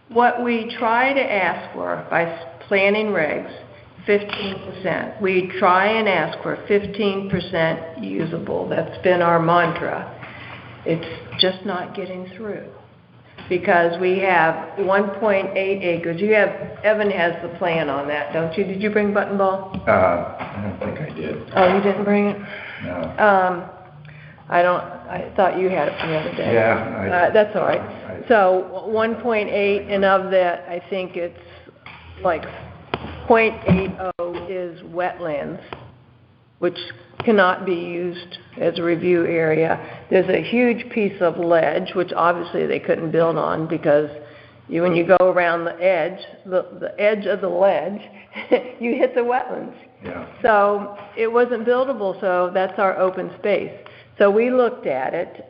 S2: what we try to ask for by planning regs, 15%. We try and ask for 15% usable. That's been our mantra. It's just not getting through. Because we have 1.8 acres. Evan has the plan on that, don't you? Did you bring Button Ball?
S1: I don't think I did,
S2: Oh, you didn't bring it?
S1: no.
S2: I thought you had it from the other day.
S1: Yeah.
S2: That's all right. So 1.8, and of that, I think it's like 0.80 is wetlands, which cannot be used as a review area. There's a huge piece of ledge, which obviously they couldn't build on because when you go around the edge of the ledge, you hit the wetlands.
S1: Yeah.
S2: So it wasn't buildable, so that's our open space. So we looked at it.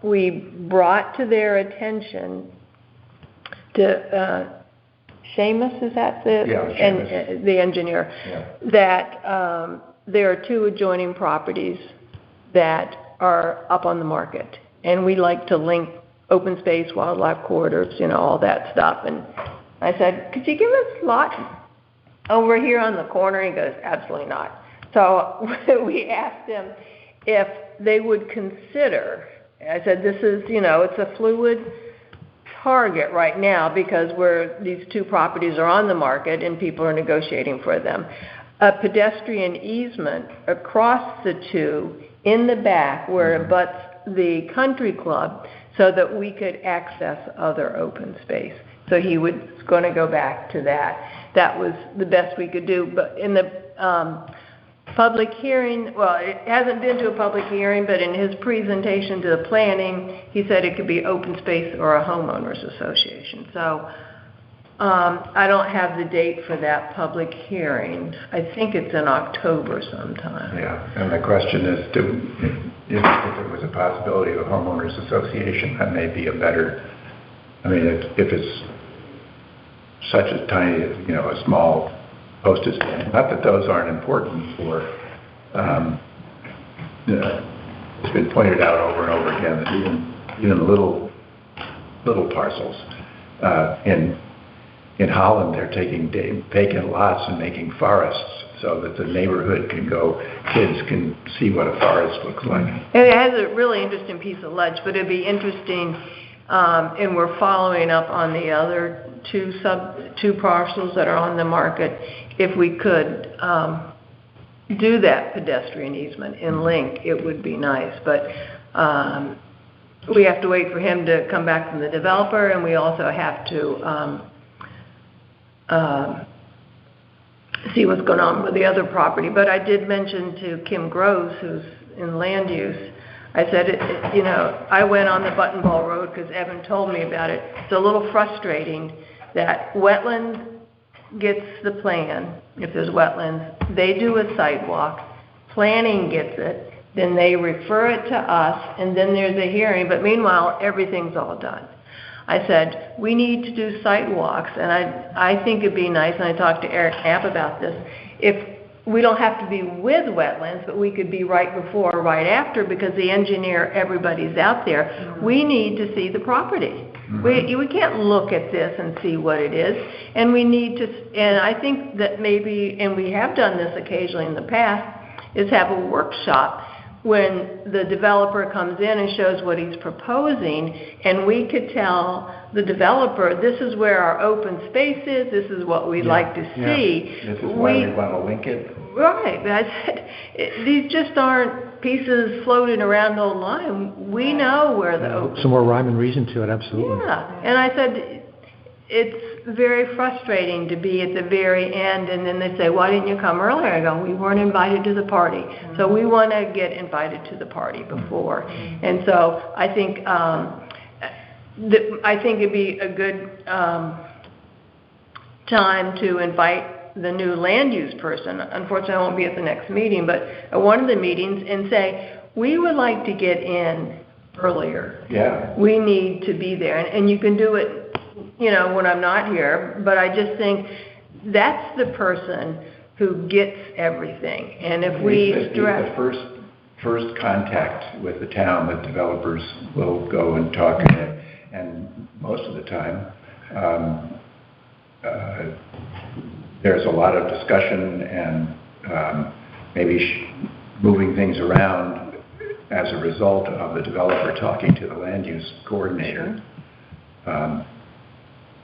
S2: We brought to their attention to Seamus, is that the?
S1: Yeah, Seamus.
S2: The engineer.
S1: Yeah.
S2: That there are two adjoining properties that are up on the market. And we like to link open space, wildlife corridors, all that stuff. And I said, could you give us a lot over here on the corner? He goes, absolutely not. So we asked him if they would consider, I said, this is, it's a fluid target right now because these two properties are on the market and people are negotiating for them. A pedestrian easement across the two in the back where it butts the country club so that we could access other open space. So he was going to go back to that. That was the best we could do. But in the public hearing, well, it hasn't been to a public hearing, but in his presentation to the planning, he said it could be open space or a homeowners association. So I don't have the date for that public hearing. I think it's in October sometime.
S1: Yeah, and the question is, if it was a possibility of a homeowners association, that may be a better, if it's such a tiny, a small postage stamp, not that those aren't important for it's been pointed out over and over again that even little parcels, in Holland, they're taking vacant lots and making forests so that the neighborhood kids can see what a forest looks like.
S2: And it has a really interesting piece of ledge, but it'd be interesting, and we're following up on the other two parcels that are on the market, if we could do that pedestrian easement in link, it would be nice. But we have to wait for him to come back from the developer, and we also have to see what's going on with the other property. But I did mention to Kim Groves, who's in land use, I said, I went on the Buttonball Road because Evan told me about it. It's a little frustrating that wetlands gets the plan, if there's wetlands, they do a sidewalk, planning gets it, then they refer it to us, and then there's a hearing, but meanwhile, everything's all done. I said, we need to do sidewalks, and I think it'd be nice, and I talked to Eric Knapp about this, if we don't have to be with wetlands, but we could be right before or right after, because the engineer, everybody's out there. We need to see the property. We can't look at this and see what it is, and we need to, and I think that maybe, and we have done this occasionally in the past, is have a workshop when the developer comes in and shows what he's proposing, and we could tell the developer, this is where our open space is, this is what we'd like to see.
S1: This is why we want to link it.
S2: Right, but I said, these just aren't pieces floating around the line. We know where the open.
S7: Some more rhyme and reason to it, absolutely.
S2: Yeah, and I said, it's very frustrating to be at the very end, and then they say, why didn't you come earlier? I go, we weren't invited to the party. So we want to get invited to the party before. And so I think it'd be a good time to invite the new land use person. Unfortunately, I won't be at the next meeting, but at one of the meetings, and say, we would like to get in earlier.
S1: Yeah.
S2: We need to be there. And you can do it, when I'm not here, but I just think that's the person who gets everything. And if we stress...
S1: The first contact with the town, the developers will go and talk, and most of the time, there's a lot of discussion and maybe moving things around as a result of the developer talking to the land use coordinator.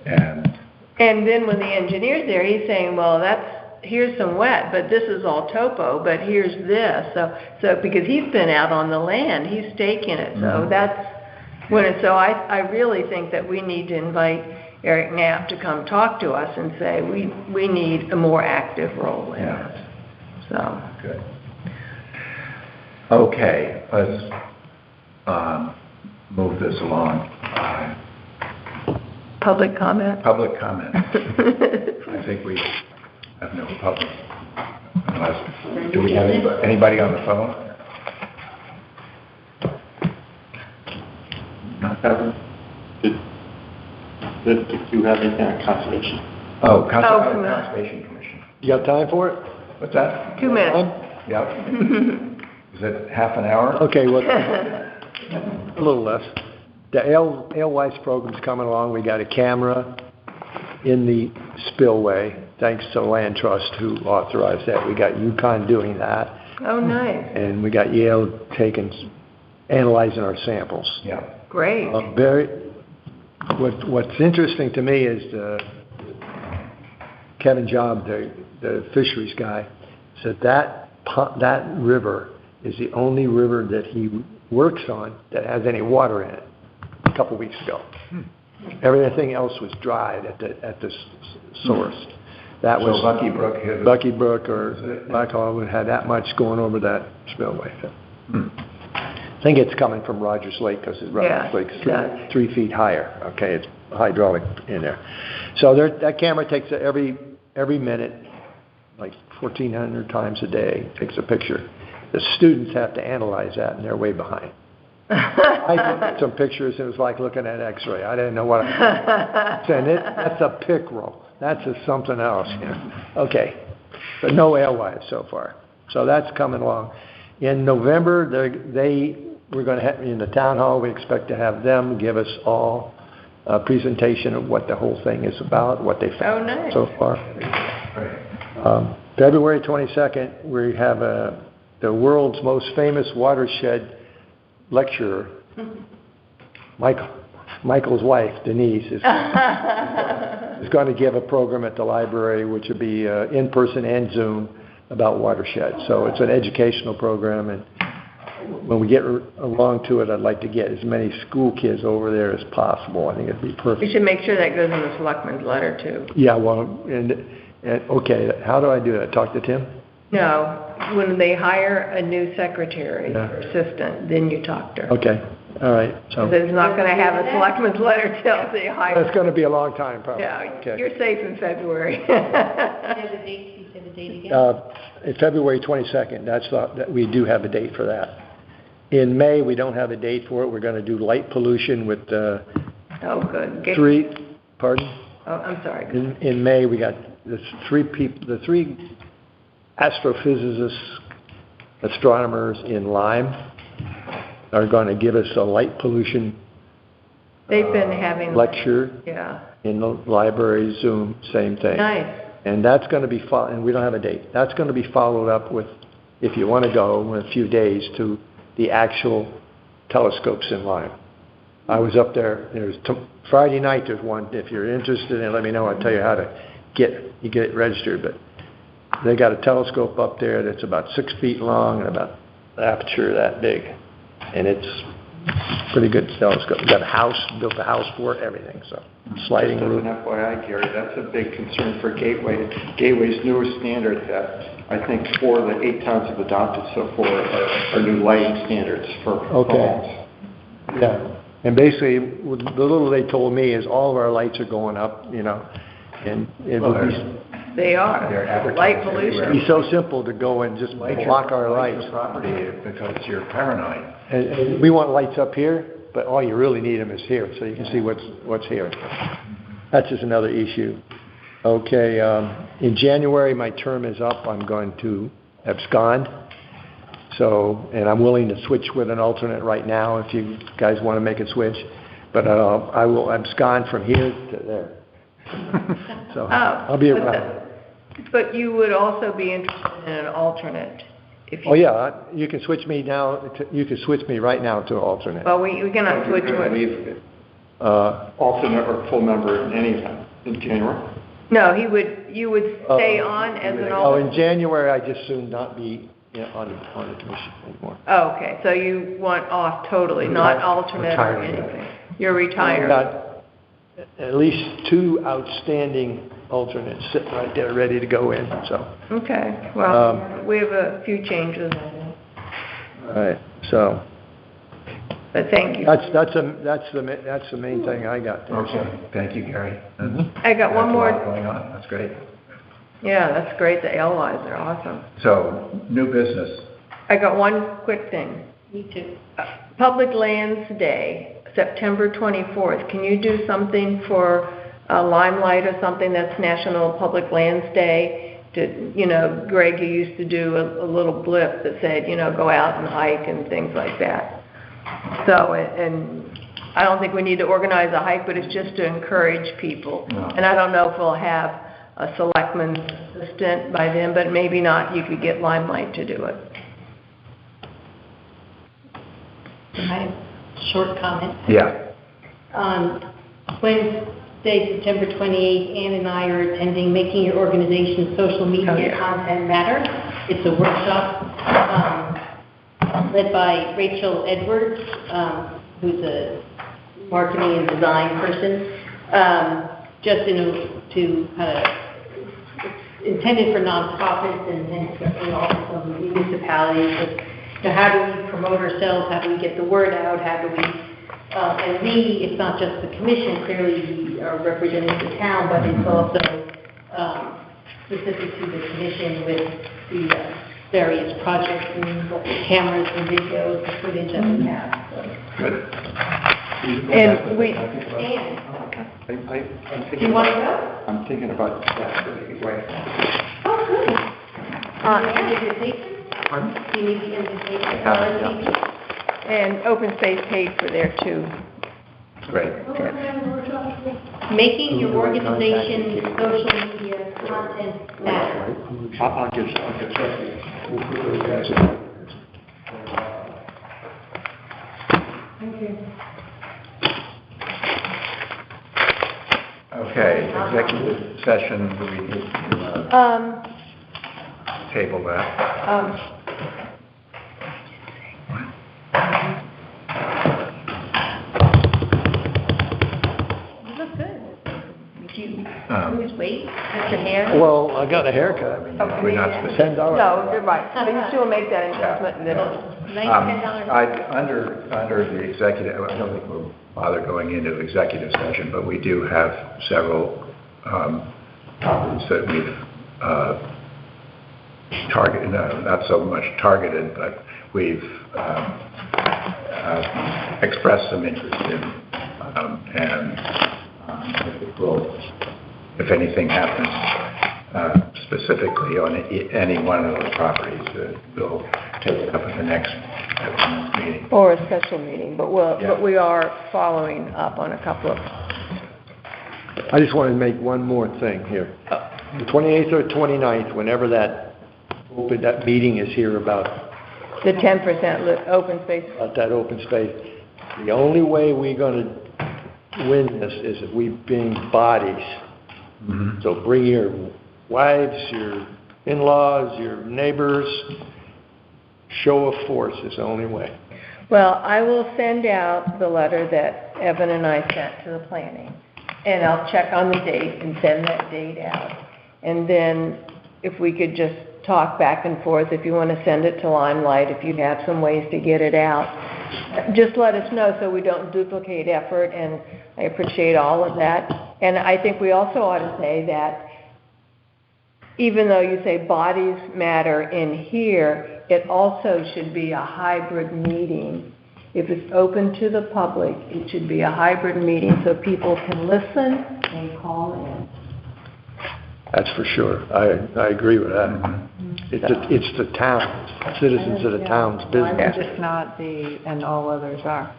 S2: And then when the engineer's there, he's saying, well, here's some wet, but this is all topo, but here's this. So because he's been out on the land, he's staking it. So that's when it's, so I really think that we need to invite Eric Knapp to come talk to us and say, we need a more active role in this. So.
S1: Good. Okay, let's move this along.
S2: Public comment?
S1: Public comment. I think we have no public, unless, do we have anybody on the phone? Not Kevin?
S3: Do you have anything on conservation?
S1: Conservation Commission.
S7: You got time for it?
S1: What's that?
S2: 2 minutes.
S1: Yep. Is it half an hour?
S7: Okay, well, a little less. The Alewife program's coming along. We got a camera in the spillway, thanks to Land Trust who authorized that. We got UConn doing that.
S2: Oh, nice.
S7: And we got Yale analyzing our samples.
S2: Yeah. Great.
S7: What's interesting to me is Kevin Job, the fisheries guy, said that river is the only river that he works on that has any water in it. A couple weeks ago, everything else was dried at the source. That was Bucky Brook or Black Hog had that much going over that spillway. I think it's coming from Rogers Lake because Rogers Lake's 3 feet higher. Okay, it's hydraulic in there. So that camera takes every minute, like 1,400 times a day, takes a picture. The students have to analyze that, and they're way behind. I took some pictures, and it was like looking at X-ray. I didn't know what I was saying. That's a pickerel. That's something else. Okay, but no alewives so far. So that's coming along. In November, they
S5: we're going to have, in the town hall, we expect to have them give us all a presentation of what the whole thing is about, what they found
S2: nice.
S5: so far. February 22nd, we have the world's most famous watershed lecturer, Michael's wife, Denise, is going to give a program at the library, which will be in-person and Zoom, about watershed. So it's an educational program, and when we get along to it, I'd like to get as many school kids over there as possible. I think it'd be perfect.
S2: We should make sure that goes in the selectman's letter, too.
S5: Yeah, well, and okay, how do I do that? Talk to Tim?
S2: No, when they hire a new secretary or assistant, then you talk to her.
S5: Okay, all right. So
S2: It's not going to have a selectman's letter till they hire.
S5: that's going to be a long time, probably.
S2: Yeah,
S5: Okay.
S2: you're safe in February.
S4: You said the date again?
S5: February 22nd, that we do have a date for that. In May, we don't have a date for it. We're going to do light pollution with
S2: Oh, good.
S5: pardon?
S2: Oh, I'm sorry.
S5: In May, we got the three astrophysicists, astronomers in Lyme are going to give us a light pollution
S2: They've been having
S5: lecture
S2: Yeah.
S5: in the library, Zoom, same thing.
S2: Nice.
S5: And that's going to be, and we don't have a date. That's going to be followed up with, if you want to go, in a few days to the actual telescopes in Lyme. I was up there. There's Friday night. There's one. If you're interested, let me know. I'll tell you how to get it registered. But they got a telescope up there that's about 6 feet long and about the aperture that big, and it's pretty good telescope. We got a house, built a house for it, everything. So sliding
S3: Just as
S5: roof.
S3: an FYI, Gary, that's a big concern for Gateway. Gateway's newest standard that I think 4 of the 8 towns have adopted so far are new lighting standards for
S5: Okay.
S3: homes.
S5: Yeah, and basically, the little they told me is all of our lights are going up, and it would
S2: They are.
S1: They're advertised
S2: Light pollution.
S1: everywhere.
S5: be so simple to go and just block our lights.
S1: Property because you're paranoid.
S5: And we want lights up here, but all you really need them is here, so you can see what's here. That's just another issue. Okay, in January, my term is up. I'm going to abscond. So, and I'm willing to switch with an alternate right now if you guys want to make a switch. But I will abscond from here to there. So I'll be around.
S2: But you would also be interested in an alternate if you...
S5: Oh, yeah, you can switch me now, you can switch me right now to alternate.
S2: Well, we cannot switch
S3: You're going to
S2: with...
S3: leave alternate or full member in any event in January?
S2: No, you would stay on as an
S5: Oh, in
S2: alternate?
S5: January, I just soon not be on the commission anymore.
S2: Oh, okay, so you want off totally, not alternate or
S5: Retirement.
S2: anything? You're retired?
S5: Got at least 2 outstanding alternates sitting right there, ready to go in, so.
S2: Okay, well, we have a few changes, I think.
S5: All right, so,
S2: But thank you.
S5: that's the main thing I got there.
S1: Okay, thank you, Gary.
S2: I got one
S1: That's a
S2: more...
S1: lot going on, that's great.
S2: Yeah, that's great, the LYs are awesome.
S1: So, new business.
S2: I got one quick thing.
S4: Me too.
S2: Public Lands Day, September 24th. Can you do something for Limelight or something that's National Public Lands Day? Greg, you used to do a little blip that said, go out and hike and things like that. So, and I don't think we need to organize a hike, but it's just to encourage people.
S1: No.
S2: And I don't know if we'll have a selectman's assistant by then, but maybe not. You could get Limelight to do it.
S4: My short comment.
S1: Yeah.
S4: On Wednesday, September 28th, Ann and I are attending Making Your Organization's Social Media Content Matter. It's a workshop led by Rachel Edwards, who's a marketing and design person, it's intended for nonprofits and certainly also municipalities. How do we promote ourselves? How do we get the word out? How do we, and we, it's not just the commission, clearly we are representing the town, but it's also specific to the commission with the various projects and the cameras and videos, the footage that we have.
S1: Good.
S2: And we...
S3: I'm
S4: Do you want to go?
S3: I'm thinking about that anyway.
S4: Oh, good. Do you need the invitation?
S3: Pardon?
S4: Do you need the invitation?
S3: Yeah.
S2: and open space paid for their two
S1: Great.
S2: tips.
S4: Making your organization's social media content better.
S3: I'll just,
S1: Okay, executive session, do we need to table that?
S2: You look good. Did you
S1: Um,
S2: lose weight? Cut your hair?
S5: Well, I got a haircut.
S1: We're not specific.
S5: $10.
S2: No, you're right. But you still make that investment and then.
S4: Nice $10.
S1: Under the executive, I don't think we'll bother going into executive session, but we do have several topics that we've targeted, not so much targeted, but we've expressed some interest in, if anything happens specifically on any one of those properties, we'll take it up at the next meeting.
S2: Or a special meeting, but
S1: Yeah.
S2: we are following up on a couple of,
S5: I just wanted to make one more thing here. The 28th or 29th, whenever that meeting is here about
S2: the 10% open space.
S5: that open space, the only way we're going to win this is if we bring bodies.
S1: Mhm.
S5: So bring your wives, your in-laws, your neighbors. Show of force is the only way.
S2: Well, I will send out the letter that Evan and I sent to the planning, and I'll check on the date and send that date out. And then if we could just talk back and forth, if you want to send it to Limelight, if you have some ways to get it out, just let us know so we don't duplicate effort, and I appreciate all of that. And I think we also ought to say that even though you say bodies matter in here, it also should be a hybrid meeting. If it's open to the public, it should be a hybrid meeting so people can listen and call in.
S5: That's for sure. I agree with that. It's the town, citizens of the town's
S6: I'm
S5: business.
S6: just not and all others are.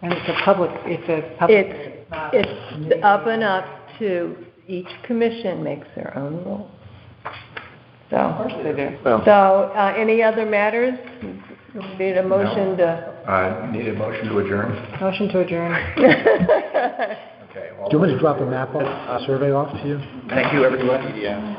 S6: And it's a public. not-
S2: It's up and up to each commission makes their own rules.
S6: Of course they do.
S5: Well,
S2: Any other matters? We need a motion to.
S1: Need a motion to adjourn?
S6: Motion to adjourn.
S1: Okay.
S7: Do you want me to drop a map off, a survey off to you?
S1: Thank you, everybody.
S8: Yeah.